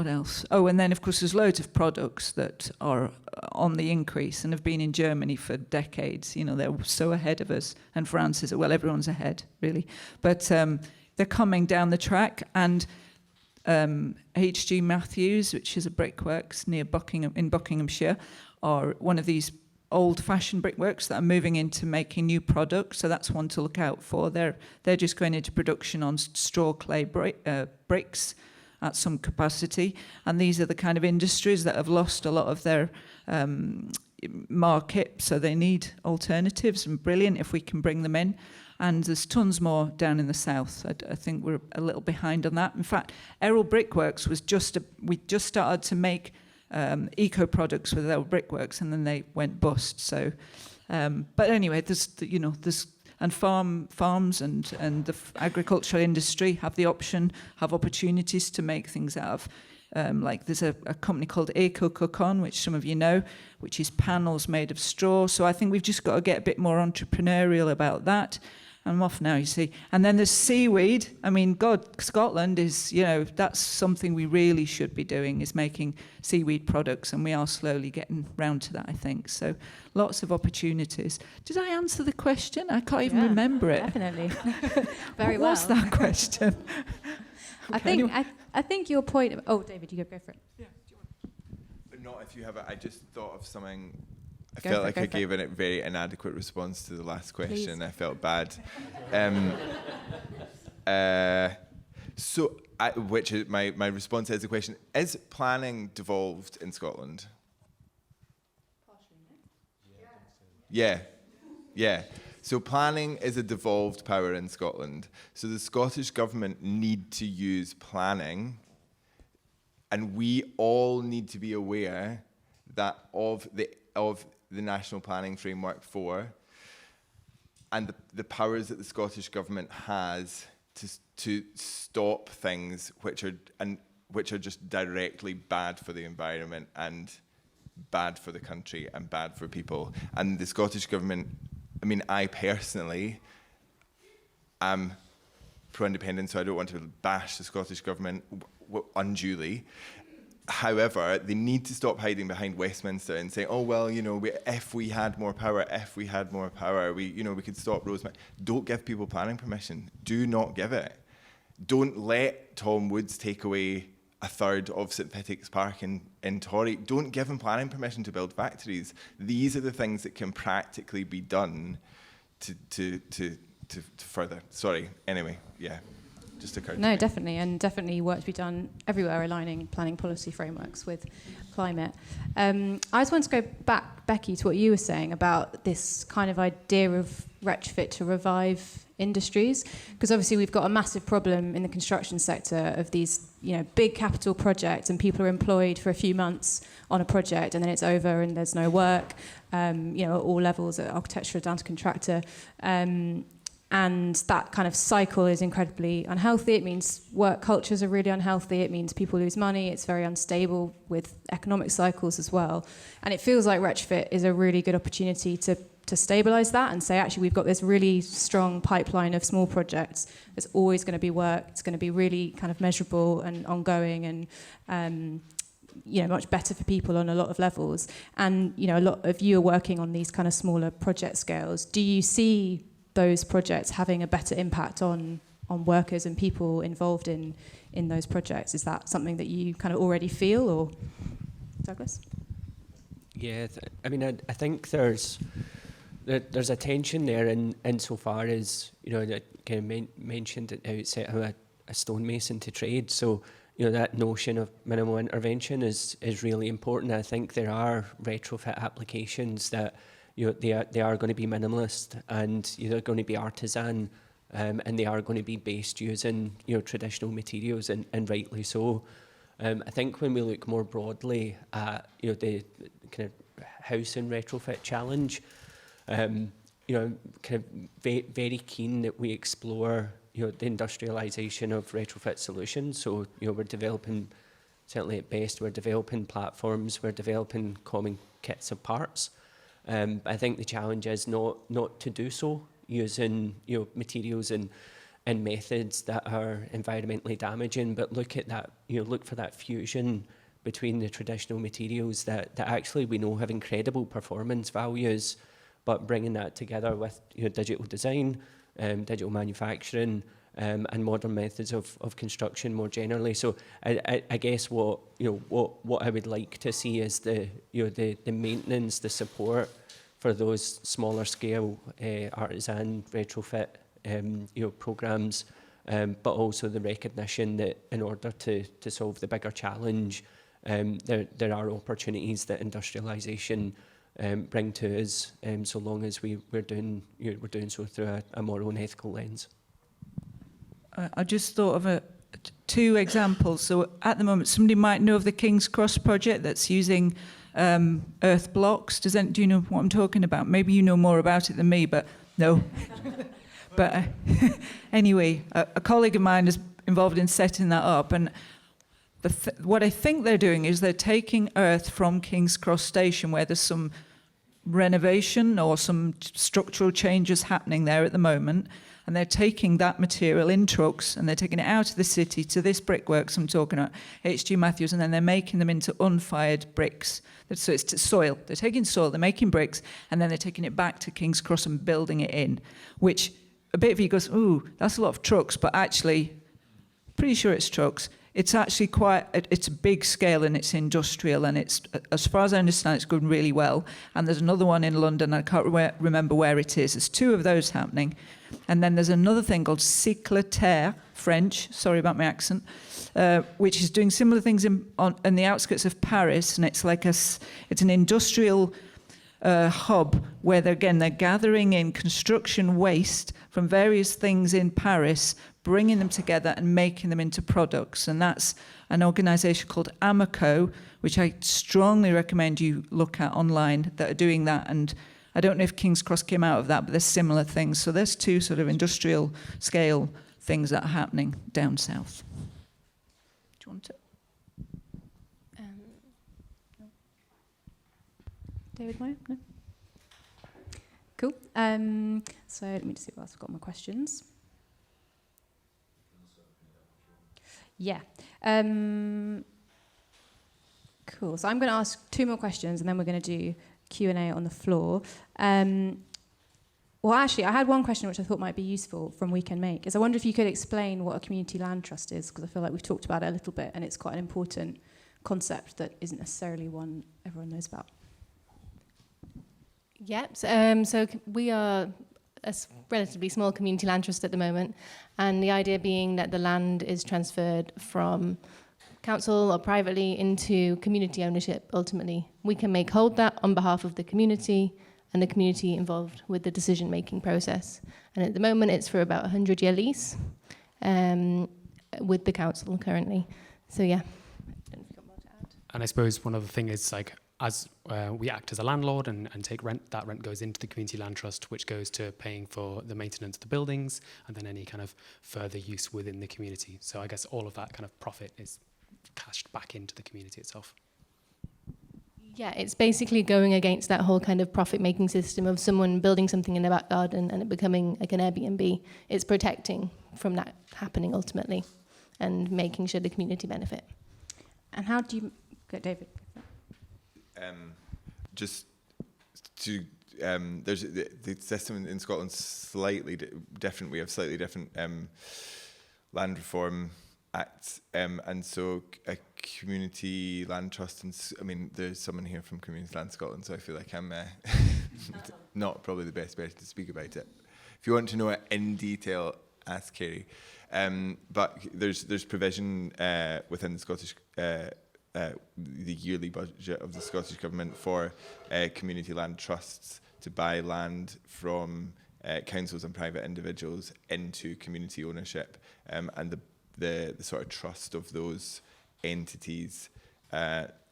Oh, and then, of course, there's loads of products that are on the increase and have been in Germany for decades. They're so ahead of us. And France is, well, everyone's ahead, really. But they're coming down the track. And H.G. Matthews, which is a brickworks near in Buckinghamshire, are one of these old-fashioned brickworks that are moving into making new products. So that's one to look out for. They're just going into production on straw clay bricks at some capacity, and these are the kind of industries that have lost a lot of their market, so they need alternatives, and brilliant if we can bring them in. And there's tons more down in the south. I think we're a little behind on that. In fact, Errol Brickworks was we just started to make eco products with Errol Brickworks, and then they went bust. So, but anyway, there's and farms and the agricultural industry have opportunities to make things out of. Like there's a company called Eco Cocon, which some of you know, which is panels made of straw. So I think we've just got to get a bit more entrepreneurial about that. I'm off now, you see. And then there's seaweed. I mean, God, Scotland is, that's something we really should be doing, is making seaweed products, and we are slowly getting round to that, I think. So lots of opportunities. Did I answer the question? I can't even remember it. Definitely. Very well. What's that question? Okay, I think your point... Oh, David, you go for it. Yeah. Not if you have it. I just thought of something... I felt like I gave a very inadequate response to the last question. Please. I felt bad. Which is my response is the question: is planning devolved in Scotland? Yeah. So planning is a devolved power in Scotland. So the Scottish government need to use planning And we all need to be aware that of the National Planning Framework 4 and the powers that the Scottish Government has to stop things which are just directly bad for the environment and bad for the country and bad for people. And the Scottish Government, I mean, I personally am pro-independent, so I don't want to bash the Scottish Government unduly. However, they need to stop hiding behind Westminster and saying, oh, well, you know, if we had more power, we could stop Rosemary. Don't give people planning permission. Do not give it. Don't let Tom Woods take away a third of St Vitus's Park in Torry. Don't give them planning permission to build factories. These are the things that can practically be done to further. Sorry. Anyway, yeah. Just occurred to me. No, definitely, and definitely work to be done everywhere, aligning planning policy frameworks with climate. I just want to go back, Becky, to what you were saying about this kind of idea of retrofit to revive industries, because obviously we've got a massive problem in the construction sector of these, you know, big capital projects, and people are employed for a few months on a project, and then it's over, and there's no work. You know, at all levels, at architecture down to contractor. And that kind of cycle is incredibly unhealthy. It means work cultures are really unhealthy. It means people lose money. It's very unstable with economic cycles as well. And it feels like retrofit is a really good opportunity to stabilise that and say, actually, we've got this really strong pipeline of small projects. There's always going to be work. It's going to be really kind of measurable and ongoing and you know, much better for people on a lot of levels. And, you know, a lot of you are working on these kind of smaller project scales. Do you see those projects having a better impact on workers and people involved in those projects? Is that something that you kind of already feel, or Douglas? Yeah, I mean, I think there's a tension there insofar as, you know, that kind of mentioned at the outset, I'm a stonemason to trade, so, you know, that notion of minimal intervention is really important. I think there are retrofit applications that, you know, they are going to be minimalist, and they're going to be artisan, and they are going to be based using, you know, traditional materials, and rightly so. I think when we look more broadly at, you know, the kind of housing retrofit challenge, you know, kind of very keen that we explore, you know, the industrialisation of retrofit solutions. So, you know, we're developing, certainly at best, we're developing platforms, we're developing common kits of parts. I think the challenge is not to do so using, you know, materials and methods that are environmentally damaging, but look at that, you know, look for that fusion between the traditional materials that actually we know have incredible performance values, but bringing that together with, you know, digital design, digital manufacturing, and modern methods of construction more generally. So I guess what I would like to see is the maintenance, the support for those smaller scale artisan retrofit programs, but also the recognition that in order to solve the bigger challenge, there are opportunities that industrialisation bring to us, so long as we're doing so through a moral and ethical lens. I just thought of two examples. So at the moment, somebody might know of the King's Cross project that's using earth blocks. Do you know what I'm talking about? Maybe you know more about it than me, but no. But anyway, a colleague of mine is involved in setting that up, and what I think they're doing is they're taking earth from King's Cross station, where there's some renovation or some structural changes happening there at the moment, and they're taking that material in trucks and they're taking it out of the city to this brickworks I'm talking about, H.G. Matthews, and then they're making them into unfired bricks. So it's soil. They're taking soil, they're making bricks, and then they're taking it back to King's Cross and building it in, which a bit of you goes, ooh, that's a lot of trucks, but actually, pretty sure it's trucks. It's actually it's a big scale and it's industrial, and it's, as far as I understand, it's going really well. And there's another one in London, I can't remember where it is. There's two of those happening. And then there's another thing called Cycleterre, French, sorry about my accent, which is doing similar things in the outskirts of Paris. And it's like it's an industrial hub where they're gathering in construction waste from various things in Paris, bringing them together and making them into products. And that's an organisation called Amaco, which I strongly recommend you look at online, that are doing that. And I don't know if King's Cross came out of that, but there's similar things. So there's two sort of industrial scale things that are happening down south. Do you want to? No. David Meyer? No? Cool. So let me just see what else I've got on my questions. Yeah. Cool. So I'm going to ask 2 more questions, and then we're going to do Q&A on the floor. Well, actually, I had one question which I thought might be useful from WeCanMake. Is I wonder if you could explain what a community land trust is, because I feel like we've talked about it a little bit, and it's quite an important concept that isn't necessarily one everyone knows about. Yep. So we are a relatively small community land trust at the moment, and the idea being that the land is transferred from council or privately into community ownership ultimately. WeCanMake hold that on behalf of the community and the community involved with the decision-making process. And at the moment, it's for about a 100-year lease with the council currently. So yeah. And I suppose one other thing is, like, as we act as a landlord and take rent, that rent goes into the community land trust, which goes to paying for the maintenance of the buildings and then any kind of further use within the community. So I guess all of that kind of profit is cashed back into the community itself. Yeah, it's basically going against that whole kind of profit-making system of someone building something in their back garden and it becoming like an Airbnb. It's protecting from that happening ultimately and making sure the community benefit. And how do you... Go, David. Just to... there's the system in Scotland's slightly different. We have slightly different land reform acts, and so a community land trust, and I mean, there's someone here from Community Land Scotland, so I feel like I'm not probably the best person to speak about it. If you want to know it in detail, ask Kerry. But there's provision within the Scottish the yearly budget of the Scottish Government for community land trusts to buy land from councils and private individuals into community ownership, and the sort of trust of those entities,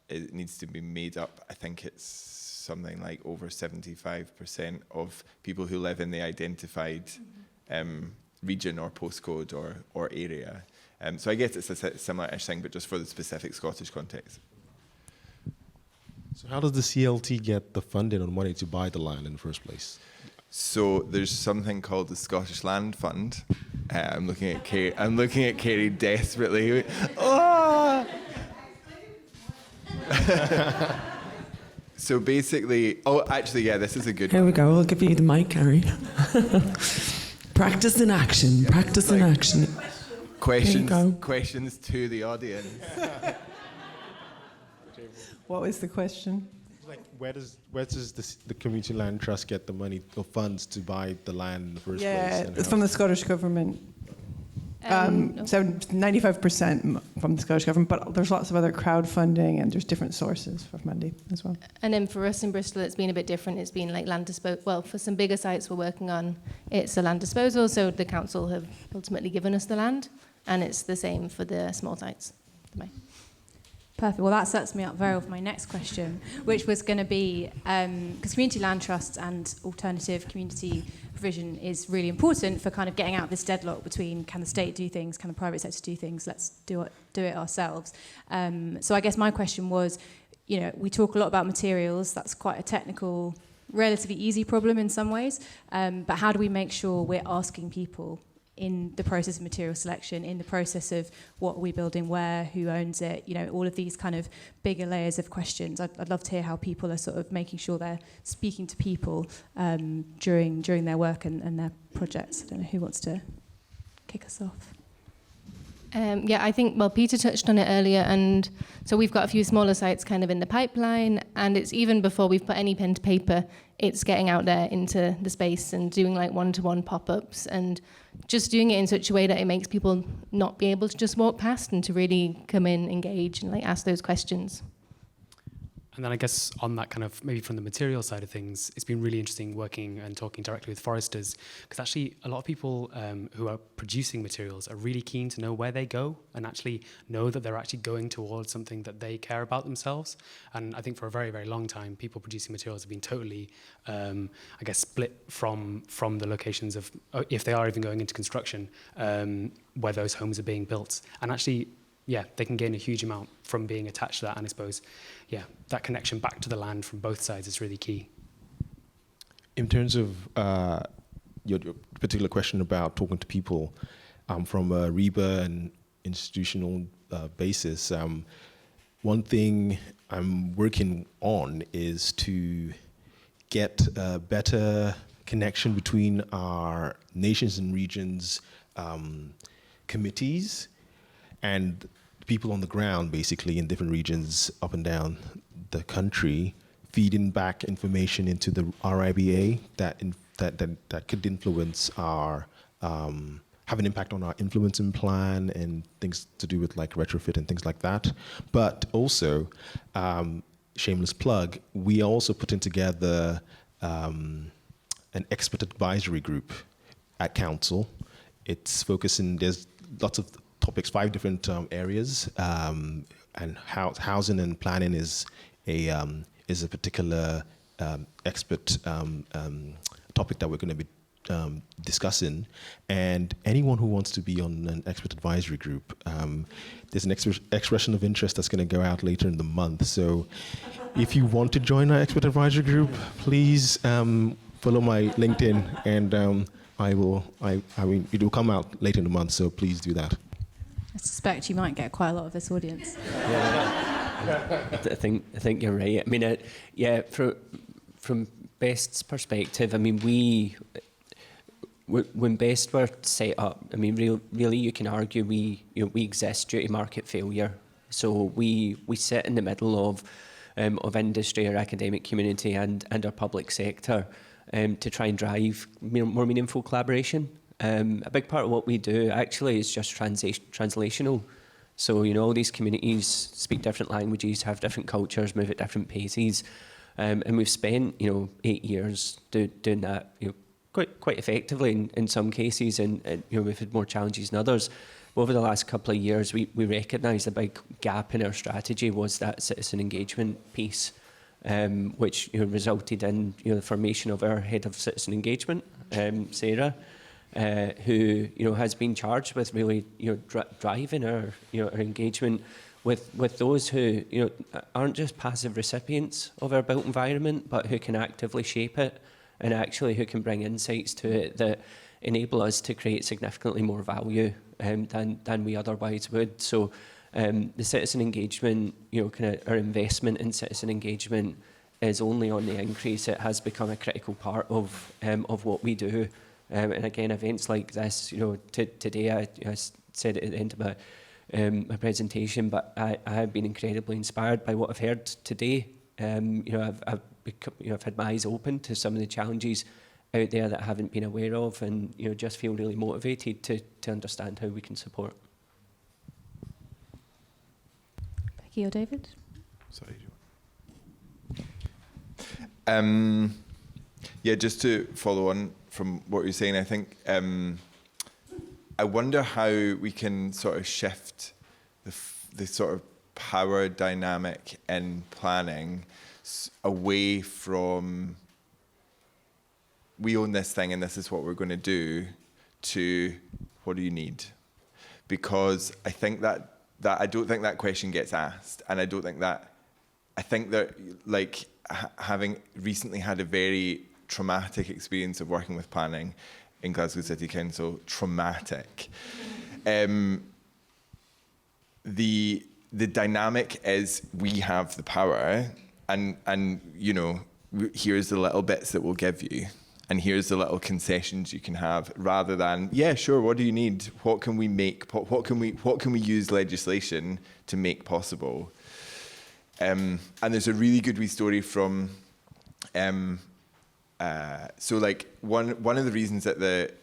it needs to be made up. I think it's something like over 75% of people who live in the identified region or postcode or area. So I guess it's a similar-ish thing, but just for the specific Scottish context. So how does the CLT get the funding or money to buy the land in the first place? So there's something called the Scottish Land Fund. I'm looking at Kerry desperately. Oh! So basically, yeah, this is a good Here one. we go, I'll give you the mic, Carrie. Practice in action, practice in action. Questions to the audience. What was the question? Like, where does the community land trust get the money or funds to buy the land in the first place? Yeah, it's from the Scottish Government. No. So 95% from the Scottish Government, but there's lots of other crowdfunding and there's different sources for money as well. And then for us in Bristol, it's been a bit different. It's been like land disposal. Well, for some bigger sites we're working on, it's a land disposal. So the council have ultimately given us the land, and it's the same for the small sites. Perfect. Well, that sets me up very well for my next question, which was going to be, because community land trusts and alternative community provision is really important for kind of getting out this deadlock between can the state do things, can the private sector do things, let's do it ourselves. So I guess my question was, you know, we talk a lot about materials, that's quite a technical, relatively easy problem in some ways, but how do we make sure we're asking people in the process of material selection, in the process of what are we building where, who owns it, you know, all of these kind of bigger layers of questions. I'd love to hear how people are sort of making sure they're speaking to people during their work and their projects. I don't know who wants to kick us off. Yeah, I think, well, Peter touched on it earlier, and so we've got a few smaller sites kind of in the pipeline, and it's even before we've put any pen to paper, it's getting out there into the space and doing like one-to-one pop-ups and just doing it in such a way that it makes people not be able to just walk past and to really come in, engage, and like ask those questions. And then I guess on that kind of, maybe from the material side of things, it's been really interesting working and talking directly with foresters, because actually a lot of people who are producing materials are really keen to know where they go and actually know that they're actually going towards something that they care about themselves. And I think for a very, very long time, people producing materials have been totally, I guess, split from the locations of, if they are even going into construction, where those homes are being built. And actually, yeah, they can gain a huge amount from being attached to that. And I suppose, yeah, that connection back to the land from both sides is really key. In terms of your particular question about talking to people from a REBA and institutional basis, one thing I'm working on is to get a better connection between our nations and regions committees and people on the ground, basically, in different regions up and down the country, feeding back information into the RIBA that could influence our, have an impact on our influencing plan and things to do with like retrofit and things like that. But also, shameless plug, we are also putting together an expert advisory group at council. It's focusing, there's lots of topics, 5 different areas, and housing and planning is a particular expert topic that we're going to be discussing. And anyone who wants to be on an expert advisory group, there's an expression of interest that's going to go out later in the month. So if you want to join our expert advisory group, please follow my LinkedIn, and I mean, it will come out later in the month, so please do that. I suspect you might get quite a lot of this audience. I think you're right. I mean, from Best's perspective, I mean, when Best were set up, I mean, really, you can argue we exist due to market failure. So we sit in the middle of industry, our academic community, and our public sector to try and drive more meaningful collaboration. A big part of what we do actually is just translational. So, all these communities speak different languages, have different cultures, move at different paces. And we've spent, 8 years doing that, quite effectively in some cases, and we've had more challenges than others. But over the last couple of years, we recognised a big gap in our strategy was that citizen engagement piece, which resulted in the formation of our head of citizen engagement, Sarah. Who has been charged with really driving our our engagement with those who aren't just passive recipients of our built environment, but who can actively shape it and actually who can bring insights to it that enable us to create significantly more value than we otherwise would. So the citizen engagement, our investment in citizen engagement is only on the increase. It has become a critical part of what we do. And again, events like this, today I said it at the end of my presentation, but I have been incredibly inspired by what I've heard today. I've had my eyes open to some of the challenges out there that I haven't been aware of, and just feel really motivated to understand how we can support. Becky or David? Sorry. Yeah, just to follow on from what you're saying, I think I wonder how we can sort of shift the sort of power dynamic in planning away from we own this thing and this is what we're going to do to what do you need? Because I think that I don't think that question gets asked, and I think that like having recently had a very traumatic experience of working with planning in Glasgow City Council, traumatic. The dynamic is we have the power, and here's the little bits that we'll give you, and here's the little concessions you can have, rather than sure, what do you need? What can we make? What can we use legislation to make possible? And there's a really good wee story from. So like one of the reasons that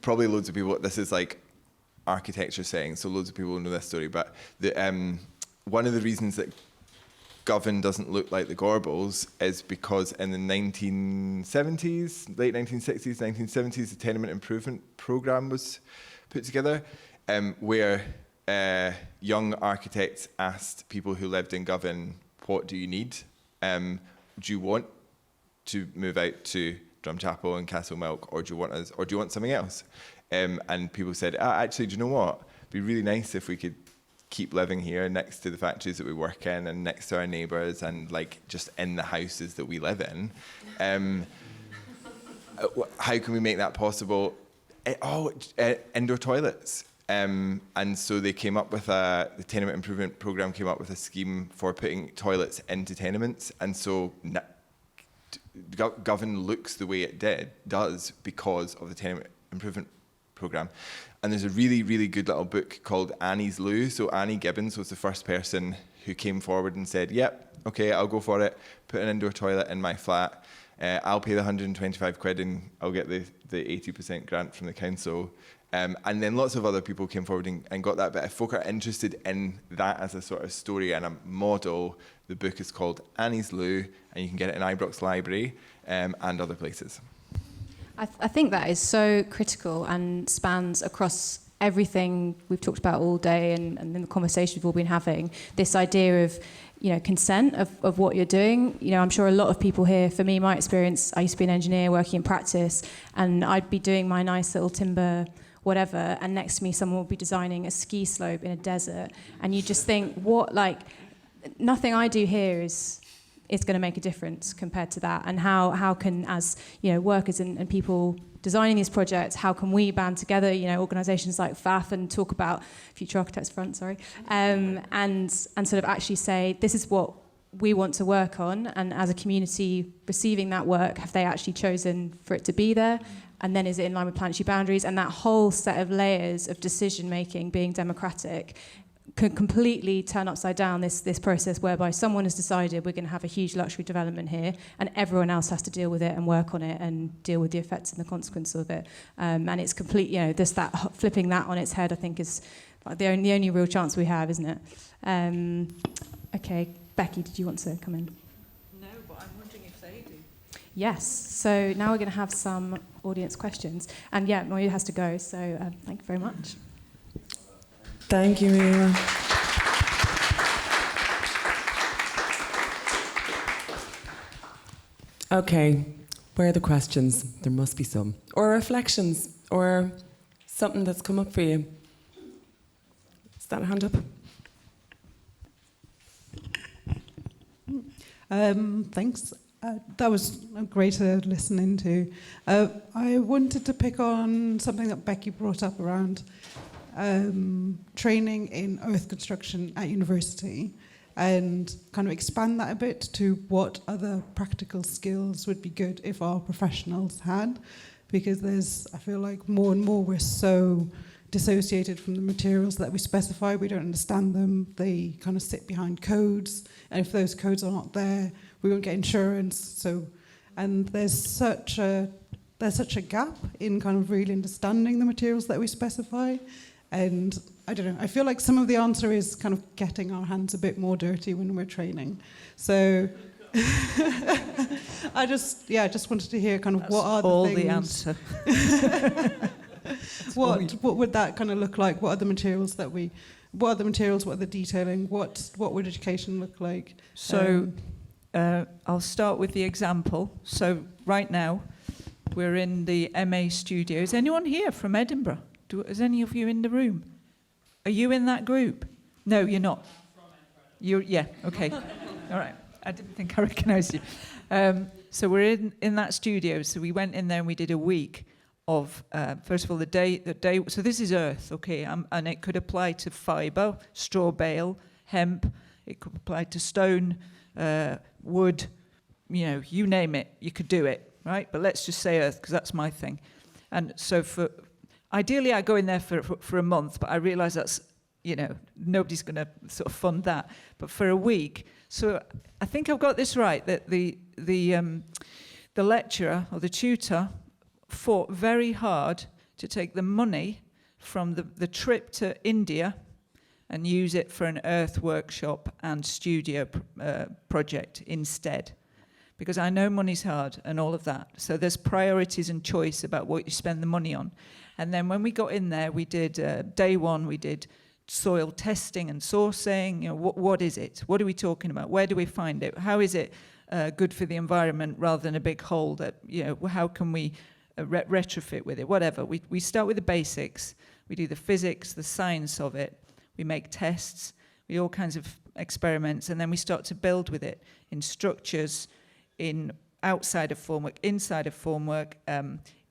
probably loads of people, this is like architecture saying, so loads of people know this story, but one of the reasons that Govan doesn't look like the Gorbals is because in the 1970s, late 1960s, 1970s, the Tenement Improvement Programme was put together, where young architects asked people who lived in Govan, what do you need? Do you want to move out to Drumchapel and Castlemilk, or do you want something else? And people said, actually, do you know what? It'd be really nice if we could keep living here next to the factories that we work in and next to our neighbours and like just in the houses that we live in. How can we make that possible? Indoor toilets. And so they came up with the Tenement Improvement Programme came up with a scheme for putting toilets into tenements. And so Govan looks the way it does because of the Tenement Improvement Programme. And there's a really, really good little book called Annie's Loo. So Annie Gibbons was the first person who came forward and said, yep, okay, I'll go for it. Put an indoor toilet in my flat. I'll pay the 125 quid and I'll get the 80% grant from the council. And then lots of other people came forward and got that. But if folk are interested in that as a sort of story and a model, the book is called Annie's Loo, and you can get it in Ibrox Library and other places. I think that is so critical and spans across everything we've talked about all day and in the conversation we've all been having. This idea of, consent of what you're doing. I'm sure a lot of people here, for me, my experience, I used to be an engineer working in practice, and I'd be doing my nice little timber whatever, and next to me someone would be designing a ski slope in a desert, and you just think, nothing I do here is going to make a difference compared to that. And how can, as workers and people designing these projects, how can we band together, organisations like FAF, and talk about Future Architects Front, and sort of actually say, this is what we want to work on, and as a community receiving that work, have they actually chosen for it to be there? And then is it in line with planetary boundaries? And that whole set of layers of decision making being democratic can completely turn upside down this process whereby someone has decided we're going to have a huge luxury development here, and everyone else has to deal with it and work on it and deal with the effects and the consequences of it. And it's complete, just that flipping that on its head, I think, is like the only real chance we have, isn't it? Okay, Becky, did you want to come in? No, but I'm wondering if they do. Yes. So now we're going to have some audience questions, and Moya has to go. So thank you very much. Thank you, Mira. Okay, where are the questions? There must be some. Or reflections, or something that's come up for you. Is that a hand up? Thanks. That was great to listen into. I wanted to pick on something that Becky brought up around training in earth construction at university, and kind of expand that a bit to what other practical skills would be good if our professionals had, because I feel like more and more we're so dissociated from the materials that we specify. We don't understand them. They kind of sit behind codes, and if those codes are not there, we won't get insurance. And there's such a gap in kind of really understanding the materials that we specify. And I don't know, I feel like some of the answer is kind of getting our hands a bit more dirty when we're training. So I just wanted to hear kind of what are the things. That's all the answer. What would that kind of look like? What are the materials what are the detailing? What would education look like? So I'll start with the example. So right now we're in the MA studio. Is anyone here from Edinburgh? Is any of you in the room? Are you in that group? No, you're not. Okay. All right. I didn't think I recognised you. So we're in that studio. So we went in there and we did a week of, first of all, the day. So this is earth, okay, and it could apply to fibre, straw bale, hemp. It could apply to stone, wood, you name it, you could do it, right? But let's just say earth, because that's my thing. And so ideally, I go in there for a month, but I realise that's, nobody's going to sort of fund that. But for a week, so I think I've got this right, that the lecturer or the tutor fought very hard to take the money from the trip to India and use it for an earth workshop and studio project instead. Because I know money's hard and all of that. So there's priorities and choice about what you spend the money on. And then when we got in there, we did, day one, we did soil testing and sourcing. You know, what is it? What are we talking about? Where do we find it? How is it good for the environment rather than a big hole that, you know, how can we retrofit with it? Whatever. We start with the basics. We do the physics, the science of it. We make tests. We do all kinds of experiments. And then we start to build with it in structures, in outside of formwork, inside of formwork,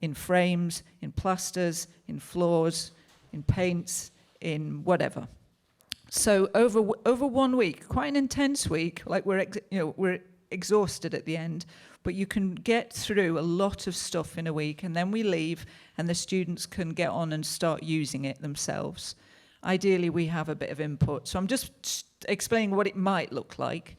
in frames, in plasters, in floors, in paints, in whatever. So over 1 week, quite an intense week, like we're exhausted at the end, but you can get through a lot of stuff in a week, and then we leave, and the students can get on and start using it themselves. Ideally, we have a bit of input. So I'm just explaining what it might look like.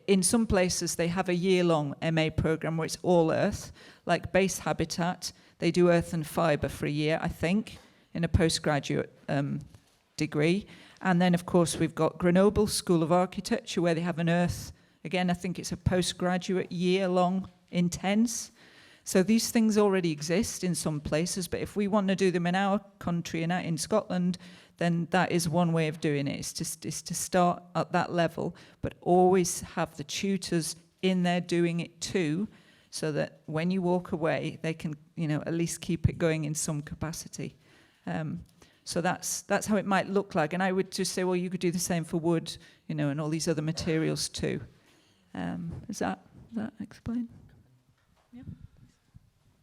In some places, they have a year-long MA program where it's all earth, like Base Habitat. They do earth and fibre for a year, I think, in a postgraduate degree. And then, of course, we've got Grenoble School of Architecture, where they have an earth. Again, I think it's a postgraduate year-long intense. So these things already exist in some places, but if we want to do them in our country and in Scotland, then that is one way of doing it, is to start at that level, but always have the tutors in there doing it too, so that when you walk away, they can, you know, at least keep it going in some capacity. So that's how it might look like. And I would just say, well, you could do the same for wood, you know, and all these other materials too. Does that explain? Yeah.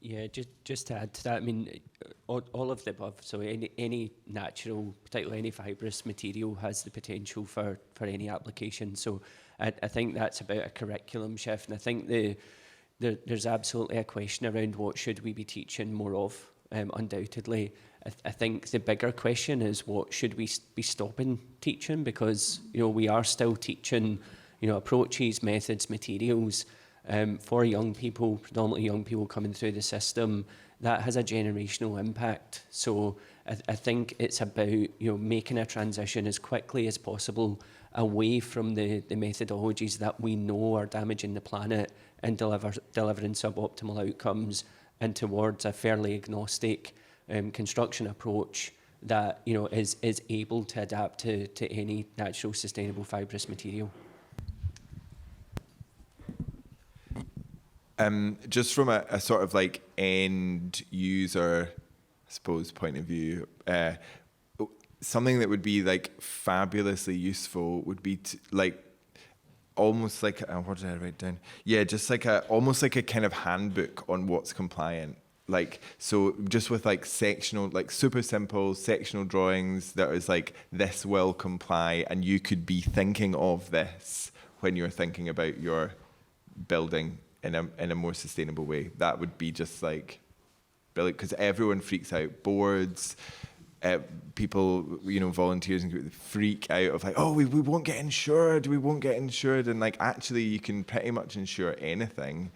Yeah, just to add to that, I mean, all of the above, so any natural, particularly any fibrous material has the potential for any application. So I think that's about a curriculum shift, and I think there's absolutely a question around what should we be teaching more of, undoubtedly. I think the bigger question is what should we be stopping teaching, because, you know, we are still teaching, you know, approaches, methods, materials, for young people, predominantly young people coming through the system. That has a generational impact. So I think it's about, you know, making a transition as quickly as possible away from the methodologies that we know are damaging the planet and delivering suboptimal outcomes, and towards a fairly agnostic construction approach that, you know, is able to adapt to any natural, sustainable fibrous material. Just from a sort of like end user, I suppose, point of view, something that would be like fabulously useful would be like almost like what did I write down? Yeah, just like almost like a kind of handbook on what's compliant. Like, so just with like sectional, like super simple sectional drawings that is like, this will comply, and you could be thinking of this when you're thinking about your building in a more sustainable way. That would be just like brilliant, because everyone freaks out. Boards, people, you know, volunteers and groups freak out of like, oh, we won't get insured, and like actually you can pretty much insure anything.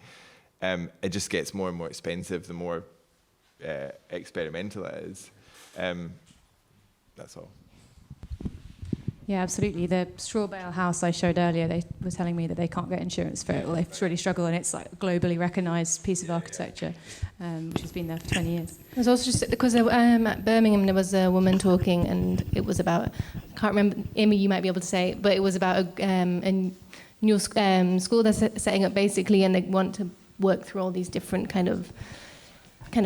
It just gets more and more expensive the more experimental it is. That's all. Yeah, absolutely. The straw bale house I showed earlier, they were telling me that they can't get insurance for it, or they really struggle, and it's like a globally recognised piece of architecture, which has been there for 20 years. It was also just because at Birmingham there was a woman talking, and it was about, I can't remember, Amy, you might be able to say, but it was about a new school they're setting up basically, and they want to work through all these different kind of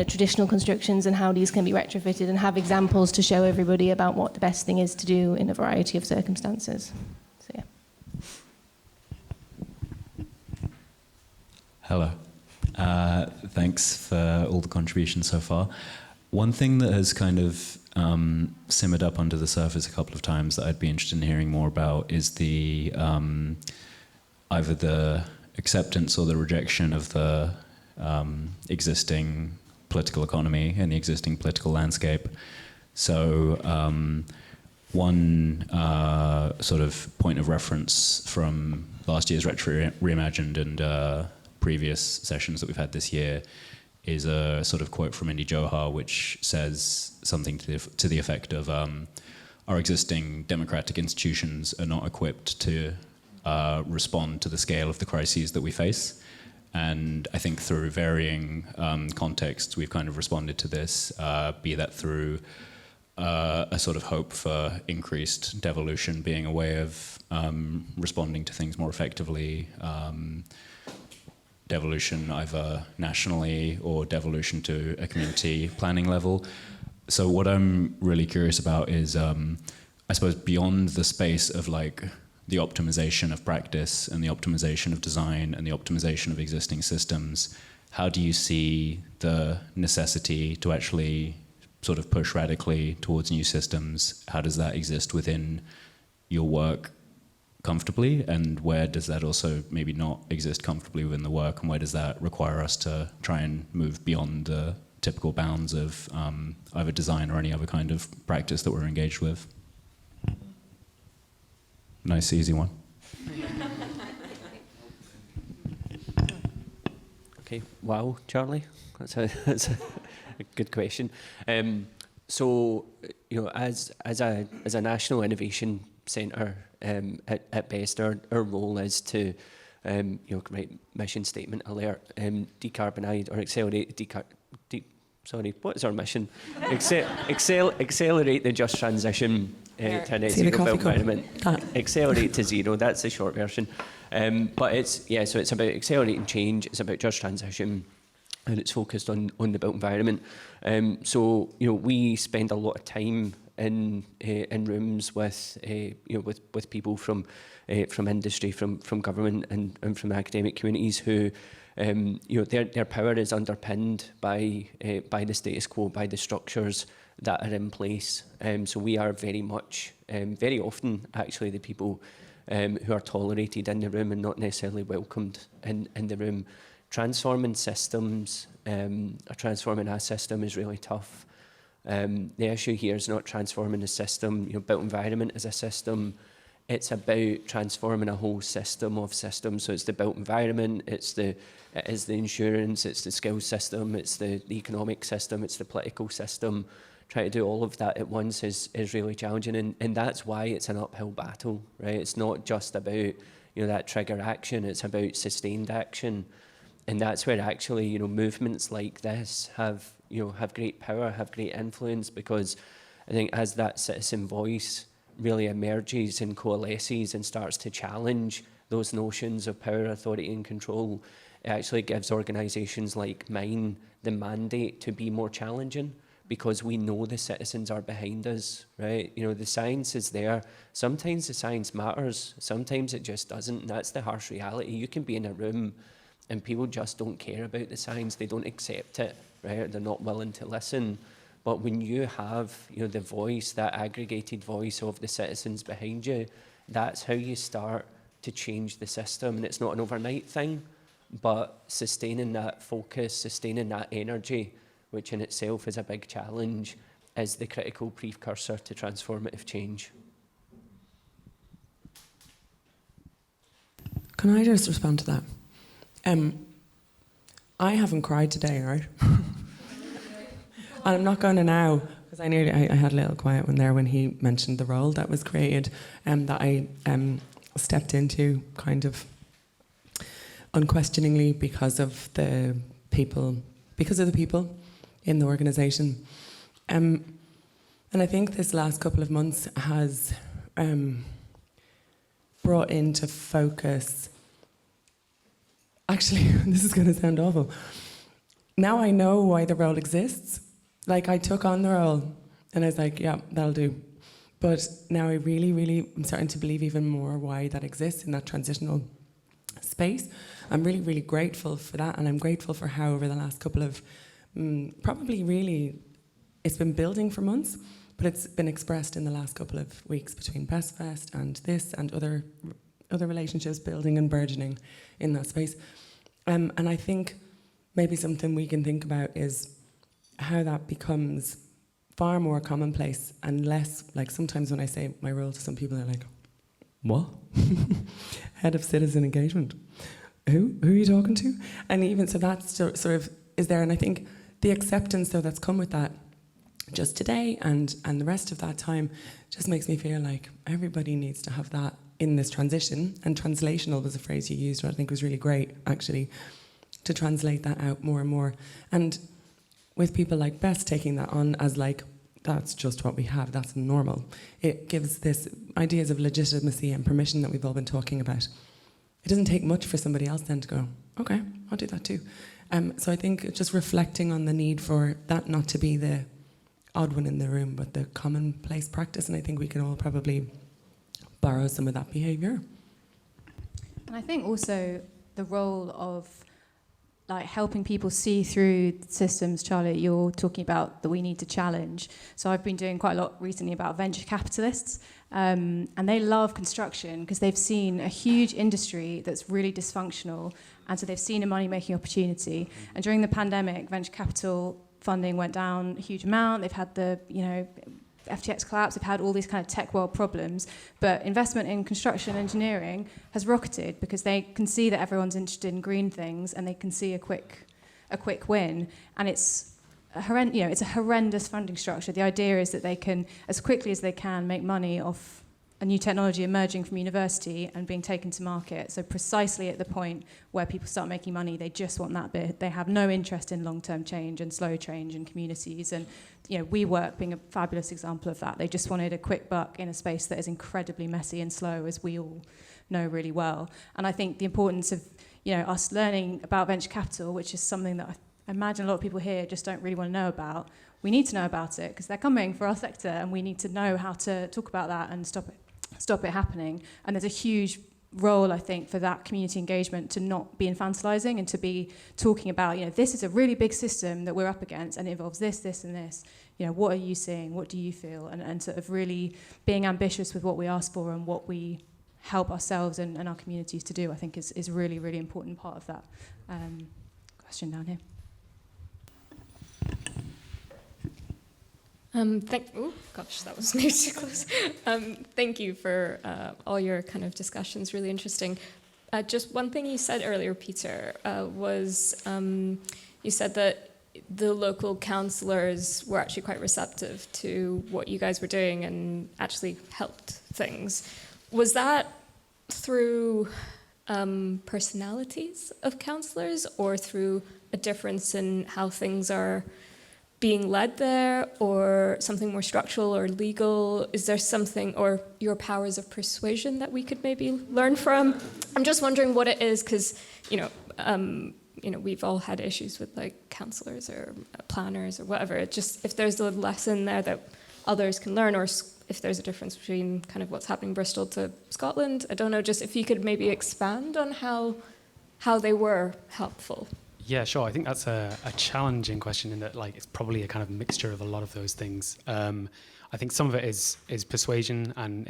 traditional constructions and how these can be retrofitted, and have examples to show everybody about what the best thing is to do in a variety of circumstances. So yeah. Hello. Thanks for all the contributions so far. One thing that has kind of simmered up under the surface a couple of times that I'd be interested in hearing more about is the either the acceptance or the rejection of the existing political economy and the existing political landscape. So one sort of point of reference from last year's Retrofit Reimagined and previous sessions that we've had this year is a sort of quote from Indy Johar, which says something to the effect of our existing democratic institutions are not equipped to respond to the scale of the crises that we face. And I think through varying contexts, we've kind of responded to this, be that through a sort of hope for increased devolution being a way of responding to things more effectively, devolution either nationally or devolution to a community planning level. So what I'm really curious about is, I suppose, beyond the space of like the optimization of practice and the optimization of design and the optimization of existing systems, how do you see the necessity to actually sort of push radically towards new systems? How does that exist within your work comfortably, and where does that also maybe not exist comfortably within the work, and where does that require us to try and move beyond the typical bounds of either design or any other kind of practice that we're engaged with? Nice, easy one. Okay, wow, Charlie, that's a good question. So, you know, as a national innovation centre, at best, our role is to, you know, write mission statement, alert, decarbonise or accelerate what is our mission? Accelerate the just transition to a net zero built environment. Accelerate to zero. That's the short version. But it's so it's about accelerating change. It's about just transition, and it's focused on the built environment. So you know, we spend a lot of time in rooms with with people from industry, from government, and from academic communities who. You know, their power is underpinned by the status quo, by the structures that are in place. So we are very much, very often, actually, the people who are tolerated in the room and not necessarily welcomed in the room. Transforming systems, or transforming a system is really tough. The issue here is not transforming the system. You know, built environment is a system. It's about transforming a whole system of systems. So it's the built environment, it is the insurance, it's the skills system, it's the economic system, it's the political system. Trying to do all of that at once is really challenging, and that's why it's an uphill battle, right? It's not just about, you know, that trigger action, it's about sustained action. And that's where actually, you know, movements like this have great power, have great influence, because I think as that citizen voice really emerges and coalesces and starts to challenge those notions of power, authority and control, it actually gives organisations like mine the mandate to be more challenging, because we know the citizens are behind us, right? You know, the science is there. Sometimes the science matters, sometimes it just doesn't, and that's the harsh reality. You can be in a room and people just don't care about the science, they don't accept it, right? They're not willing to listen. But when you have, you know, the voice, that aggregated voice of the citizens behind you, that's how you start to change the system. And it's not an overnight thing, but sustaining that focus, sustaining that energy, which in itself is a big challenge, is the critical precursor to transformative change. Can I just respond to that? I haven't cried today, right? And I'm not going to now, because I had a little quiet one there when he mentioned the role that was created, that I stepped into kind of unquestioningly because of the people in the organisation. And I think this last couple of months has brought into focus, actually, this is going to sound awful, now I know why the role exists. Like, I took on the role and I was like, yeah, that'll do. But now I really, really am starting to believe even more why that exists in that transitional space. I'm really, really grateful for that, and I'm grateful for how over the last couple of, probably really, it's been building for months, but it's been expressed in the last couple of weeks between Best Fest and this and other relationships building and burgeoning in that space. And I think maybe something we can think about is how that becomes far more commonplace and less, like sometimes when I say my role to some people, they're like, what? Head of citizen engagement. Who are you talking to? And even so that's sort of is there, and I think the acceptance though that's come with that just today and the rest of that time just makes me feel like everybody needs to have that in this transition. And translational was a phrase you used, which I think was really great, actually, to translate that out more and more. And with people like Bess taking that on as like, that's just what we have, that's normal. It gives this ideas of legitimacy and permission that we've all been talking about. It doesn't take much for somebody else then to go, okay, I'll do that too. So I think just reflecting on the need for that not to be the odd one in the room, but the commonplace practice, and I think we can all probably borrow some of that behaviour. And I think also the role of like helping people see through systems. Charlotte, you're talking about that we need to challenge. So I've been doing quite a lot recently about venture capitalists, and they love construction because they've seen a huge industry that's really dysfunctional, and so they've seen a money-making opportunity. And during the pandemic, venture capital funding went down a huge amount. They've had the, FTX collapse, they've had all these kind of tech world problems, but investment in construction engineering has rocketed because they can see that everyone's interested in green things and they can see a quick win. And it's a horrendous funding structure. The idea is that they can, as quickly as they can, make money off a new technology emerging from university and being taken to market. So precisely at the point where people start making money, they just want that bit. They have no interest in long-term change and slow change in communities. And WeWork being a fabulous example of that. They just wanted a quick buck in a space that is incredibly messy and slow, as we all know really well. And I think the importance of us learning about venture capital, which is something that I imagine a lot of people here just don't really want to know about. We need to know about it because they're coming for our sector, and we need to know how to talk about that and stop it happening. And there's a huge role, I think, for that community engagement to not be infantilizing and to be talking about, this is a really big system that we're up against and it involves this, this, and this. What are you seeing? What do you feel? And sort of really being ambitious with what we ask for and what we help ourselves and our communities to do, I think is really, really important part of that. Question down here. Oh gosh, that was maybe too close. Thank you for all your kind of discussions, really interesting. Just one thing you said earlier, Peter, was you said that the local councillors were actually quite receptive to what you guys were doing and actually helped things. Was that through personalities of councillors or through a difference in how things are being led there, or something more structural or legal? Is there something, or your powers of persuasion that we could maybe learn from? I'm just wondering what it is, because we've all had issues with like councillors or planners or whatever. It just, if there's a lesson there that others can learn, or if there's a difference between kind of what's happening in Bristol to Scotland, I don't know. Just if you could maybe expand on how they were helpful. Yeah, sure. I think that's a challenging question in that, like, it's probably a kind of mixture of a lot of those things. I think some of it is persuasion, and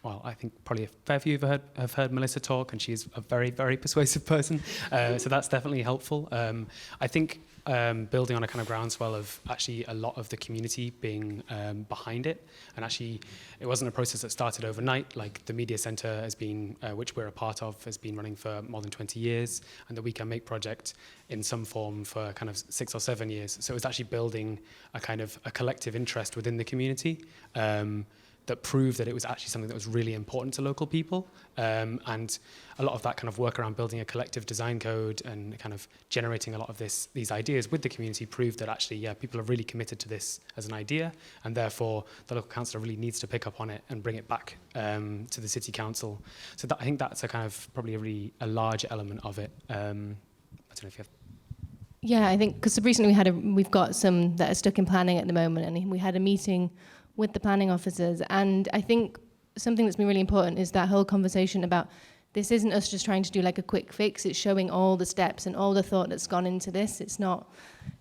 I think probably a fair few have heard Melissa talk, and she's a very, very persuasive person. So that's definitely helpful. I think building on a kind of groundswell of actually a lot of the community being behind it, and actually it wasn't a process that started overnight. Like the media centre has been, which we're a part of, has been running for more than 20 years, and the WeCanMake project in some form for kind of 6 or 7 years. So it was actually building a kind of a collective interest within the community that proved that it was actually something that was really important to local people. And a lot of that kind of work around building a collective design code and kind of generating a lot of these ideas with the community proved that actually, people are really committed to this as an idea, and therefore the local councillor really needs to pick up on it and bring it back to the city council. So I think that's a kind of probably a large element of it. I don't know if you have. Yeah, I think because recently we've got some that are stuck in planning at the moment, and we had a meeting with the planning officers, and I think something that's been really important is that whole conversation about this isn't us just trying to do like a quick fix. It's showing all the steps and all the thought that's gone into this. It's not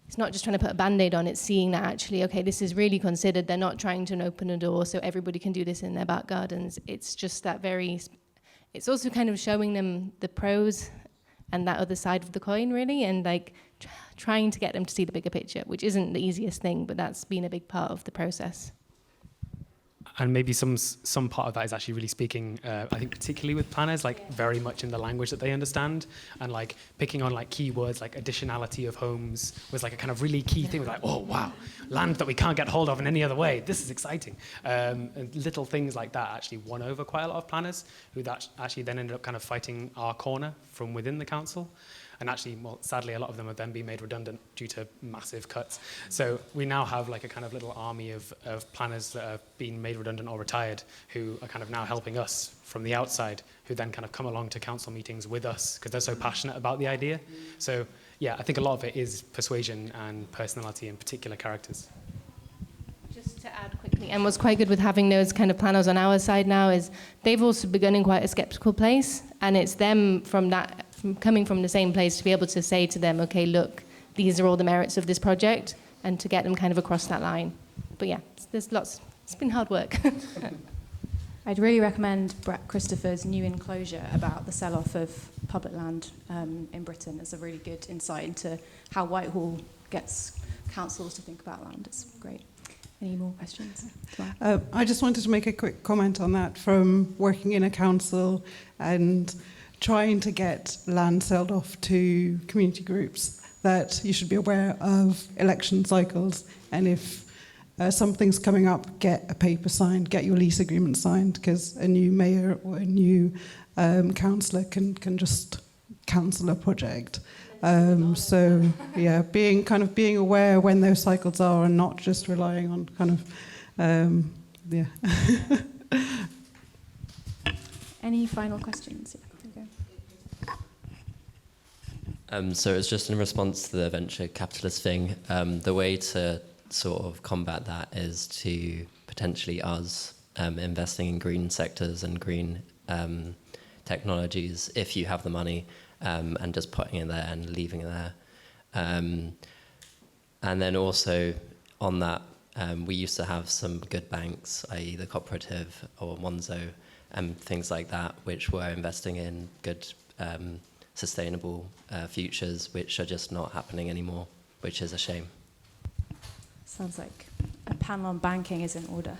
just trying to put a band-aid on. It's seeing that actually, okay, this is really considered. They're not trying to open a door so everybody can do this in their back gardens. It's just that it's also kind of showing them the pros and that other side of the coin, really, and like trying to get them to see the bigger picture, which isn't the easiest thing, but that's been a big part of the process. And maybe some part of that is actually really speaking, I think particularly with planners, like very much in the language that they understand, and like picking on like keywords like additionality of homes was like a kind of really key thing. Like, oh wow, land that we can't get hold of in any other way. This is exciting. And little things like that actually won over quite a lot of planners, who that actually then ended up kind of fighting our corner from within the council. And actually, well, sadly, a lot of them have then been made redundant due to massive cuts. So we now have like a kind of little army of planners that have been made redundant or retired, who are kind of now helping us from the outside, who then kind of come along to council meetings with us because they're so passionate about the idea. So yeah, I think a lot of it is persuasion and personality and particular characters. Just to add quickly, and what's quite good with having those kind of planners on our side now is they've also begun in quite a skeptical place, and it's them from coming from the same place to be able to say to them, okay, look, these are all the merits of this project, and to get them kind of across that line. But yeah, there's lots. It's been hard work. I'd really recommend Brett Christopher's new enclosure about the sell-off of public land in Britain as a really good insight into how Whitehall gets councils to think about land. It's great. Any more questions? I just wanted to make a quick comment on that from working in a council and trying to get land sold off to community groups, that you should be aware of election cycles, and if something's coming up, get a paper signed, get your lease agreement signed, because a new mayor or a new councillor can just cancel a project. So yeah, being aware when those cycles are and not just relying on kind of yeah. Any final questions? So it's just in response to the venture capitalist thing. The way to sort of combat that is to potentially us investing in green sectors and green technologies, if you have the money, and just putting it there and leaving it there. And then also on that, we used to have some good banks, i.e. the Cooperative or Monzo, and things like that, which were investing in good sustainable futures, which are just not happening anymore, which is a shame. Sounds like a panel on banking is in order.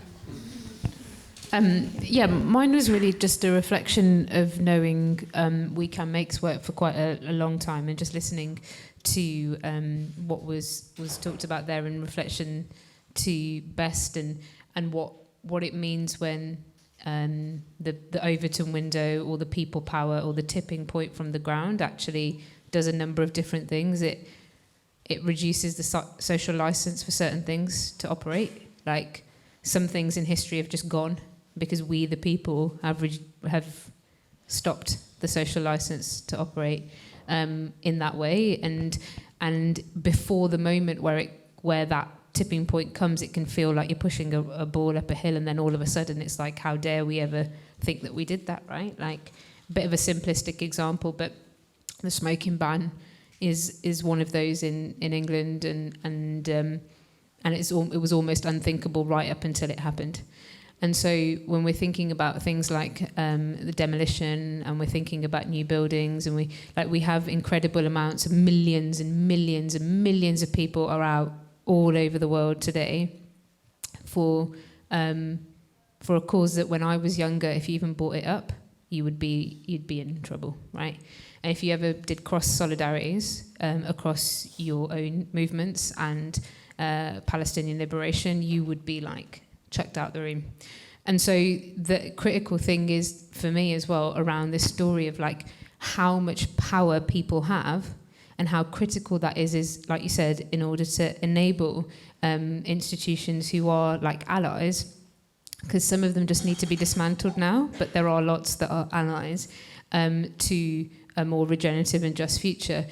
Yeah, mine was really just a reflection of knowing WeCanMake's work for quite a long time, and just listening to what was talked about there in reflection to Best and what it means when the Overton window or the people power or the tipping point from the ground actually does a number of different things. It reduces the social license for certain things to operate. Like some things in history have just gone because we, the people, have stopped the social license to operate in that way. And before the moment where that tipping point comes, it can feel like you're pushing a ball up a hill, and then all of a sudden it's like, how dare we ever think that we did that, right? Like a bit of a simplistic example, but the smoking ban is one of those in England, and it was almost unthinkable right up until it happened. And so when we're thinking about things like the demolition, and we're thinking about new buildings, and we have incredible amounts of millions and millions and millions of people are out all over the world today for a cause that when I was younger, if you even brought it up, you'd be in trouble, right? And if you ever did cross solidarities across your own movements and Palestinian liberation, you would be like chucked out the room. And so the critical thing is for me as well around this story of like how much power people have and how critical that is like you said, in order to enable institutions who are like allies, because some of them just need to be dismantled now, but there are lots that are allies to a more regenerative and just future,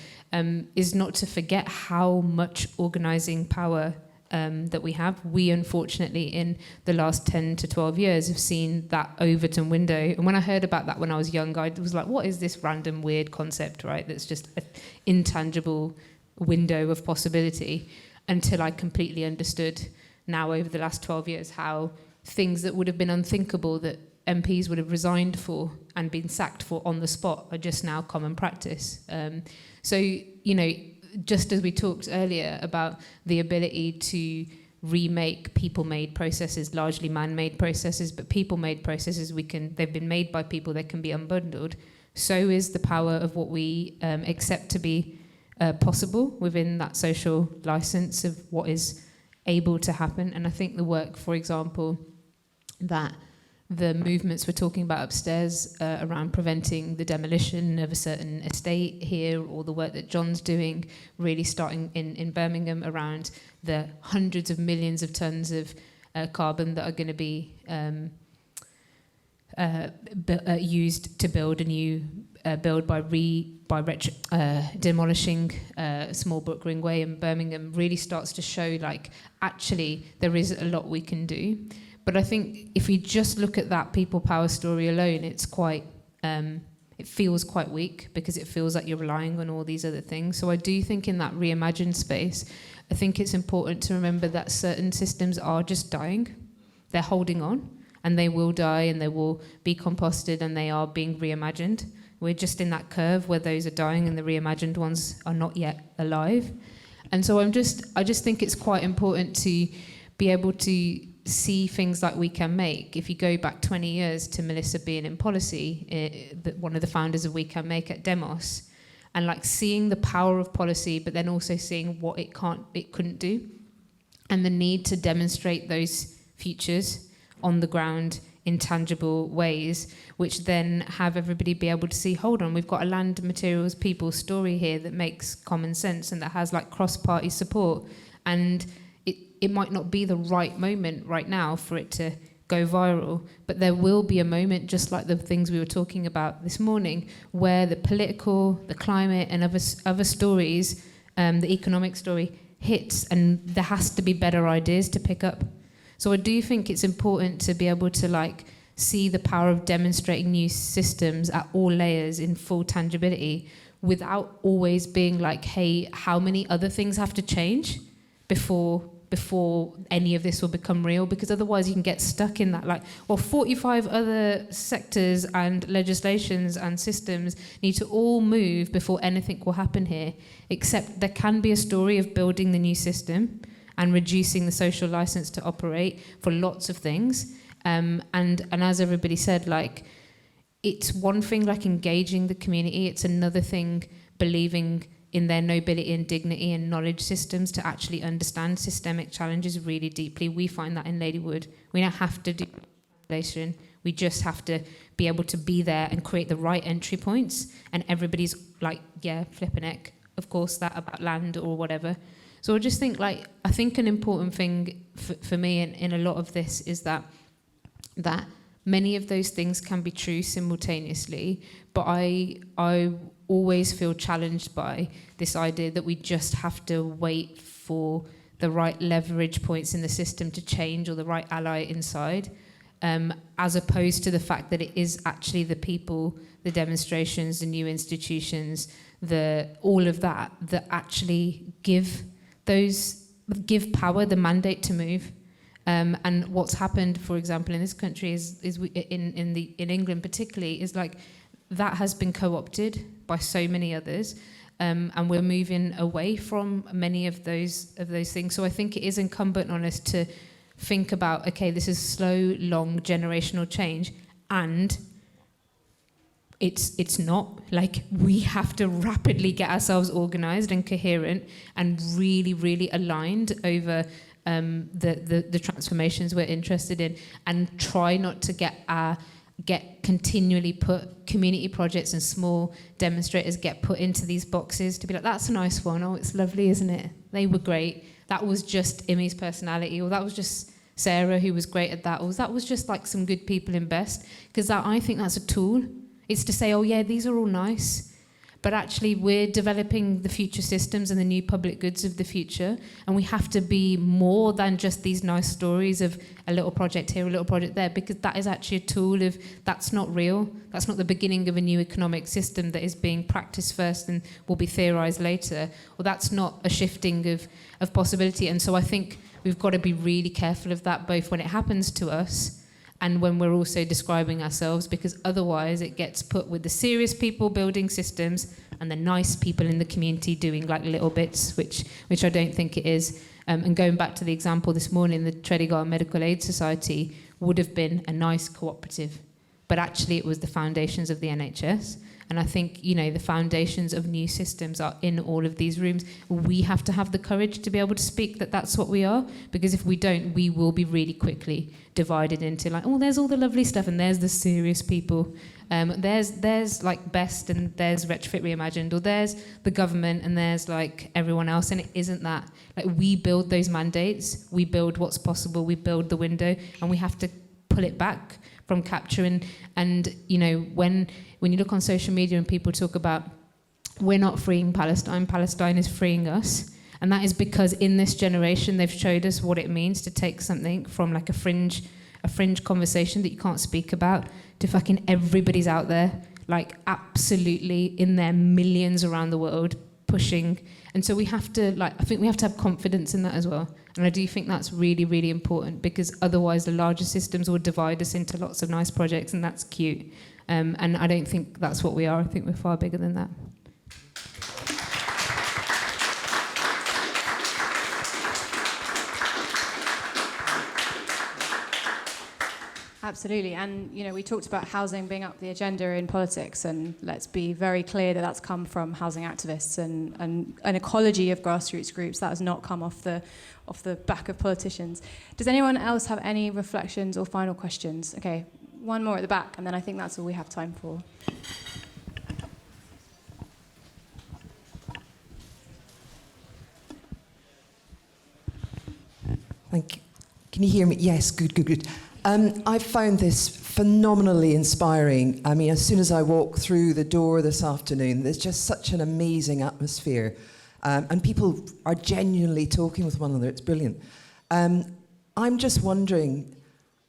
is not to forget how much organising power that we have. We, unfortunately, in the last 10 to 12 years have seen that Overton window. And when I heard about that when I was young, I was like, what is this random weird concept, right? That's just an intangible window of possibility, until I completely understood now over the last 12 years how things that would have been unthinkable that MPs would have resigned for and been sacked for on the spot are just now common practice. So, you know, just as we talked earlier about the ability to remake people-made processes, largely man-made processes, but people-made processes, they've been made by people, they can be unbundled. So is the power of what we accept to be possible within that social license of what is able to happen. And I think the work, for example, that the movements we're talking about upstairs around preventing the demolition of a certain estate here, or the work that John's doing, really starting in Birmingham around the hundreds of millions of tons of carbon that are going to be used to build a new build by demolishing Small Brook Ringway in Birmingham, really starts to show like actually there is a lot we can do. But I think if you just look at that people power story alone, it's quite, it feels quite weak, because it feels like you're relying on all these other things. So I do think in that reimagined space, I think it's important to remember that certain systems are just dying. They're holding on, and they will die, and they will be composted, and they are being reimagined. We're just in that curve where those are dying and the reimagined ones are not yet alive. And so I just think it's quite important to be able to see things like WeCanMake. If you go back 20 years to Melissa being in policy, one of the founders of WeCanMake at Demos, and like seeing the power of policy, but then also seeing what it couldn't do, and the need to demonstrate those futures on the ground in tangible ways, which then have everybody be able to see, hold on, we've got a land, materials, people story here that makes common sense and that has like cross-party support. And it might not be the right moment right now for it to go viral, but there will be a moment, just like the things we were talking about this morning, where the political, the climate, and other stories, the economic story hits, and there has to be better ideas to pick up. So I do think it's important to be able to like see the power of demonstrating new systems at all layers in full tangibility, without always being like, hey, how many other things have to change before any of this will become real? Because otherwise you can get stuck in that, like, well, 45 other sectors and legislations and systems need to all move before anything will happen here. Except there can be a story of building the new system and reducing the social license to operate for lots of things. And as everybody said, like, it's one thing like engaging the community, it's another thing believing in their nobility and dignity and knowledge systems to actually understand systemic challenges really deeply. We find that in Ladywood. We don't have to do translation. We just have to be able to be there and create the right entry points. And everybody's like, yeah, flipping heck, of course, that about land or whatever. So I just think, like, I think an important thing for me in a lot of this is that many of those things can be true simultaneously, but I always feel challenged by this idea that we just have to wait for the right leverage points in the system to change, or the right ally inside, as opposed to the fact that it is actually the people, the demonstrations, the new institutions, all of that actually give power the mandate to move. And what's happened, for example, in this country in England particularly, is like that has been co-opted by so many others, and we're moving away from many of those things. So I think it is incumbent on us to think about, okay, this is slow, long, generational change, and it's not like we have to rapidly get ourselves organised and coherent and really, really aligned over the transformations we're interested in, and try not to get continually put community projects and small demonstrators get put into these boxes to be like, that's a nice one, oh, it's lovely, isn't it? They were great. That was just Imi's personality, or that was just Sarah who was great at that, or that was just like some good people in Best. Because I think that's a tool. It's to say, oh yeah, these are all nice, but actually we're developing the future systems and the new public goods of the future, and we have to be more than just these nice stories of a little project here, a little project there, because that is actually a tool of, that's not real, that's not the beginning of a new economic system that is being practiced first and will be theorised later, or that's not a shifting of possibility. And so I think we've got to be really careful of that, both when it happens to us and when we're also describing ourselves, because otherwise it gets put with the serious people building systems and the nice people in the community doing like little bits, which I don't think it is. And going back to the example this morning, the Tredegar Medical Aid Society would have been a nice cooperative, but actually it was the foundations of the NHS. And I think, you know, the foundations of new systems are in all of these rooms. We have to have the courage to be able to speak that that's what we are, because if we don't, we will be really quickly divided into like, oh, there's all the lovely stuff and there's the serious people. There's like Best and there's Retrofit Reimagined, or there's the government and there's like everyone else, and it isn't that. Like, we build those mandates, we build what's possible, we build the window, and we have to pull it back from capturing. And you know, when you look on social media and people talk about we're not freeing Palestine, Palestine is freeing us, and that is because in this generation they've showed us what it means to take something from like a fringe conversation that you can't speak about to fucking everybody's out there, like absolutely in their millions around the world pushing. And so we have to, like, I think we have to have confidence in that as well. And I do think that's really, really important, because otherwise the larger systems will divide us into lots of nice projects, and that's cute. And I don't think that's what we are. I think we're far bigger than that. Absolutely, and you know, we talked about housing being up the agenda in politics, and let's be very clear that that's come from housing activists and an ecology of grassroots groups. That has not come off the back of politicians. Does anyone else have any reflections or final questions? Okay, one more at the back, and then I think that's all we have time for. Thank you. Can you hear me? Yes, good. I found this phenomenally inspiring. I mean, as soon as I walked through the door this afternoon, there's just such an amazing atmosphere. And people are genuinely talking with one another. It's brilliant. I'm just wondering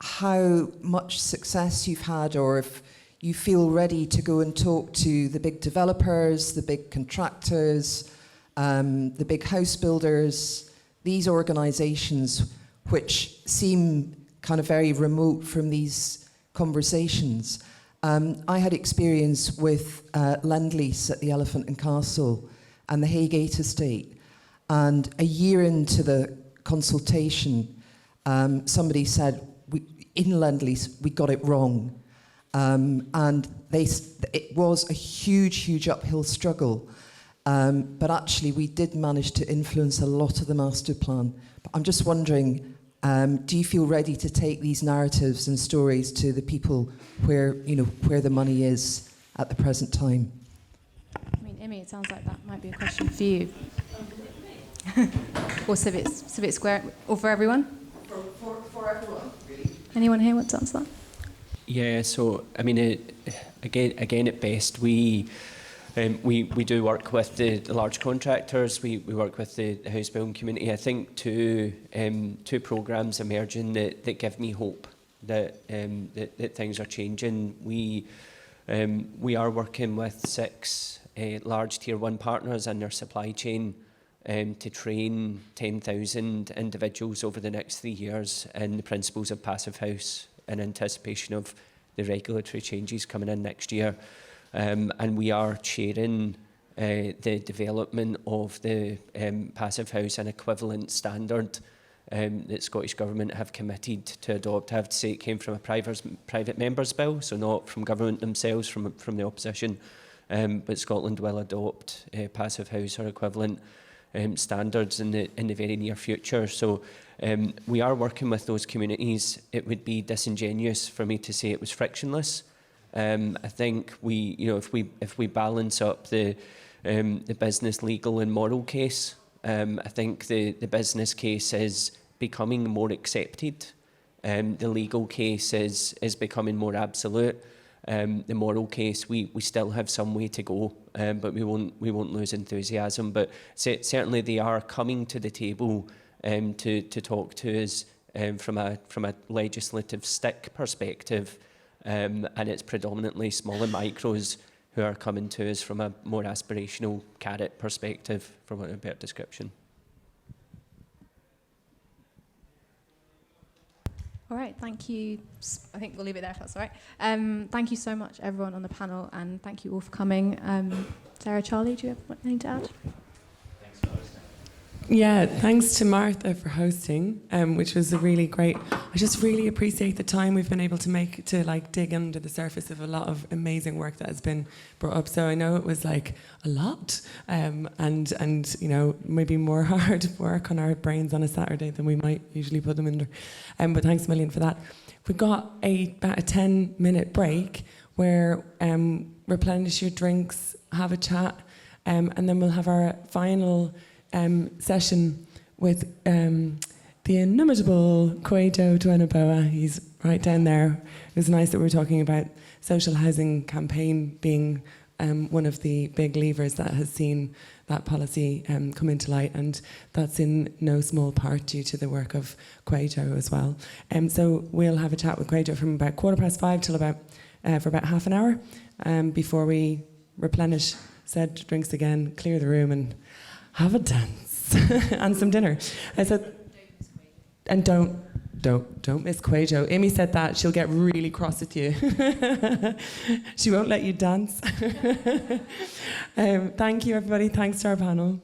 how much success you've had, or if you feel ready to go and talk to the big developers, the big contractors, the big house builders, these organisations which seem kind of very remote from these conversations. I had experience with Lend-Lease at the Elephant and Castle and the Haygate Estate. And a year into the consultation, somebody said, in Lend-Lease, we got it wrong. And it was a huge uphill struggle. But actually, we did manage to influence a lot of the master plan. But I'm just wondering, do you feel ready to take these narratives and stories to the people where the money is at the present time? I mean, Imi, it sounds like that might be a question for you. Or Civic Square, or for everyone? For everyone, really. Anyone here want to answer that? Yeah, so, I mean, again at Best, we do work with the large contractors, we work with the house building community. I think two programmes emerging that give me hope that things are changing. We are working with 6 large Tier 1 partners and their supply chain to train 10,000 individuals over the next 3 years in the principles of Passive House in anticipation of the regulatory changes coming in next year. And we are chairing the development of the Passive House and equivalent standard that Scottish Government have committed to adopt. I have to say it came from a private member's bill, so not from government themselves, from the opposition. But Scotland will adopt Passive House or equivalent standards in the very near future. So we are working with those communities. It would be disingenuous for me to say it was frictionless. I think if we balance up the business, legal and moral case, I think the business case is becoming more accepted. The legal case is becoming more absolute. The moral case, we still have some way to go, but we won't lose enthusiasm. But certainly they are coming to the table to talk to us from a legislative stick perspective. And it's predominantly small and micros who are coming to us from a more aspirational carrot perspective, for want of a better description. All right, thank you. I think we'll leave it there if that's all right. Thank you so much, everyone on the panel, and thank you all for coming. Sarah, Charlie, do you have anything to add? Yeah, thanks to Martha for hosting, which was a really great. I just really appreciate the time we've been able to make to like dig under the surface of a lot of amazing work that has been brought up. So I know it was like a lot, and you know, maybe more hard work on our brains on a Saturday than we might usually put them under. But thanks a million for that. We got about a 10-minute break where replenish your drinks, have a chat, and then we'll have our final session with the inimitable Cueto Duenaboa. He's right down there. It was nice that we were talking about social housing campaign being one of the big levers that has seen that policy come into light, and that's in no small part due to the work of Cueto as well. So we'll have a chat with Cueto from about 5:15 till for about half an hour before we replenish said drinks again, clear the room, and have a dance and some dinner. I said, and don't miss Cueto. Amy said that she'll get really cross with you. She won't let you dance. Thank you, everybody. Thanks to our panel.